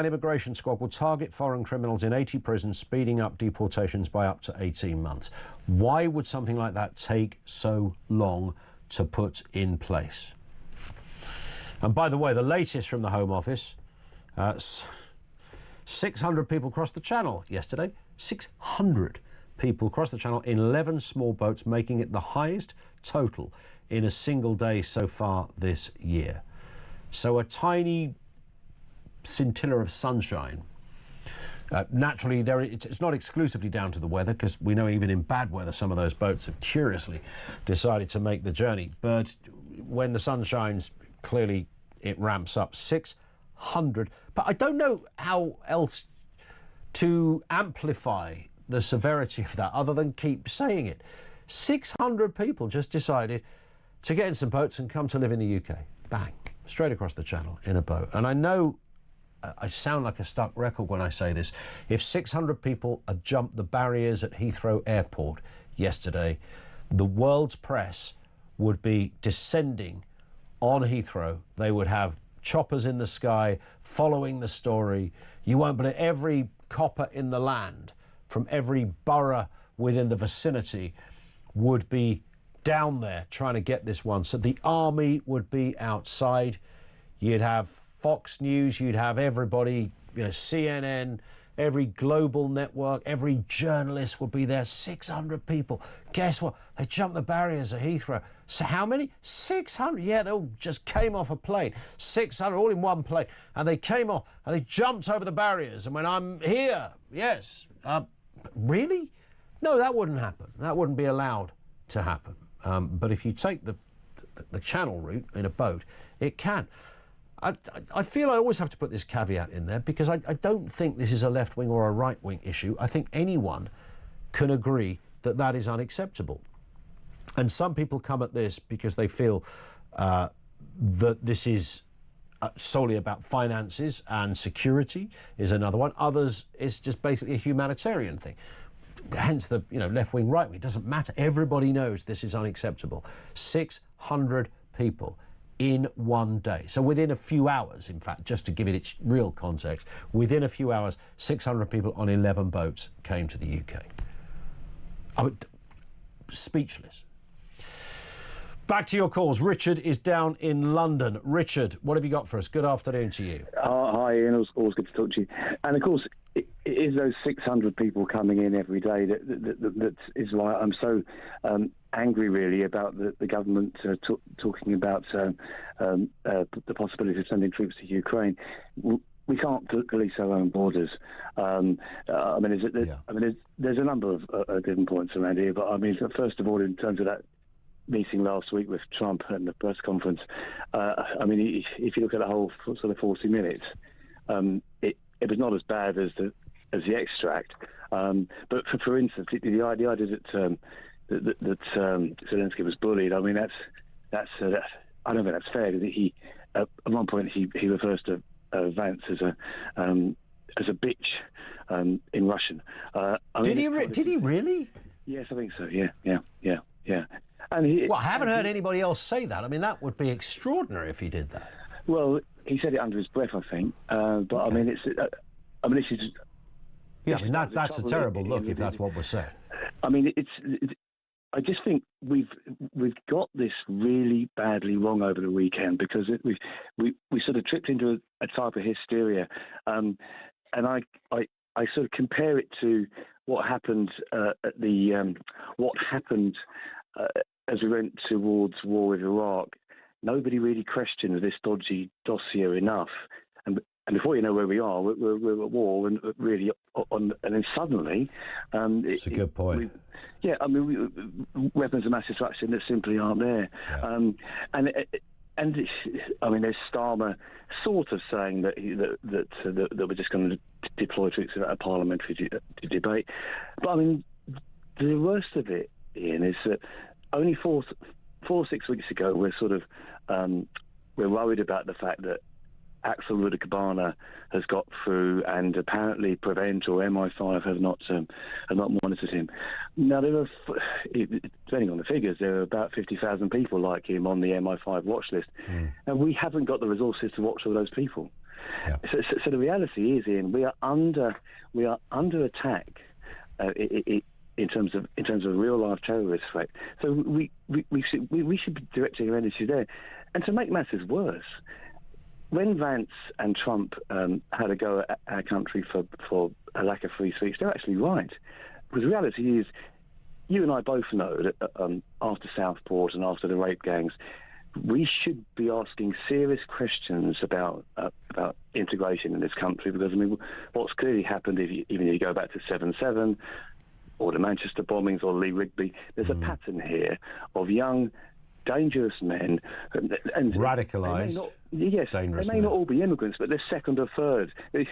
immigration squad will target foreign criminals in 80 prisons, speeding up deportations by up to 18 months. Why would something like that take so long to put in place? And by the way, the latest from the Home Office, 600 people crossed the Channel yesterday. 600 people crossed the Channel in 11 small boats, making it the highest total in a single day so far this year. So a tiny scintilla of sunshine. Naturally, it's not exclusively down to the weather, because we know even in bad weather some of those boats have curiously decided to make the journey. But when the sun shines, clearly it ramps up. 600. But I don't know how else to amplify the severity of that other than keep saying it. 600 people just decided to get in some boats and come to live in the UK. Bang. Straight across the Channel in a boat. And I know I sound like a stuck record when I say this. If 600 people had jumped the barriers at Heathrow Airport yesterday, the world's press would be descending on Heathrow. They would have choppers in the sky following the story. You won't believe every copper in the land from every borough within the vicinity would be down there trying to get this one. So the army would be outside. You'd have Fox News, you'd have everybody, CNN, every global network, every journalist would be there. 600 people. Guess what? They jumped the barriers at Heathrow. So how many? 600. Yeah, they all just came off a plane. 600, all in one plane. And they came off and they jumped over the barriers and went, I'm here. Yes. Really? No, that wouldn't happen. That wouldn't be allowed to happen. But if you take the Channel route in a boat, it can. I feel I always have to put this caveat in there, because I don't think this is a left-wing or a right-wing issue. I think anyone can agree that that is unacceptable. And some people come at this because they feel that this is solely about finances, and security is another one. Others, it's just basically a humanitarian thing. Hence the left-wing, right-wing. It doesn't matter. Everybody knows this is unacceptable. 600 people in one day. So within a few hours, in fact, just to give it its real context, within a few hours, 600 people on 11 boats came to the UK. I mean, speechless. Back to your calls. Richard is down in London. Richard, what have you got for us? Good afternoon to you. Hi, Ian. Always good to talk to you. And of course, it is those 600 people coming in every day that is why I'm so angry, really, about the government talking about the possibility of sending troops to Ukraine. We can't police our own borders. There's a number of different points around here, but I mean, first of all, in terms of that meeting last week with Trump at the press conference, I mean, if you look at the whole sort of 40 minutes, it was not as bad as the extract. But for instance, the idea that Zelensky was bullied, I mean, that's I don't think that's fair. He at one point he refers to Vance as a bitch in Russian. Did he really? Yes, I think so. Yeah. And I haven't heard anybody else say that. I mean, that would be extraordinary if he did that. Well, he said it under his breath, I think. But okay. I mean, this is. Yeah, I mean that's a terrible look if that's what was said. I mean, I just think we've got this really badly wrong over the weekend because we sort of tripped into a type of hysteria, and I sort of compare it to what happened as we went towards war with Iraq. Nobody really questioned this dodgy dossier enough, and before you know where we are, we're at war, and really, and then suddenly, it's a good point. I mean, weapons of mass destruction that simply aren't there, yeah. And I mean, there's Starmer sort of saying that we're just going to deploy troops at a parliamentary debate, but I mean, the worst of it, Ian, is that only 4 or 6 weeks ago we're sort of we're worried about the fact that Axel Rudder-Cabana has got through, and apparently Prevent or MI5 have not monitored him. Now, depending on the figures, there are about 50,000 people like him on the MI5 watch list, and we haven't got the resources to watch all those people. Yeah. So the reality is, Ian, we are under attack in terms of real life terrorist threat. So we should be directing our energy there, and to make matters worse, when Vance and Trump had a go at our country for a lack of free speech, they're actually right. Because the reality is, you and I both know that after Southport and after the rape gangs, we should be asking serious questions about integration in this country. Because, I mean, what's clearly happened, even if you go back to 7/7 or the Manchester bombings or Lee Rigby, there's a pattern here of young, dangerous men and radicalised. Yes, they may not all be immigrants, but they're second or third. The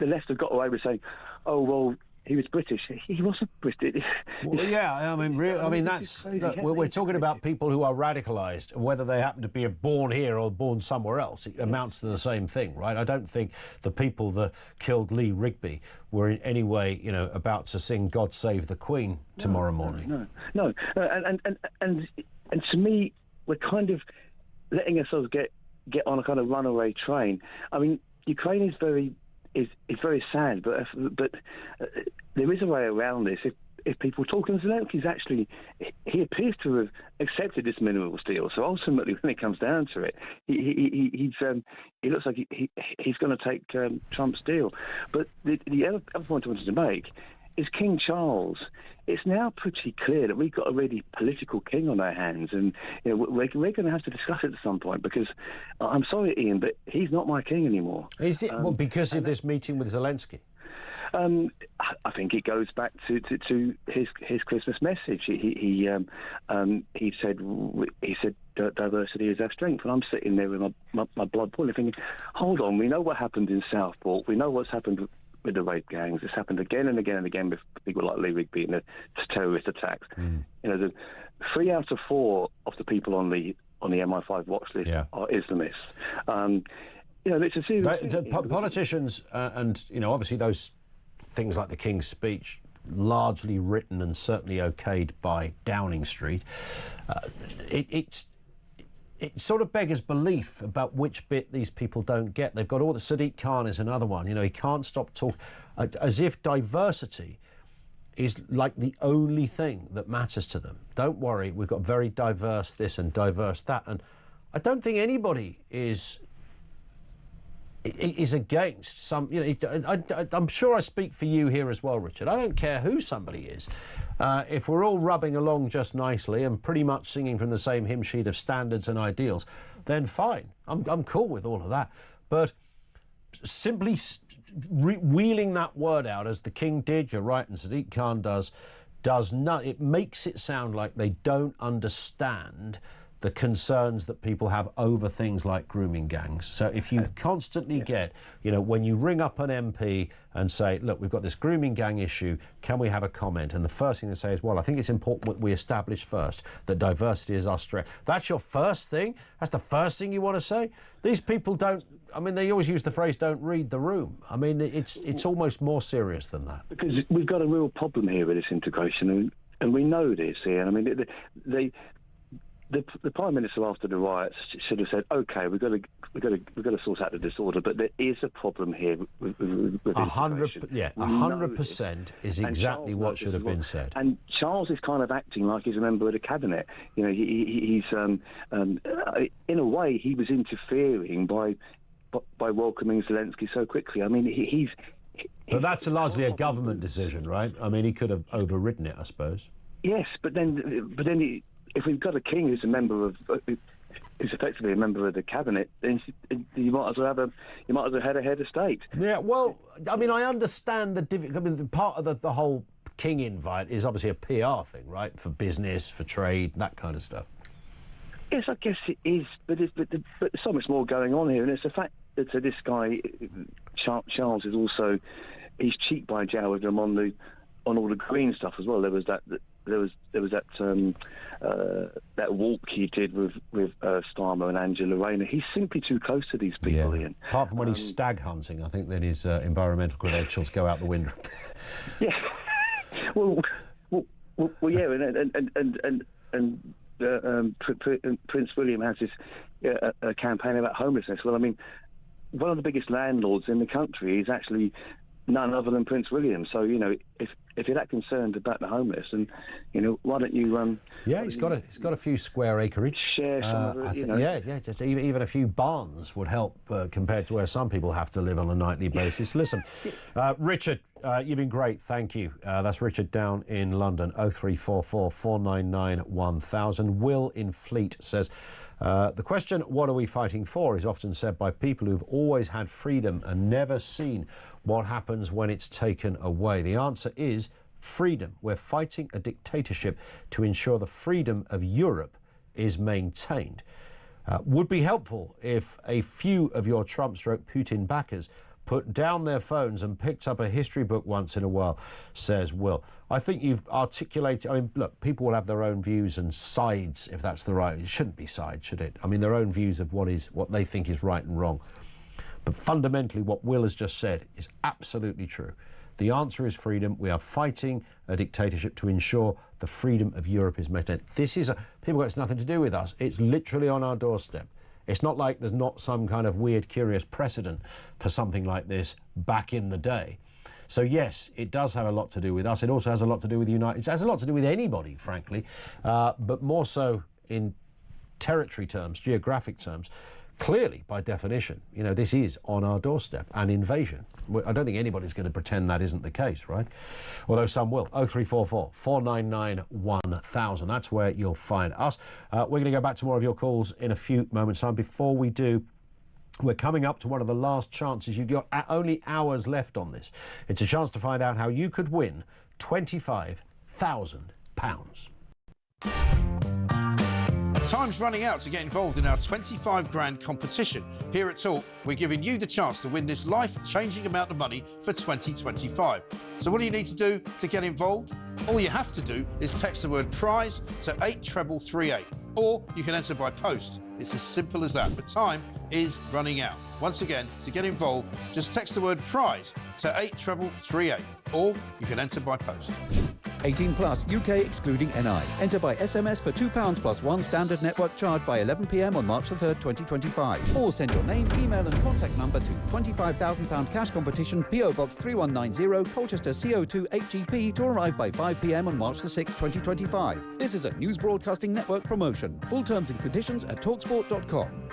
left have got away with saying, "Oh well, he was British." He wasn't British. Well, yeah, I mean, that's we're talking about people who are radicalised, whether they happen to be born here or born somewhere else. It amounts to the same thing, right? I don't think the people that killed Lee Rigby were in any way, about to sing "God Save the Queen" tomorrow morning. No, and to me, we're kind of letting ourselves get on a kind of runaway train. I mean, Ukraine is very sad, but there is a way around this. If people talk, and Zelensky's actually, he appears to have accepted this minerals deal. So ultimately, when it comes down to it, he looks like he's going to take Trump's deal. But the other point I wanted to make is King Charles. It's now pretty clear that we've got a really political king on our hands, and we're going to have to discuss it at some point, because I'm sorry, Ian, but he's not my king anymore. Is it because of this meeting with Zelensky? I think it goes back to his Christmas message. He said diversity is our strength, and I'm sitting there with my blood boiling, thinking, hold on, we know what happened in Southport, we know what's happened with the rape gangs. It's happened again and again and again with people like Lee Rigby and the terrorist attacks. The 3 out of 4 of the people on the MI5 watch list are Islamists. It's a serious thing. Politicians and obviously those things like the King's Speech, largely written and certainly okayed by Downing Street. It sort of beggars belief about which bit these people don't get. They've got all the... Sadiq Khan is another one. He can't stop talking, as if diversity is like the only thing that matters to them. Don't worry, we've got very diverse this and diverse that. And I don't think anybody is against some... I'm sure I speak for you here as well, Richard. I don't care who somebody is. If we're all rubbing along just nicely and pretty much singing from the same hymn sheet of standards and ideals, then fine. I'm cool with all of that. But simply wheeling that word out, as the King did, you're right, and Sadiq Khan does, it makes it sound like they don't understand the concerns that people have over things like grooming gangs. So if you constantly get, when you ring up an MP and say, look, we've got this grooming gang issue, can we have a comment? And the first thing they say is, well, I think it's important that we establish first that diversity is our strength. That's your first thing? That's the first thing you want to say? These people don't, they always use the phrase, don't read the room. It's almost more serious than that. Because we've got a real problem here with this integration, and we know this here. The Prime Minister after the riots should have said, "Okay, we've got to sort out the disorder," but there is a problem here with 100% is exactly what should have been said. And Charles is kind of acting like he's a member of the cabinet. He's in a way he was interfering by welcoming Zelensky so quickly. But that's largely a government decision, right? He could have overridden it, I suppose. Yes, but then. If we've got a king who's who's effectively a member of the cabinet, then you might as well had a head of state. Yeah, well, I understand the part of the whole king invite is obviously a PR thing, right? For business, for trade, that kind of stuff. Yes, I guess it is, but there's so much more going on here, and it's the fact that this guy Charles is also cheek by jowl with them on all the green stuff as well. There was that walk he did with Starmer and Angela Rayner. He's simply too close to these people, Ian. Apart from when he's stag hunting, I think then his environmental credentials go out the window. Yeah. Well, yeah, and Prince William has this a campaign about homelessness. Well, one of the biggest landlords in the country is actually none other than Prince William. So, if you're that concerned about the homeless, and why don't you? He's got a few square acreage. Share some of it, just even a few barns would help compared to where some people have to live on a nightly basis. Listen, Richard, you've been great. Thank you. That's Richard down in London. 0344 499 1000. Will in Fleet says, the question, what are we fighting for, is often said by people who've always had freedom and never seen what happens when it's taken away. The answer is freedom. We're fighting a dictatorship to ensure the freedom of Europe is maintained. Would be helpful if a few of your Trump/Putin backers put down their phones and picked up a history book once in a while, says Will. I think you've articulated, look, people will have their own views and sides, if that's the right, it shouldn't be sides, should it? Their own views of what they think is right and wrong. But fundamentally, what Will has just said is absolutely true. The answer is freedom. We are fighting a dictatorship to ensure the freedom of Europe is maintained. People, it's nothing to do with us. It's literally on our doorstep. It's not like there's not some kind of weird, curious precedent for something like this back in the day. So yes, it does have a lot to do with us. It also has a lot to do with the United States. It has a lot to do with anybody, frankly, but more so in territory terms, geographic terms. Clearly, by definition, this is on our doorstep, an invasion. I don't think anybody's going to pretend that isn't the case, right? Although some will. 0344 499 1000. That's where you'll find us. We're going to go back to more of your calls in a few moments' time. Before we do, we're coming up to one of the last chances. You've got only hours left on this. It's a chance to find out how you could win £25,000. Time's running out to get involved in our 25 grand competition. Here at Talk, we're giving you the chance to win this life-changing amount of money for 2025. So what do you need to do to get involved? All you have to do is text the word prize to 83338, or you can enter by post. It's as simple as that, but time is running out. Once again, to get involved, just text the word prize to 83338, or you can enter by post. 18 plus, UK excluding NI. Enter by SMS for £2 plus one standard network charge by 11 p.m. on March the 3rd, 2025. Or send your name, email and contact number to £25,000 cash competition, PO Box 3190, Colchester CO2 8GP, to arrive by 5 p.m. on March the 6th, 2025. This is a News Broadcasting Network promotion. Full terms and conditions at talksport.com.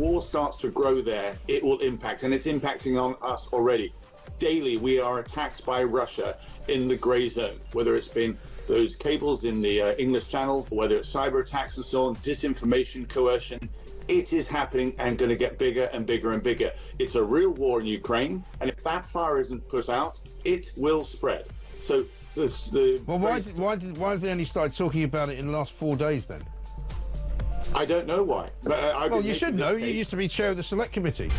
war starts to grow there, it will impact, and it's impacting on us already. Daily, we are attacked by Russia in the grey zone, whether it's been those cables in the English Channel, or whether it's cyber attacks and so on, disinformation, coercion. It is happening and going to get bigger and bigger and bigger. It's a real war in Ukraine, and if that fire isn't put out, it will spread. So well, why have they only started talking about it in the last 4 days then? I don't know why. But well, you should know. You used to be chair of the Select Committee.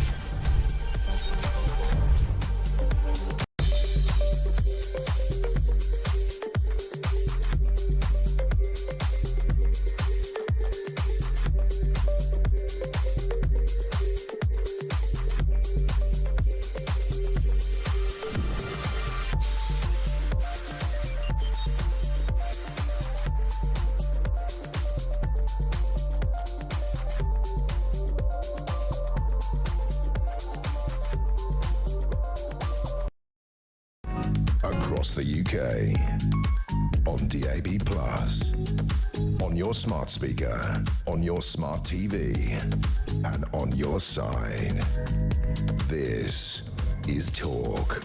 Across the UK, on DAB+, on your smart speaker, on your smart TV, and on your side. This is Talk.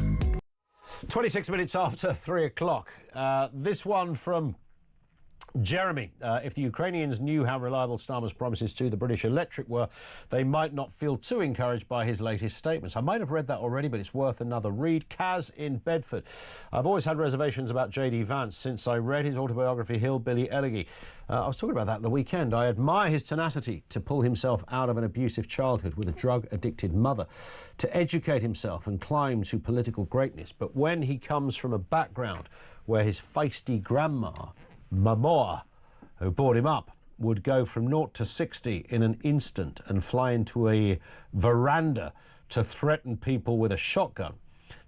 26 minutes after 3 o'clock. This one from Jeremy. If the Ukrainians knew how reliable Starmer's promises to the British electorate were, they might not feel too encouraged by his latest statements. I might have read that already, but it's worth another read. Kaz in Bedford. I've always had reservations about J.D. Vance since I read his autobiography, Hillbilly Elegy. I was talking about that the weekend. I admire his tenacity to pull himself out of an abusive childhood with a drug-addicted mother, to educate himself and climb to political greatness. But when he comes from a background where his feisty grandma, Mamoa, who brought him up, would go from 0 to 60 in an instant and fly into a veranda to threaten people with a shotgun,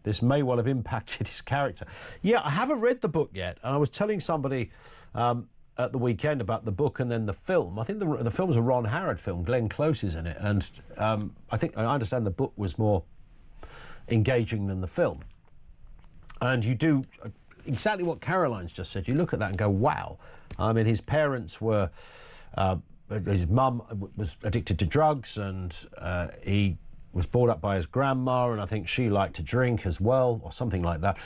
this may well have impacted his character. Yeah, I haven't read the book yet, and I was telling somebody at the weekend about the book and then the film. I think the film's a Ron Howard film. Glenn Close is in it, and I understand the book was more engaging than the film. And you do exactly what Caroline's just said. You look at that and go, wow. I mean, his parents were, his mum was addicted to drugs, and he was brought up by his grandma, and I think she liked to drink as well, or something like that.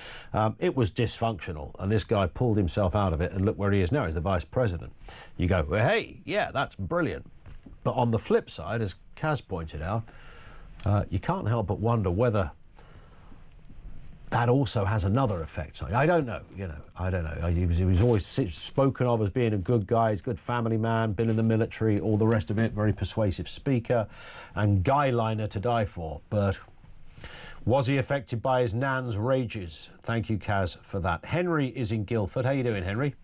It was dysfunctional, and this guy pulled himself out of it, and look where he is now. He's the vice president. You go, well, hey, yeah, that's brilliant. But on the flip side, as Kaz pointed out, you can't help but wonder whether that also has another effect. I don't know, I don't know. He was always spoken of as being a good guy, he's a good family man, been in the military, all the rest of it, very persuasive speaker, and guy liner to die for. But was he affected by his nan's rages? Thank you, Kaz, for that. Henry is in Guildford. How you doing, Henry?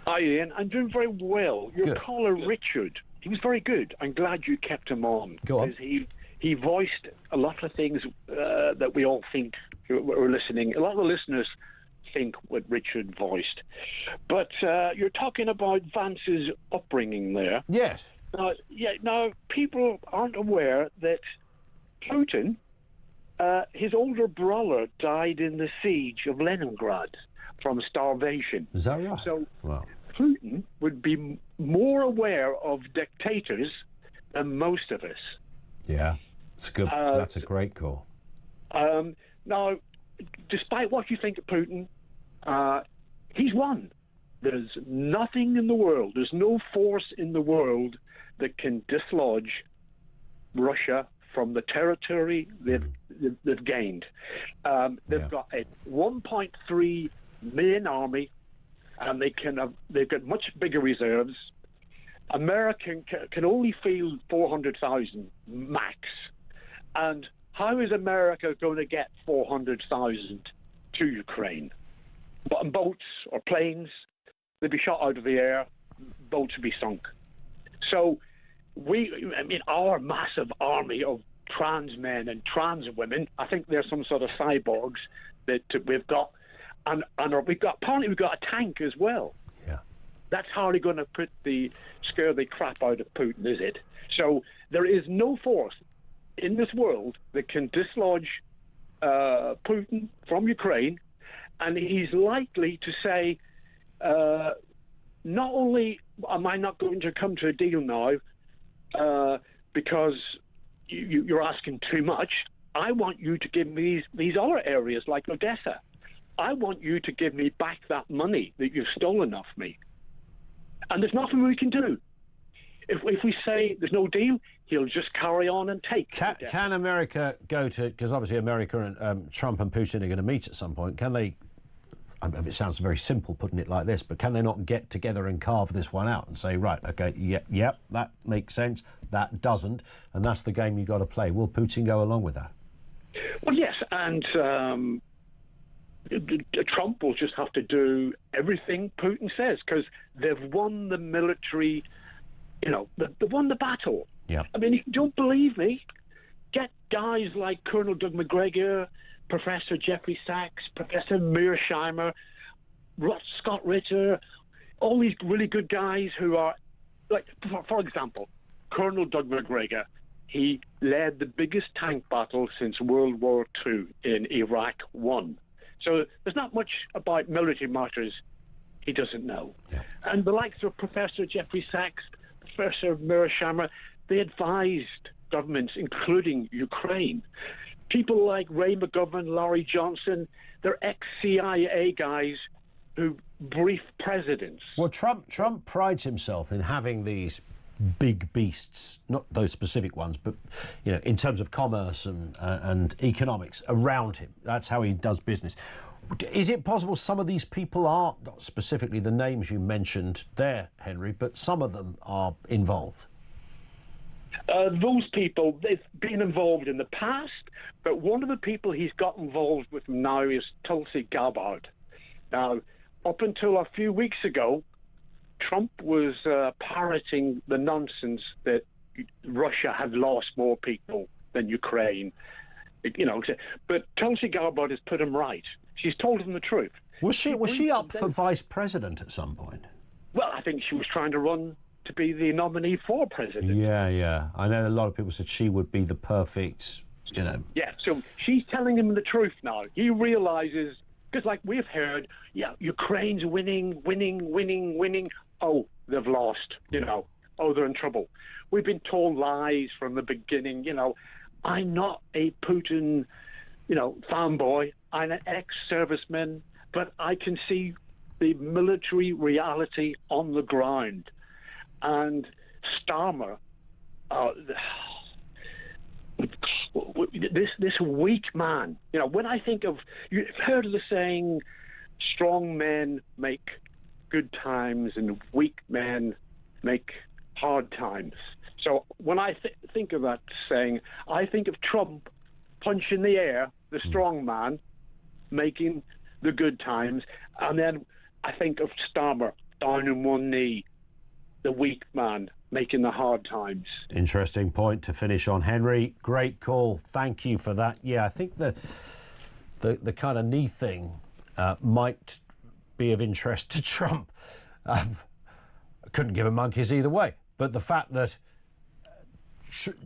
Hi, Ian. I'm doing very well. Your caller, Richard, he was very good. I'm glad you kept him on. Go on. Because he voiced a lot of things that we all think we're listening. A lot of the listeners think what Richard voiced. But you're talking about Vance's upbringing there. Yes. Now, people aren't aware that Putin, his older brother, died in the siege of Leningrad from starvation. Is that right? So wow. Putin would be more aware of dictators than most of us. Yeah, it's good. That's a great call. Now, despite what you think of Putin, he's won. There's nothing in the world, there's no force in the world that can dislodge Russia from the territory they've gained. They've got a 1.3 million army, and they've got much bigger reserves. America can only field 400,000 max. And how is America going to get 400,000 to Ukraine? Boats or planes, they'd be shot out of the air, boats would be sunk. So our massive army of trans men and trans women, I think they're some sort of cyborgs that we've got, and apparently we've got a tank as well. Yeah. That's hardly going to scare the crap out of Putin, is it? So there is no force in this world that can dislodge Putin from Ukraine, and he's likely to say, not only am I not going to come to a deal now, because you're asking too much. I want you to give me these other areas like Odessa. I want you to give me back that money that you've stolen off me. And there's nothing we can do. If we say there's no deal, he'll just carry on and take. Can America go to, because obviously America and Trump and Putin are going to meet at some point, can they, I mean, it sounds very simple putting it like this, but can they not get together and carve this one out and say, right, OK, yep, that makes sense, that doesn't, and that's the game you've got to play. Will Putin go along with that? Well, yes, and Trump will just have to do everything Putin says, because they've won the military, they've won the battle. Yeah. I mean, if you don't believe me, get guys like Colonel Doug McGregor, Professor Jeffrey Sachs, Professor Mearsheimer, Scott Ritter, all these really good guys who are, like, for example, Colonel Doug McGregor. He led the biggest tank battle since World War II in Iraq 1. So there's not much about military matters he doesn't know. Yeah. And the likes of Professor Jeffrey Sachs, Professor Mearsheimer, they advised governments, including Ukraine. People like Ray McGovern, Larry Johnson, they're ex-CIA guys who brief presidents. Well, Trump prides himself in having these big beasts, not those specific ones, but in terms of commerce and economics around him. That's how he does business. Is it possible some of these people are, not specifically the names you mentioned there, Henry, but some of them are involved? Those people, they've been involved in the past, but one of the people he's got involved with now is Tulsi Gabbard. Now, up until a few weeks ago, Trump was parroting the nonsense that Russia had lost more people than Ukraine. But Tulsi Gabbard has put him right. She's told him the truth. Was she up for vice president at some point? Well, I think she was trying to run to be the nominee for president. Yeah. I know a lot of people said she would be the perfect, Yeah, so she's telling him the truth now. He realizes, because like we've heard, Ukraine's winning. Oh, they've lost, Oh, they're in trouble. We've been told lies from the beginning, I'm not a Putin, fanboy. I'm an ex-serviceman, but I can see the military reality on the ground. And Starmer, this weak man, when I think of, you've heard of the saying, strong men make good times and weak men make hard times. So when I think of that saying, I think of Trump punching the air, the strong man, making the good times, and then I think of Starmer down on one knee, the weak man making the hard times. Interesting point to finish on, Henry. Great call. Thank you for that. Yeah, I think the kind of knee thing might be of interest to Trump. I couldn't give a monkeys either way. But the fact that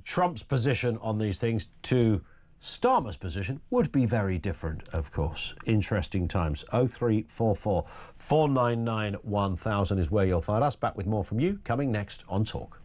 Trump's position on these things to Starmer's position would be very different, of course. Interesting times. 0344 499 1000 is where you'll find us. Back with more from you coming next on Talk.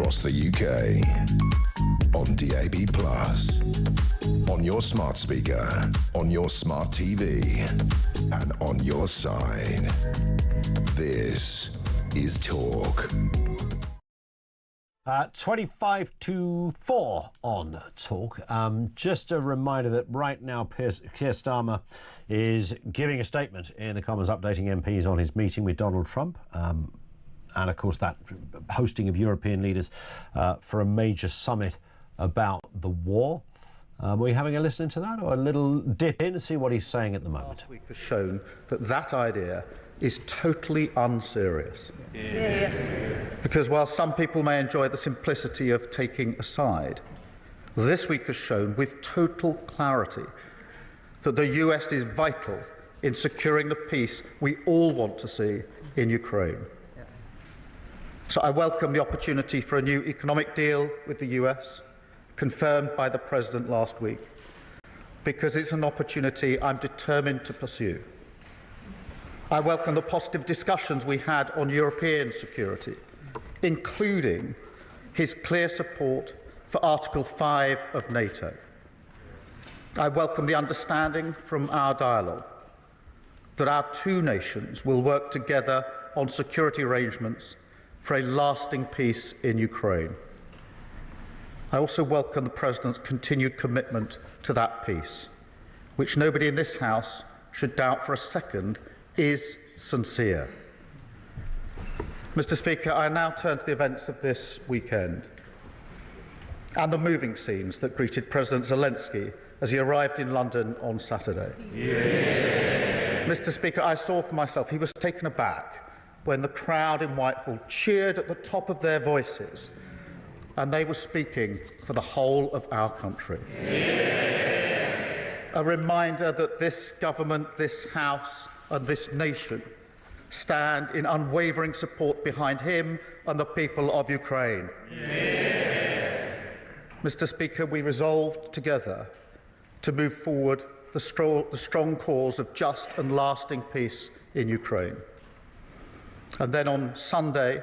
across the UK. On DAB+, on your smart speaker, on your smart TV, and on your side. This is Talk. 25 to 4 on Talk. Just a reminder that right now Keir Starmer is giving a statement in the Commons, updating MPs on his meeting with Donald Trump. And of course that hosting of European leaders for a major summit about the war. Are we having a listen to that, or a little dip in and see what he's saying at the moment? Last week has shown that that idea is totally unserious. Because while some people may enjoy the simplicity of taking a side, this week has shown with total clarity that the US is vital in securing the peace we all want to see in Ukraine. So I welcome the opportunity for a new economic deal with the US, confirmed by the President last week, because it's an opportunity I'm determined to pursue. I welcome the positive discussions we had on European security, including his clear support for Article 5 of NATO. I welcome the understanding from our dialogue that our two nations will work together on security arrangements for a lasting peace in Ukraine. I also welcome the President's continued commitment to that peace, which nobody in this House should doubt for a second is sincere. Mr. Speaker, I now turn to the events of this weekend and the moving scenes that greeted President Zelensky as he arrived in London on Saturday. Mr. Speaker, I saw for myself he was taken aback when the crowd in Whitehall cheered at the top of their voices, and they were speaking for the whole of our country. A reminder that this government, this House, and this nation stand in unwavering support behind him and the people of Ukraine. Mr. Speaker, we resolved together to move forward the strong cause of just and lasting peace in Ukraine. And then on Sunday,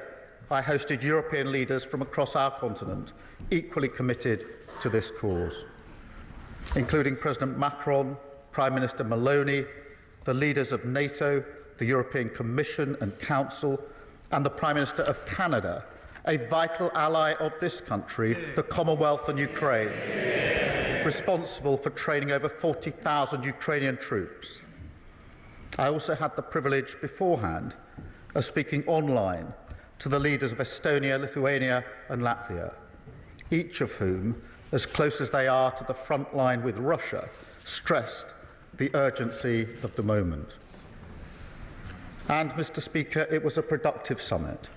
I hosted European leaders from across our continent, equally committed to this cause, including President Macron, Prime Minister Maloney, the leaders of NATO, the European Commission and Council, and the Prime Minister of Canada, a vital ally of this country, the Commonwealth and Ukraine, responsible for training over 40,000 Ukrainian troops. I also had the privilege beforehand of speaking online to the leaders of Estonia, Lithuania and Latvia, each of whom, as close as they are to the front line with Russia, stressed the urgency of the moment. And, Mr. Speaker, it was a productive summit.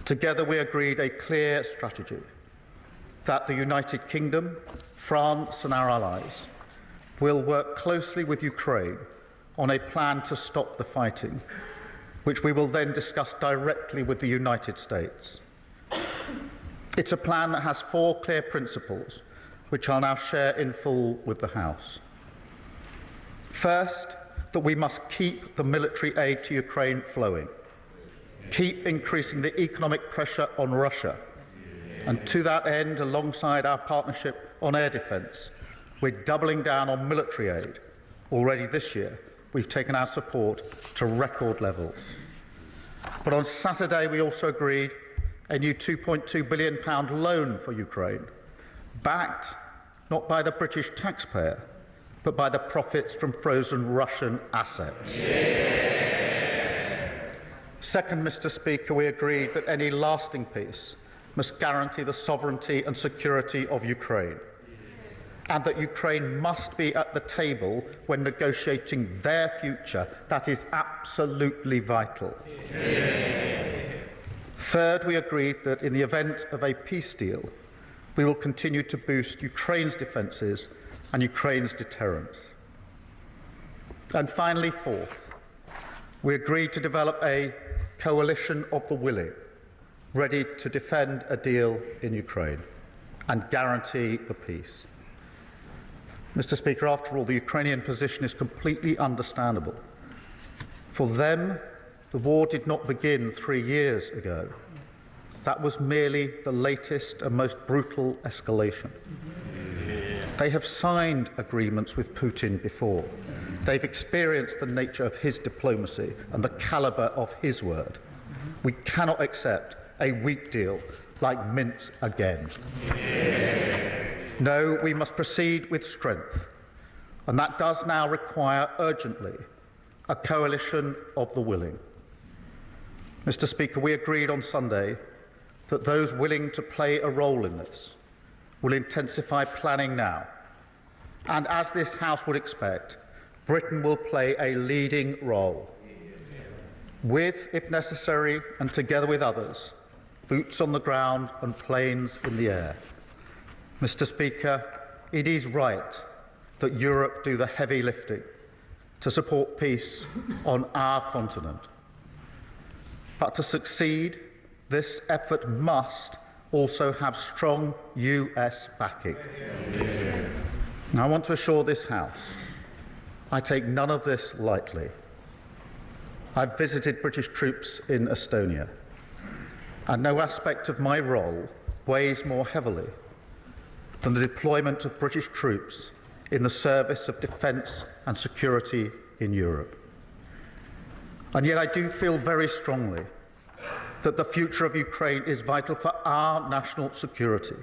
Together we agreed a clear strategy that the United Kingdom, France and our allies will work closely with Ukraine on a plan to stop the fighting, which we will then discuss directly with the United States. It's a plan that has 4 clear principles, which I'll now share in full with the House. First, that we must keep the military aid to Ukraine flowing, keep increasing the economic pressure on Russia, and to that end, alongside our partnership on air defence, we're doubling down on military aid. Already this year, we've taken our support to record levels. But on Saturday, we also agreed a new £2.2 billion loan for Ukraine, backed not by the British taxpayer, but by the profits from frozen Russian assets. Second, Mr. Speaker, we agreed that any lasting peace must guarantee the sovereignty and security of Ukraine, and that Ukraine must be at the table when negotiating their future. That is absolutely vital. Third, we agreed that in the event of a peace deal, we will continue to boost Ukraine's defences and Ukraine's deterrence. And finally, fourth, we agreed to develop a coalition of the willing, ready to defend a deal in Ukraine and guarantee the peace. Mr. Speaker, after all, the Ukrainian position is completely understandable. For them, the war did not begin 3 years ago. that was merely the latest and most brutal escalation. They have signed agreements with Putin before. They've experienced the nature of his diplomacy and the calibre of his word. We cannot accept a weak deal like Minsk again. No, we must proceed with strength, and that does now require urgently a coalition of the willing. Mr. Speaker, we agreed on Sunday that those willing to play a role in this will intensify planning now. And as this House would expect, Britain will play a leading role with, if necessary, and together with others, boots on the ground and planes in the air. Mr. Speaker, it is right that Europe do the heavy lifting to support peace on our continent. But to succeed, this effort must also have strong US backing. I want to assure this House I take none of this lightly. I've visited British troops in Estonia, and no aspect of my role weighs more heavily than the deployment of British troops in the service of defence and security in Europe. And yet I do feel very strongly that the future of Ukraine is vital for our national security.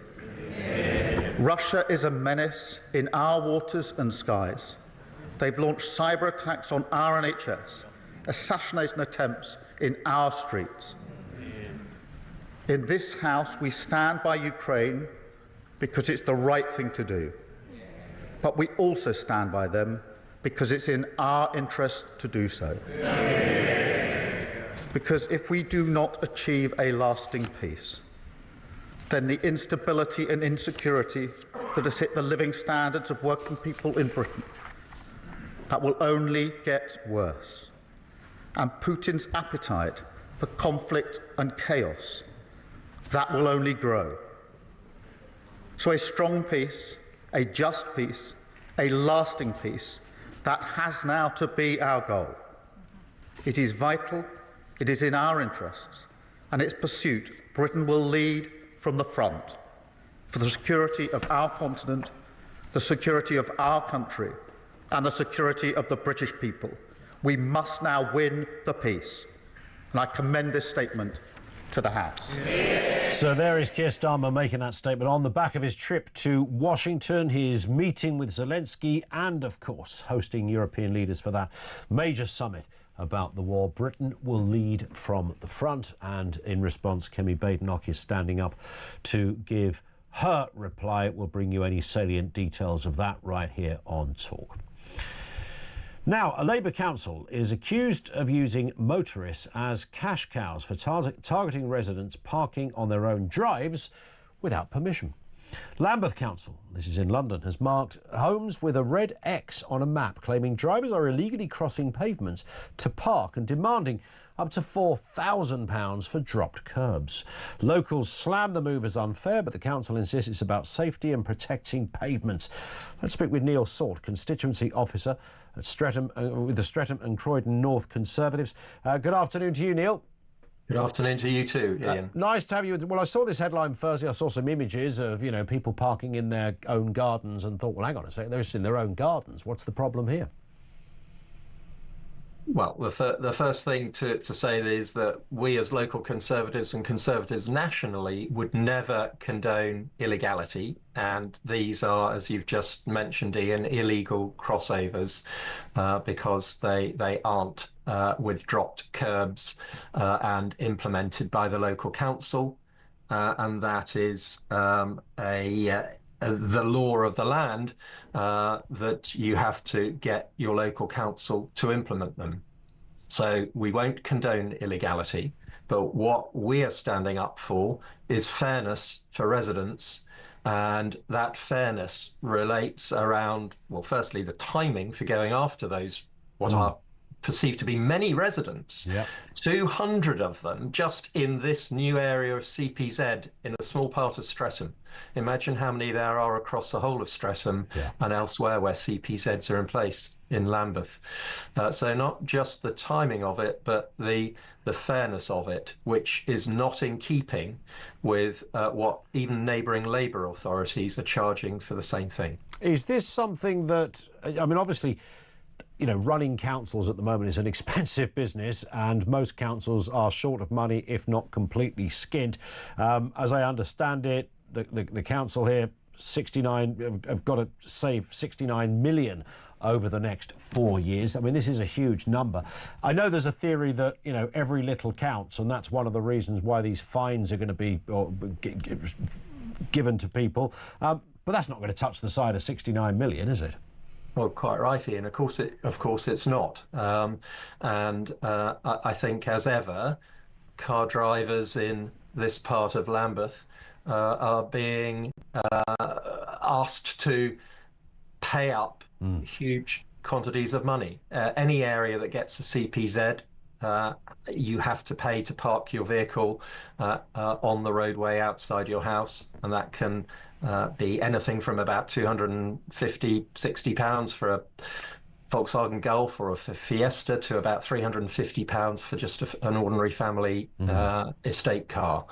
Russia is a menace in our waters and skies. They've launched cyber attacks on our NHS, assassination attempts in our streets. In this House, we stand by Ukraine because it's the right thing to do. But we also stand by them because it's in our interest to do so. Because if we do not achieve a lasting peace, then the instability and insecurity that has hit the living standards of working people in Britain, that will only get worse. And Putin's appetite for conflict and chaos, that will only grow. So a strong peace, a just peace, a lasting peace, that has now to be our goal. It is vital, it is in our interests, and its pursuit, Britain will lead from the front for the security of our continent, the security of our country, and the security of the British people. We must now win the peace. And I commend this statement to the House. So there is Keir Starmer making that statement on the back of his trip to Washington, his meeting with Zelensky, and, of course, hosting European leaders for that major summit about the war. Britain will lead from the front, and in response, Kemi Badenoch is standing up to give her reply. We'll bring you any salient details of that right here on Talk. Now, a Labour council is accused of using motorists as cash cows for targeting residents parking on their own drives without permission. Lambeth Council, this is in London, has marked homes with a red X on a map, claiming drivers are illegally crossing pavements to park and demanding up to £4,000 for dropped curbs. Locals slam the move as unfair, but the council insists it's about safety and protecting pavements. Let's speak with Neil Salt, constituency officer at Streatham, with the Streatham and Croydon North Conservatives. Good afternoon to you, Neil. Good afternoon to you too, Ian. Nice to have you. Well, I saw this headline firstly. I saw some images of, people parking in their own gardens and thought, well, hang on a second, they're just in their own gardens. What's the problem here? Well, the first thing to say is that we as local Conservatives and Conservatives nationally would never condone illegality. And these are, as you've just mentioned, Ian, illegal crossovers because they aren't with dropped curbs and implemented by the local council. And that is the law of the land that you have to get your local council to implement them. So we won't condone illegality, but what we are standing up for is fairness for residents. And that fairness relates around, well, firstly, the timing for going after those, what are perceived to be many residents, 200 of them just in this new area of CPZ in a small part of Streatham. Imagine how many there are across the whole of Streatham and elsewhere where CPZs are in place. in Lambeth. So not just the timing of it, but the fairness of it, which is not in keeping with what even neighbouring Labour authorities are charging for the same thing. Is this something that, I mean, obviously, you know, running councils at the moment is an expensive business, and most councils are short of money, if not completely skint. As I understand it, the council here, 69 have got to save 69 million over the next 4 years. I mean, this is a huge number. I know there's a theory that, you know, every little counts, and that's one of the reasons why these fines are going to be given to people. But that's not going to touch the side of 69 million, is it? Well, quite right, Ian. Of course it's not. I think, as ever, car drivers in this part of Lambeth are being asked to pay up huge quantities of money. Any area that gets a CPZ, you have to pay to park your vehicle on the roadway outside your house, and that can be anything from about £250–60 for a Volkswagen Golf or a Fiesta to about £350 for just an ordinary family estate car,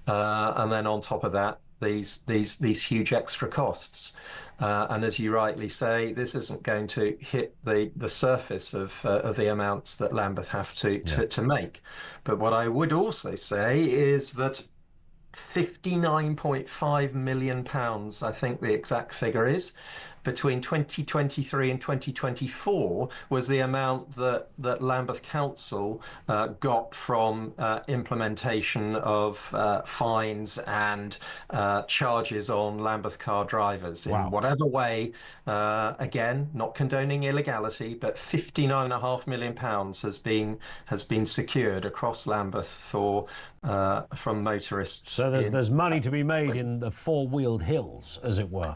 and then on top of that, these huge extra costs. And as you rightly say, this isn't going to hit the surface of the amounts that Lambeth have to make. But what I would also say is that £59.5 million, I think the exact figure is, between 2023 and 2024 was the amount that Lambeth Council got from implementation of fines and charges on Lambeth car drivers in whatever way. Again, not condoning illegality, but £59.5 million has been secured across Lambeth from motorists. So there's money to be made in the four-wheeled hills, as it were.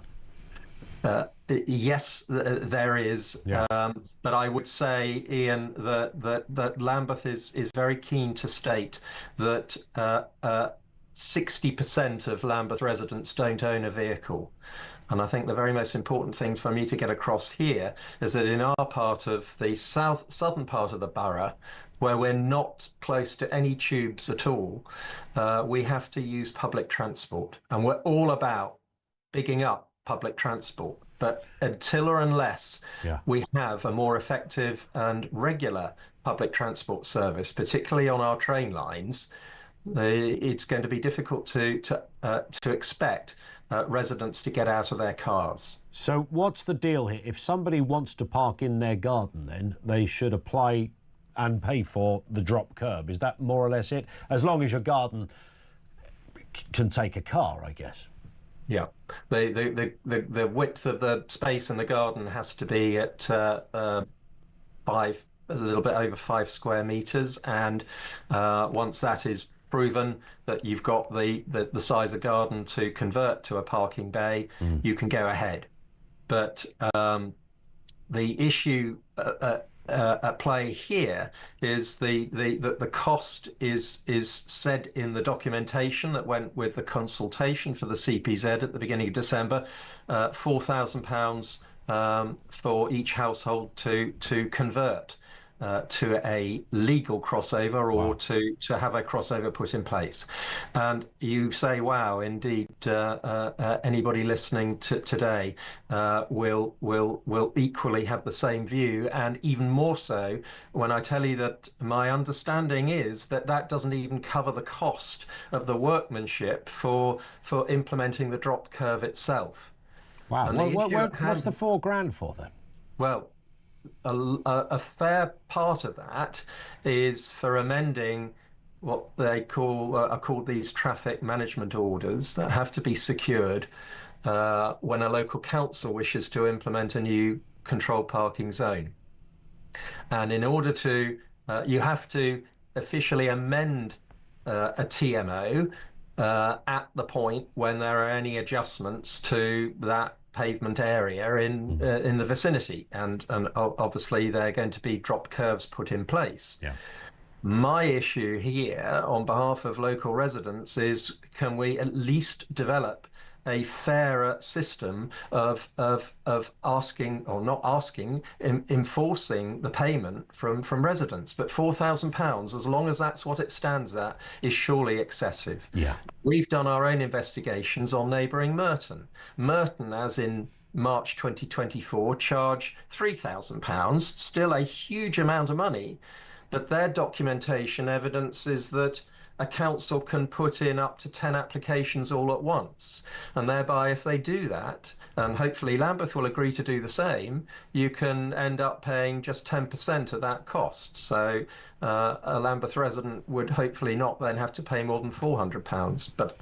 Yes, there is. Yeah. But I would say, Ian, that Lambeth is very keen to state that 60% of Lambeth residents don't own a vehicle. And I think the very most important thing for me to get across here is that in our part of the southern part of the borough, where we're not close to any tubes at all, we have to use public transport. And we're all about bigging up public transport. But until or unless we have a more effective and regular public transport service, particularly on our train lines, it's going to be difficult to expect residents to get out of their cars. So what's the deal here? If somebody wants to park in their garden, then they should apply and pay for the drop curb. Is that more or less it? As long as your garden can take a car, I guess. Yeah, the width of the space in the garden has to be at a little bit over 5 square meters, and once that is proven that you've got the size of garden to convert to a parking bay, you can go ahead. But the issue at play here is the cost is said in the documentation that went with the consultation for the CPZ at the beginning of December, £4,000 for each household to convert to a legal crossover or to have a crossover put in place. And you say, wow, indeed, anybody listening today will equally have the same view, and even more so when I tell you that my understanding is that doesn't even cover the cost of the workmanship for implementing the drop curve itself. Wow. What's the £4,000 for then? Well, a fair part of that is for amending what they are called these traffic management orders that have to be secured when a local council wishes to implement a new controlled parking zone. And in order to, you have to officially amend a TMO at the point when there are any adjustments to that pavement area in the vicinity, and obviously they're going to be drop curves put in place. Yeah. My issue here on behalf of local residents is, can we at least develop a fairer system of asking or not asking, enforcing the payment from residents. But £4,000, as long as that's what it stands at, is surely excessive. Yeah. We've done our own investigations on neighbouring Merton. Merton, as in March 2024, charge £3,000, still a huge amount of money, but their documentation evidences that a council can put in up to 10 applications all at once. And thereby, if they do that, and hopefully Lambeth will agree to do the same, you can end up paying just 10% of that cost. So a Lambeth resident would hopefully not then have to pay more than £400. But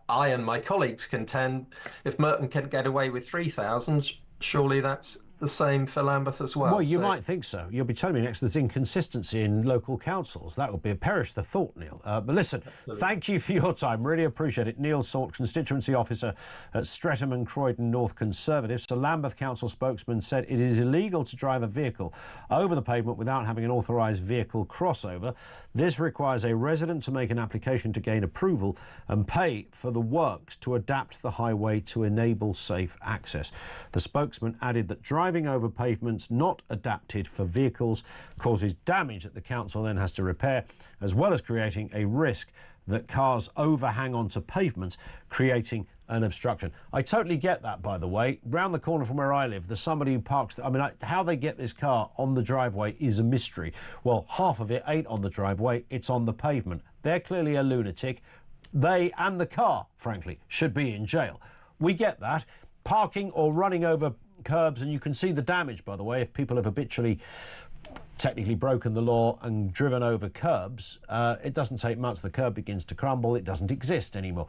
I and my colleagues contend if Merton can get away with 3,000, surely that's the same for Lambeth as well. Well, you might think so. You'll be telling me next there's inconsistency in local councils. That would be a perish the thought, Neil. But listen, thank you for your time. Really appreciate it. Neil Salt, Constituency Officer at Streatham and Croydon North Conservatives. The Lambeth Council spokesman said it is illegal to drive a vehicle over the pavement without having an authorised vehicle crossover. This requires a resident to make an application to gain approval and pay for the works to adapt the highway to enable safe access. The spokesman added that driving over pavements not adapted for vehicles causes damage that the council then has to repair, as well as creating a risk that cars overhang onto pavements, creating an obstruction. I totally get that, by the way. Round the corner from where I live, there's somebody who parks... how they get this car on the driveway is a mystery. Well, half of it ain't on the driveway, it's on the pavement. They're clearly a lunatic. They and the car, frankly, should be in jail. We get that. Parking or running over curbs, and you can see the damage, by the way, if people have habitually technically broken the law and driven over curbs. It doesn't take much. The curb begins to crumble. It doesn't exist anymore.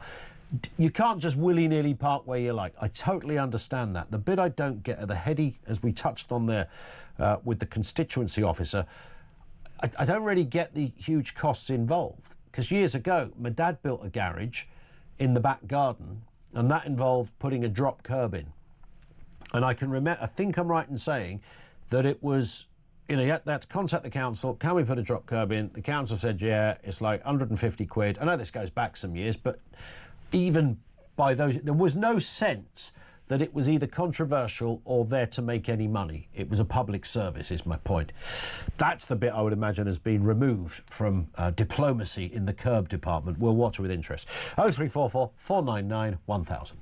You can't just willy-nilly park where you like. I totally understand that. The bit I don't get are the heady, as we touched on there with the constituency officer, I don't really get the huge costs involved, because years ago my dad built a garage in the back garden, and that involved putting a drop curb in. And I can remember, I think I'm right in saying that it was, you had to contact the council, can we put a drop curb in? The council said, yeah, it's like 150 quid. I know this goes back some years, but even by those, there was no sense that it was either controversial or there to make any money. It was a public service, is my point. That's the bit I would imagine has been removed from diplomacy in the curb department. We'll watch it with interest. 0344 499 1000.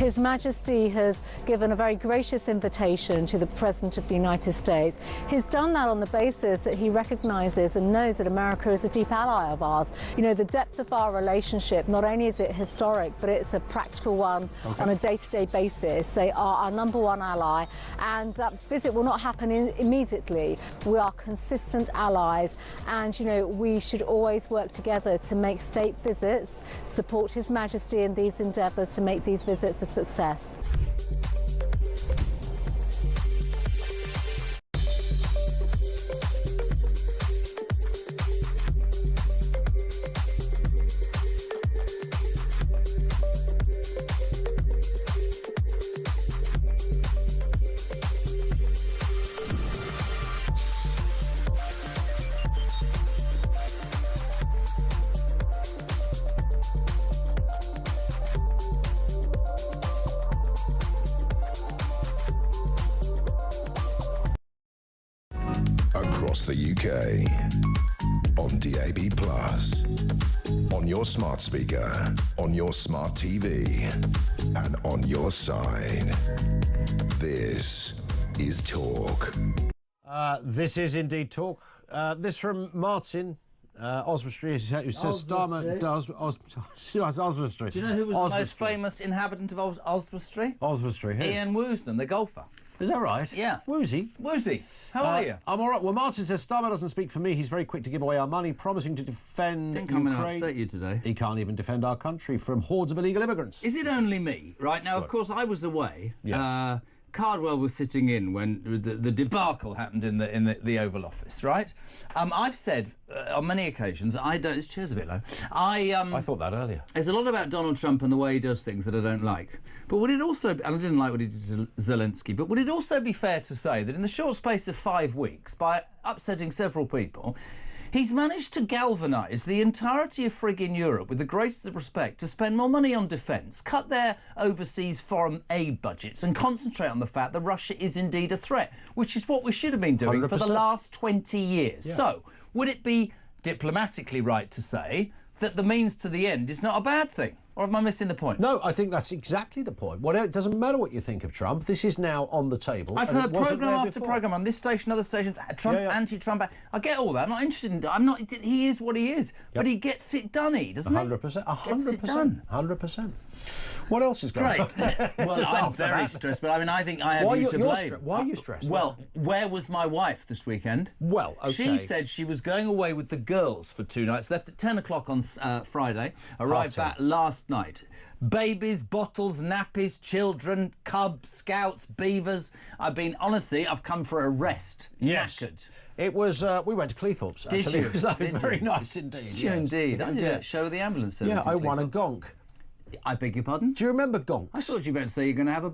His Majesty has given a very gracious invitation to the President of the United States. He's done that on the basis that he recognises and knows that America is a deep ally of ours. You know, the depth of our relationship, not only is it historic, but it's a practical one on a day-to-day basis. They are our number one ally, and that visit will not happen immediately. We are consistent allies, and, you know, we should always work together to make state visits, support His Majesty in these endeavours to make these visits a success. Across the UK, on DAB+, on your smart speaker, on your smart TV, and on your side. This is Talk. This is indeed Talk. This from Martin Oswestry, who says Starmer does Oswestry. Do you know who was the most famous inhabitant of Oswestry? Oswestry, who? Ian Woosnam, the golfer. Is that right? Yeah. Woozy. Woozy. How are you? I'm all right. Well, Martin says Starmer doesn't speak for me. He's very quick to give away our money, promising to defend I think I'm Ukraine. going to upset you today. He can't even defend our country from hordes of illegal immigrants. Is it only me? Right, now, of course, I was away. Yeah. Cardwell was sitting in when the debacle happened in the Oval Office, right? I've said on many occasions, I don't... His chair's a bit low. I thought that earlier. There's a lot about Donald Trump and the way he does things that I don't like. But would it also... And I didn't like what he did to Zelensky, but would it also be fair to say that in the short space of 5 weeks, by upsetting several people, he's managed to galvanise the entirety of friggin' Europe with the greatest of respect to spend more money on defence, cut their overseas foreign aid budgets and concentrate on the fact that Russia is indeed a threat, which is what we should have been doing 100%. For the last 20 years. Yeah. So, would it be diplomatically right to say that the means to the end is not a bad thing? Or am I missing the point? No, I think that's exactly the point. Well, it doesn't matter what you think of Trump. This is now on the table. I've heard programme after programme on this station, other stations, Trump, anti-Trump. I get all that. I'm not interested in... I'm not... He is what he is. Yep. But he gets it done, doesn't he? 100%. 100%. 100%. What else is going on? Well, I'm very stressed, but I mean, I think I have you to blame. Why are you stressed? Well, where was my wife this weekend? Well, OK. She said she was going away with the girls for 2 nights, left at 10 o'clock on Friday, arrived back last night. Babies, bottles, nappies, children, cubs, scouts, beavers. Honestly, I've come for a rest. Yes. Knackered. It was, we went to Cleethorpes, actually. Did you? It was very nice indeed. Did you indeed? I did a show with the ambulance service. Yeah, I won a gonk. I beg your pardon? Do you remember gonks? I thought you were going to say you're going to have a...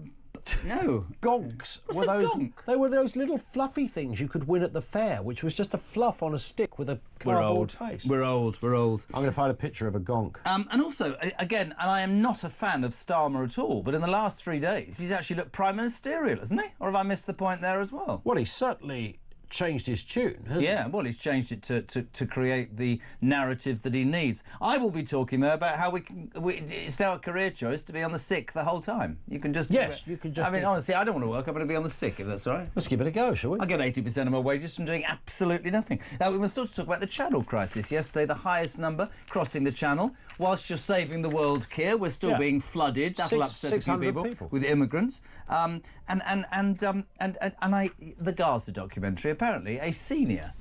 No. Gonks. What's a gonk? They were those little fluffy things you could win at the fair, which was just a fluff on a stick with a cardboard face. We're old. I'm going to find a picture of a gonk. And also, again, and I am not a fan of Starmer at all, but in the last 3 days, he's actually looked prime ministerial, hasn't he? Or have I missed the point there as well? Well, he certainly changed his tune, hasn't he? Yeah, well, he's changed it to create the narrative that he needs. I will be talking, though, about how it's now a career choice to be on the sick the whole time. You can just... Yes, you can just... I mean, honestly, I don't want to work. I'm going to be on the sick, if that's all right. Let's give it a go, shall we? I get 80% of my wages from doing absolutely nothing. Now, we must also talk about the channel crisis. Yesterday, the highest number crossing the channel. Whilst you're saving the world, Keir, we're still being flooded. That'll upset a few people with immigrants. The Gaza documentary, apparently a senior